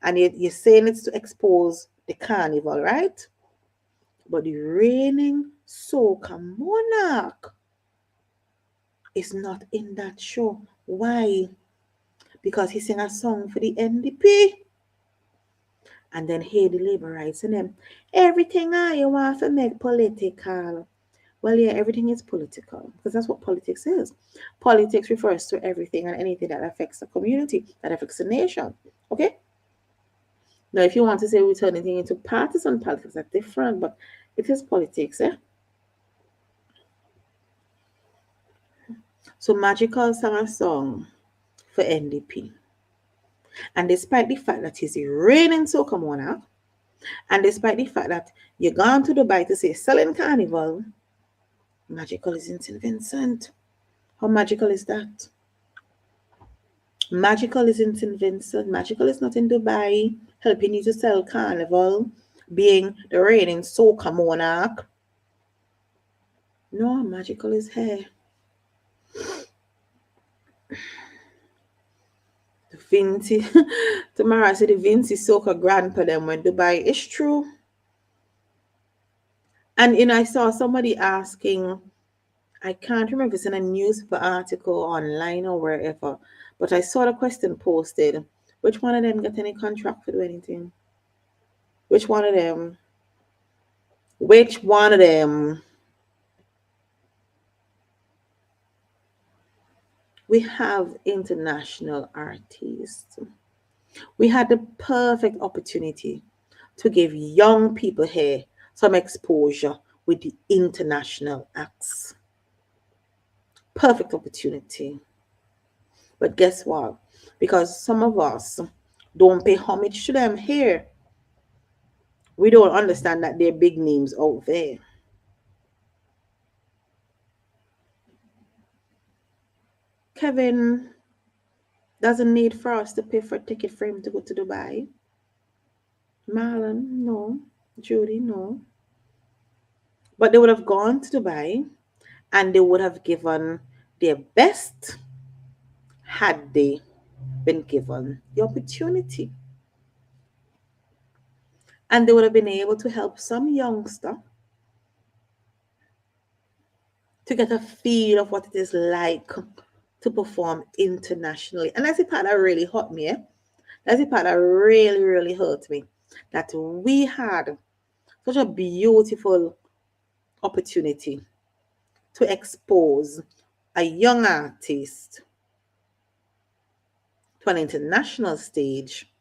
And you're saying it's to expose the carnival, right? But the reigning soca monarch is not in that show. Why? Because he sang a song for the NDP. And then hey, the labor rights and them. Everything I want to make political. Well, yeah, everything is political, because that's what politics is. Politics refers to everything and anything that affects the community, that affects the nation. Okay? Now, if you want to say we turn anything into partisan politics, that's different, but it is politics, eh? So Magical sang a song for NDP. And despite the fact that he's a reigning soca monarch, and despite the fact that you're gone to Dubai to say selling carnival, Magical is in St. Vincent. How magical is that? Magical is in St. Vincent. Magical is not in Dubai, helping you to sell carnival, being the reigning soca monarch. No, Magical is here. The Vinci, tomorrow I said the Vinci soca grandpa them went Dubai. It's true. And I saw somebody asking, I can't remember if it's in a newspaper article online or wherever, but I saw the question posted. Which one of them got any contract to do anything? Which one of them? Which one of them? We have international artists. We had the perfect opportunity to give young people here some exposure with the international acts. Perfect opportunity. But guess what? Because some of us don't pay homage to them here, we don't understand that they're big names out there. Kevin doesn't need for us to pay for a ticket for him to go to Dubai. Marlon, no. Judy, no. But they would have gone to Dubai and they would have given their best had they been given the opportunity. And they would have been able to help some youngster to get a feel of what it is like to perform internationally. And that's the part that really hurt me. That's the part that really, really hurt me. That we had such a beautiful opportunity to expose a young artist to an international stage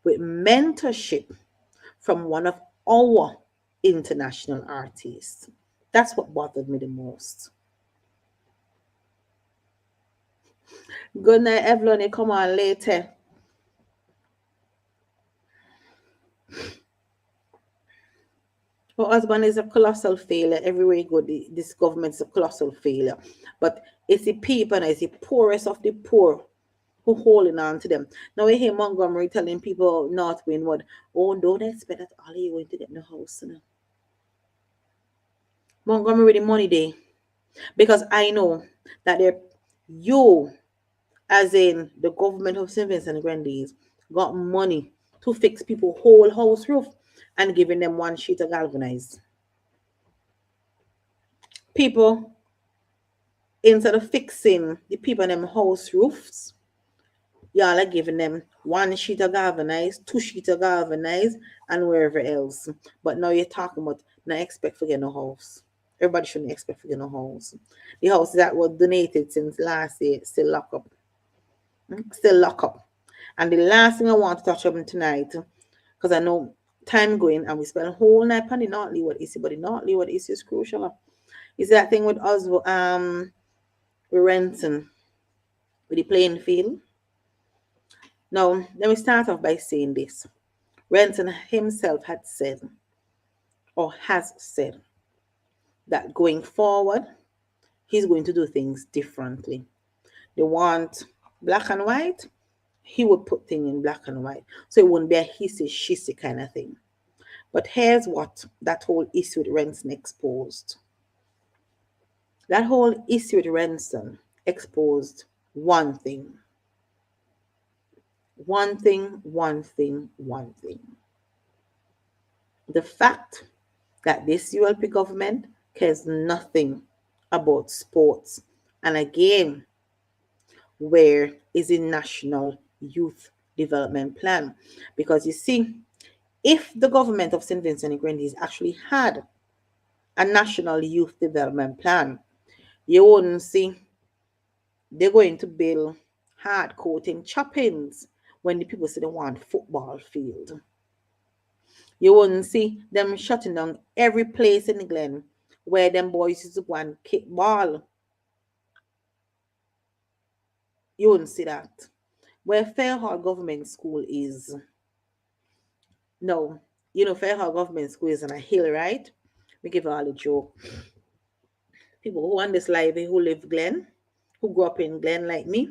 with mentorship from one of our international artists. That's what bothered me the most. Good night, Evelyn. You come on later. Her husband is a colossal failure. Everywhere you go, this government is a colossal failure. But it's the people and it's the poorest of the poor who holding on to them. Now we hear Montgomery telling people North Windward, oh, don't expect that all you going to get in the house. You know? Montgomery with the money day. Because I know that you, as in the government of St. Vincent and Grenadines, got money to fix people whole house roof and giving them one sheet of galvanized. People, instead of fixing the people in them house roofs, y'all are giving them one sheet of galvanized, 2 sheets of galvanized, and wherever else. But now you're talking about not expect to get no house. Everybody shouldn't expect to get no house. The houses that were donated since last year still lock up. Still lock up. And the last thing I want to touch on tonight, because I know time going and we spend a whole night on the North Leeward issue, but the North Leeward issue is crucial. Is that thing with us with Renton, with the playing field. Now, let me start off by saying this. Renton himself had said, or has said, that going forward, he's going to do things differently. They want black and white, he would put things in black and white. So it wouldn't be a hissy shissy kind of thing. But here's what that whole issue with Renton exposed. That whole issue with Renton exposed one thing. One thing. The fact that this ULP government cares nothing about sports. And again, where is the National Youth Development Plan? Because you see, if the government of St. Vincent and Grenadines actually had a National Youth Development Plan, you wouldn't see they're going to build hard coating choppings when the people say they want football field. You wouldn't see them shutting down every place in the Glen where them boys used to go and kick ball. You wouldn't see that. Where Fairhall Government School is. No, you know, Fairhall Government School is on a hill, right? We give all a joke. People who on this live, who live Glen, who grew up in Glen like me,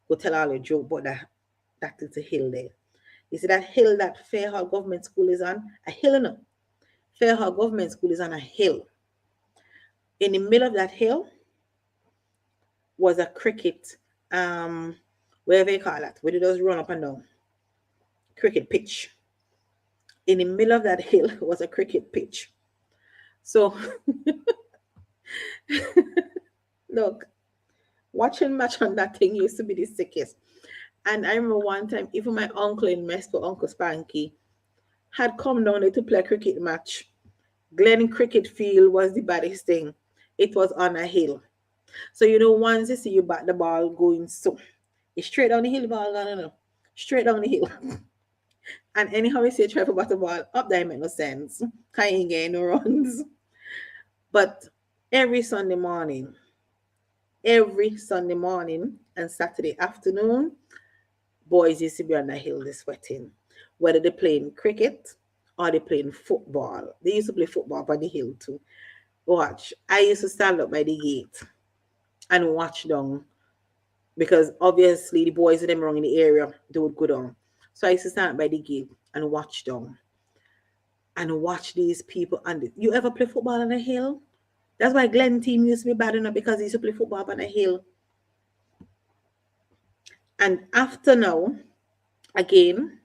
will tell all a joke, but that is a hill there. You see that hill that Fairhall Government School is on? A hill, no. Fairhall Government School is on a hill. In the middle of that hill was a cricket, whatever you call that, where it does run up and down. Cricket pitch. In the middle of that hill was a cricket pitch. So, look, watching match on that thing used to be the sickest. And I remember one time, even my uncle in Mesto, Uncle Spanky, had come down there to play a cricket match. Glen Cricket Field was the baddest thing. It was on a hill. So, you know, once you see you bat the ball going so, it's straight down the hill, ball, no. Straight down the hill. And anyhow, we say try for bat the ball, up there make no sense. Can't get no runs. But every Sunday morning and Saturday afternoon, boys used to be on the hill, they sweating. Whether they're playing cricket or they're playing football. They used to play football by the hill too. Watch. I used to stand up by the gate and watch down. Because obviously the boys in them around in the area, they would go down. So I used to stand up by the gate and watch down. And watch these people. And you ever play football on a hill? That's why Glen team used to be bad enough, because they used to play football on a hill. And after now, again,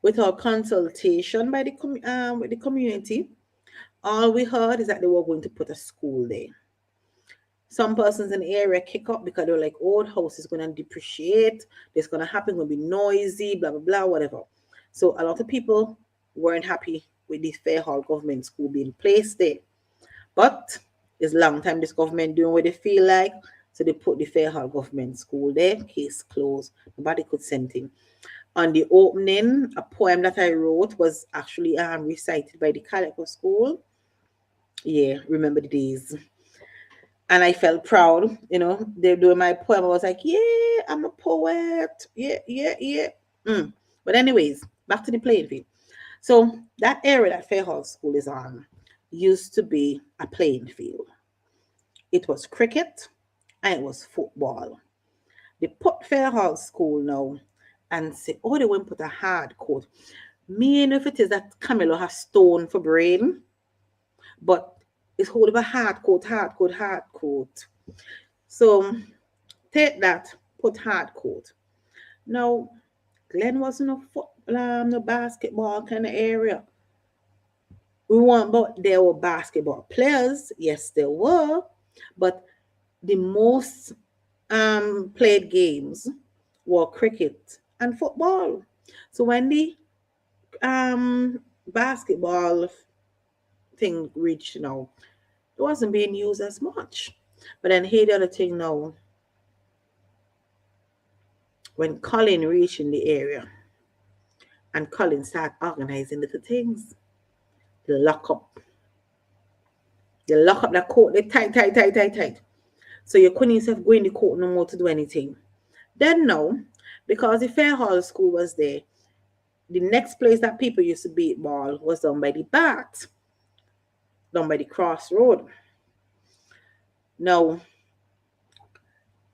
with our consultation by with the community, all we heard is that they were going to put a school there. Some persons in the area kick up because they were like, old house is going to depreciate, this going to happen, going to be noisy, blah, blah, blah, whatever. So a lot of people weren't happy with this Fairhall Government School being placed there. But it's a long time this government doing what they feel like. So they put the Fairhall Government School there, case closed. Nobody could send him. On the opening, a poem that I wrote was actually recited by the Calico School. Yeah, remember the days. And I felt proud, you know, they're doing my poem. I was like, yeah, I'm a poet. Yeah, yeah, yeah. But anyways, back to the playing field. So that area that Fairhall School is on used to be a playing field. It was cricket and it was football. They put Fairhall School now and say, oh, they won't put a hard court. Me and if it is that Camilo has stone for brain, but it's whole of a hard court, hard court, hard court. So take that, put hard court. Now, Glen wasn't a football, no basketball kind of area. We want, but there were basketball players. Yes, there were, but the most played games were cricket and football. So when the basketball thing reached, it wasn't being used as much. But then here the other thing now, when Colin reached in the area and Colin started organizing little things, they lock up the court, they tight. So you couldn't even go in the court no more to do anything. Then now, because the Fairhall School was there, the next place that people used to beat ball was down by the Bat, down by the crossroad. Now,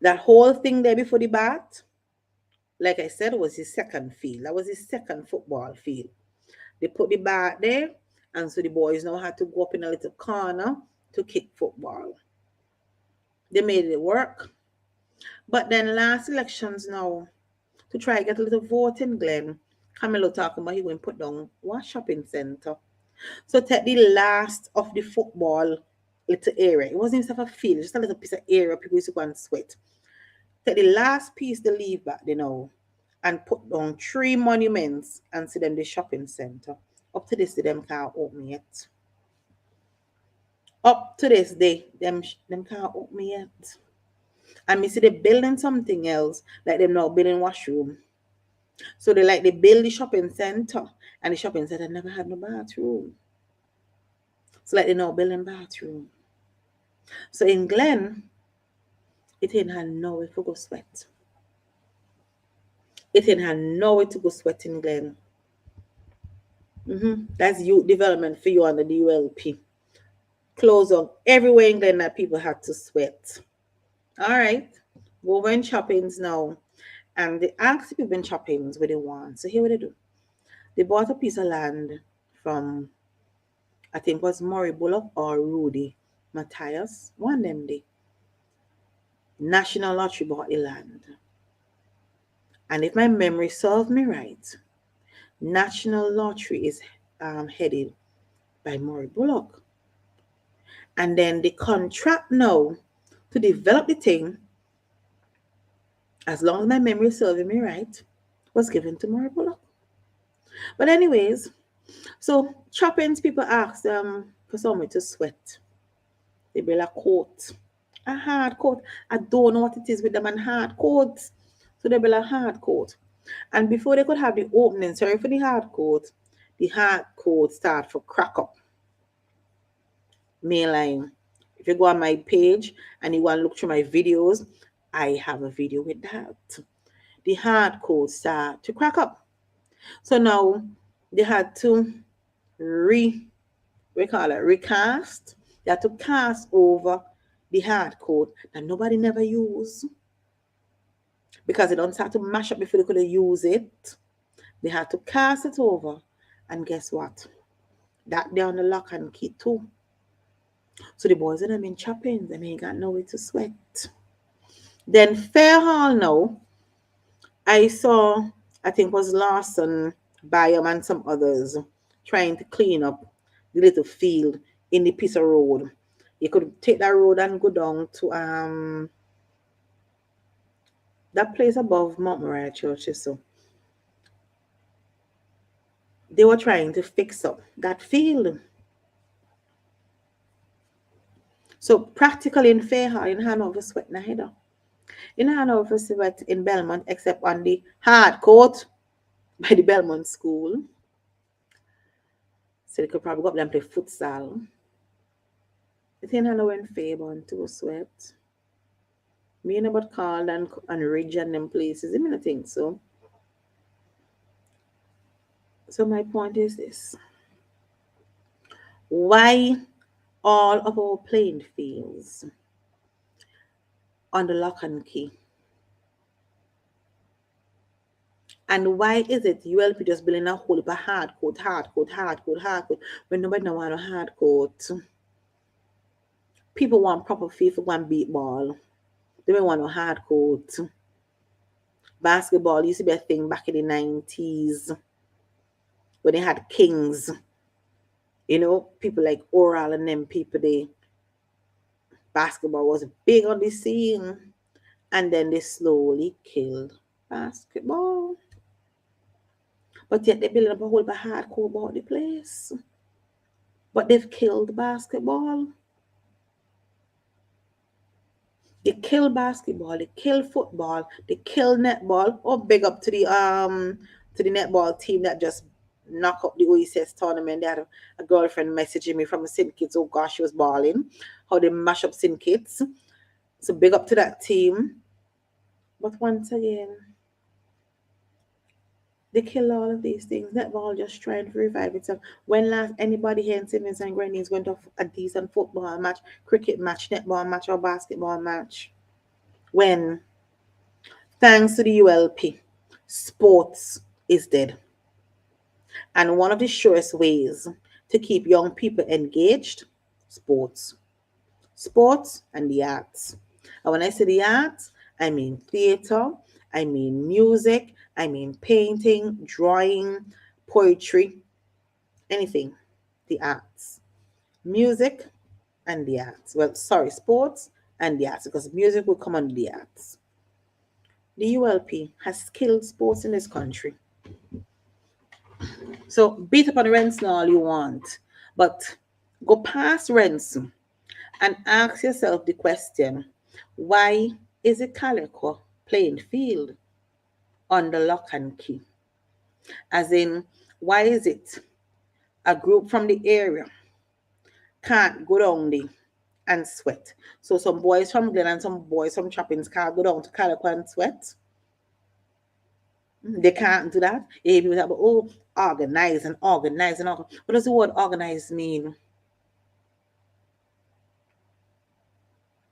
that whole thing there before the Bat, like I said, was his second field. That was his second football field. They put the Bat there, and so the boys now had to go up in a little corner to kick football. They made it work. But then last elections now, to try to get a little vote in Glen, Camilo talking about he went put down one shopping center. So take the last of the football little area. It wasn't even a field, just a little piece of area people used to go and sweat. Take the last piece they leave back, and put down 3 monuments and see them the shopping center. Up to this day, them can't open yet. Up to this day, them can't open yet. And me see they building something else, like them now building washroom. So they build the shopping center, and the shopping center never had no bathroom. So they now building bathroom. So in Glen, it ain't had nowhere to go sweat. It ain't had nowhere to go sweat in Glen. That's youth development for you under the ULP. Close on everywhere in Glen that people had to sweat. All right, we're going shoppings now. And they asked people in shoppings what they want. So here what they do. They bought a piece of land from, I think it was Murray Bullock or Rudy Matthias. One of them day. National Lottery bought the land. And if my memory serves me right, National Lottery is headed by Murray Bullock. And then the contract now to develop the thing, as long as my memory is serving me right, was given to Murray Bullock. But anyways, so shoppings, people ask them for somewhere to sweat. They build a coat, a hard coat. I don't know what it is with them and hard coats. So they build a hard coat. And before they could have the opening, sorry for the hard coat start for crack up. Mainline. If you go on my page and you want to look through my videos, I have a video with that. The hard coat start to crack up. So now they had to recast. They had to cast over the hard coat that nobody never used. Because they don't start to mash up before they could use it. They had to cast it over. And guess what? That they on the lock and key too. So the boys and them in chopping, they ain't got nowhere to sweat. Then Fairhall now, I saw, I think was Lawson, Byam and some others trying to clean up the little field in the piece of road. You could take that road and go down to that place above Mount Moriah Church. So they were trying to fix up that field. So practically in Fairhall, in Hanover sweat neither. In Hanover sweat in Belmont, except on the hard court by the Belmont School. So they could probably go up there and play futsal. Thin hello and Fabon to sweat. Me about Carl and Ridge and them places. I mean, I think so. So my point is this. Why all of our playing fields on the lock and key? And why is it ULP just building a whole heap of hard court, when nobody don't want a hard court? People want proper FIFA, want beat ball. They don't want a hard court. Basketball used to be a thing back in the 90s when they had kings. You know, people like Oral and them people, basketball was big on the scene. And then they slowly killed basketball. But yet they're building up a whole lot of hardcore about the place. But they've killed basketball. They kill basketball, they kill football, they kill netball. Oh, big up to the netball team that just knocked up the OECS tournament. They had a girlfriend messaging me from St. Kitts. Oh gosh, she was balling. How they mash up St. Kitts. So big up to that team. But once again, they kill all of these things. Netball just trying to revive itself. When last anybody here in Simmons and Grenades went off a decent football match, cricket match, netball match, or basketball match? When? Thanks to the ULP, sports is dead. And one of the surest ways to keep young people engaged, sports. Sports and the arts. And when I say the arts, I mean theater, I mean music, I mean painting, drawing, poetry, anything, the arts. Music and the arts. Well, sorry, sports and the arts, because music will come under the arts. The ULP has killed sports in this country. So beat up on Renson all you want, but go past Renson and ask yourself the question, why is it Calico playing field on the lock and key? As in, why is it a group from the area can't go down there and sweat? So some boys from Glen and some boys from Trappings can't go down to Calico and sweat. They can't do that. People talk about, organize and organize and organize. What does the word organize mean?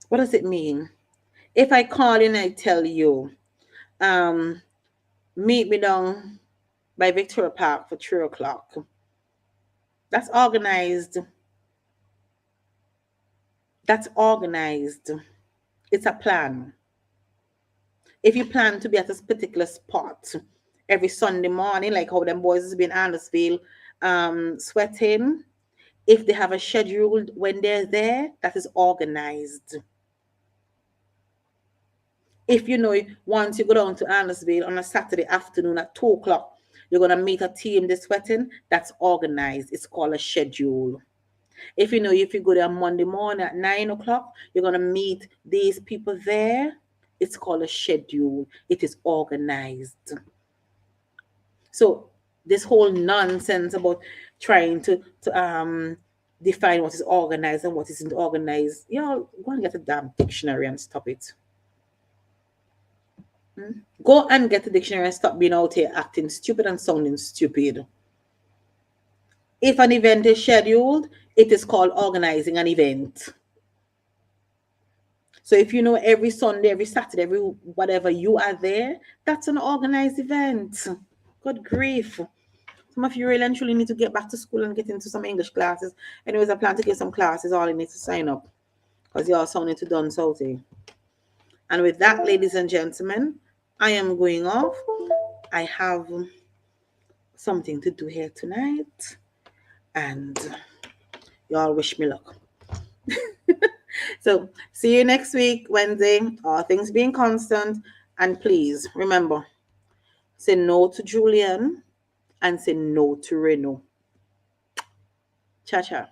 What does it mean? If I call in and I tell you, meet me down by Victoria Park for 3 o'clock, that's organized. That's organized. It's a plan. If you plan to be at a particular spot every Sunday morning, like how them boys has been in Andersville sweating, if they have a schedule when they're there, that is organized. If you know, once you go down to Andersville on a Saturday afternoon at 2 o'clock, you're going to meet a team that's sweating, that's organized. It's called a schedule. If you know, if you go there Monday morning at 9 o'clock, you're going to meet these people there, it's called a schedule. It is organized. So this whole nonsense about trying to define what is organized and what isn't organized, y'all go and get a damn dictionary and stop it. Go and get a dictionary and stop being out here acting stupid and sounding stupid. If an event is scheduled, it is called organizing an event. So if you know every Sunday, every Saturday, every whatever you are there, that's an organized event. Good grief. Some of you really and truly need to get back to school and get into some English classes. Anyways, I plan to get some classes. All you need to sign up because you're all sounding to done something. And with that, ladies and gentlemen, I am going off. I have something to do here tonight. And y'all wish me luck. So see you next week, Wednesday, all things being constant. And please remember, say no to Julian and say no to Reno. Cha-cha.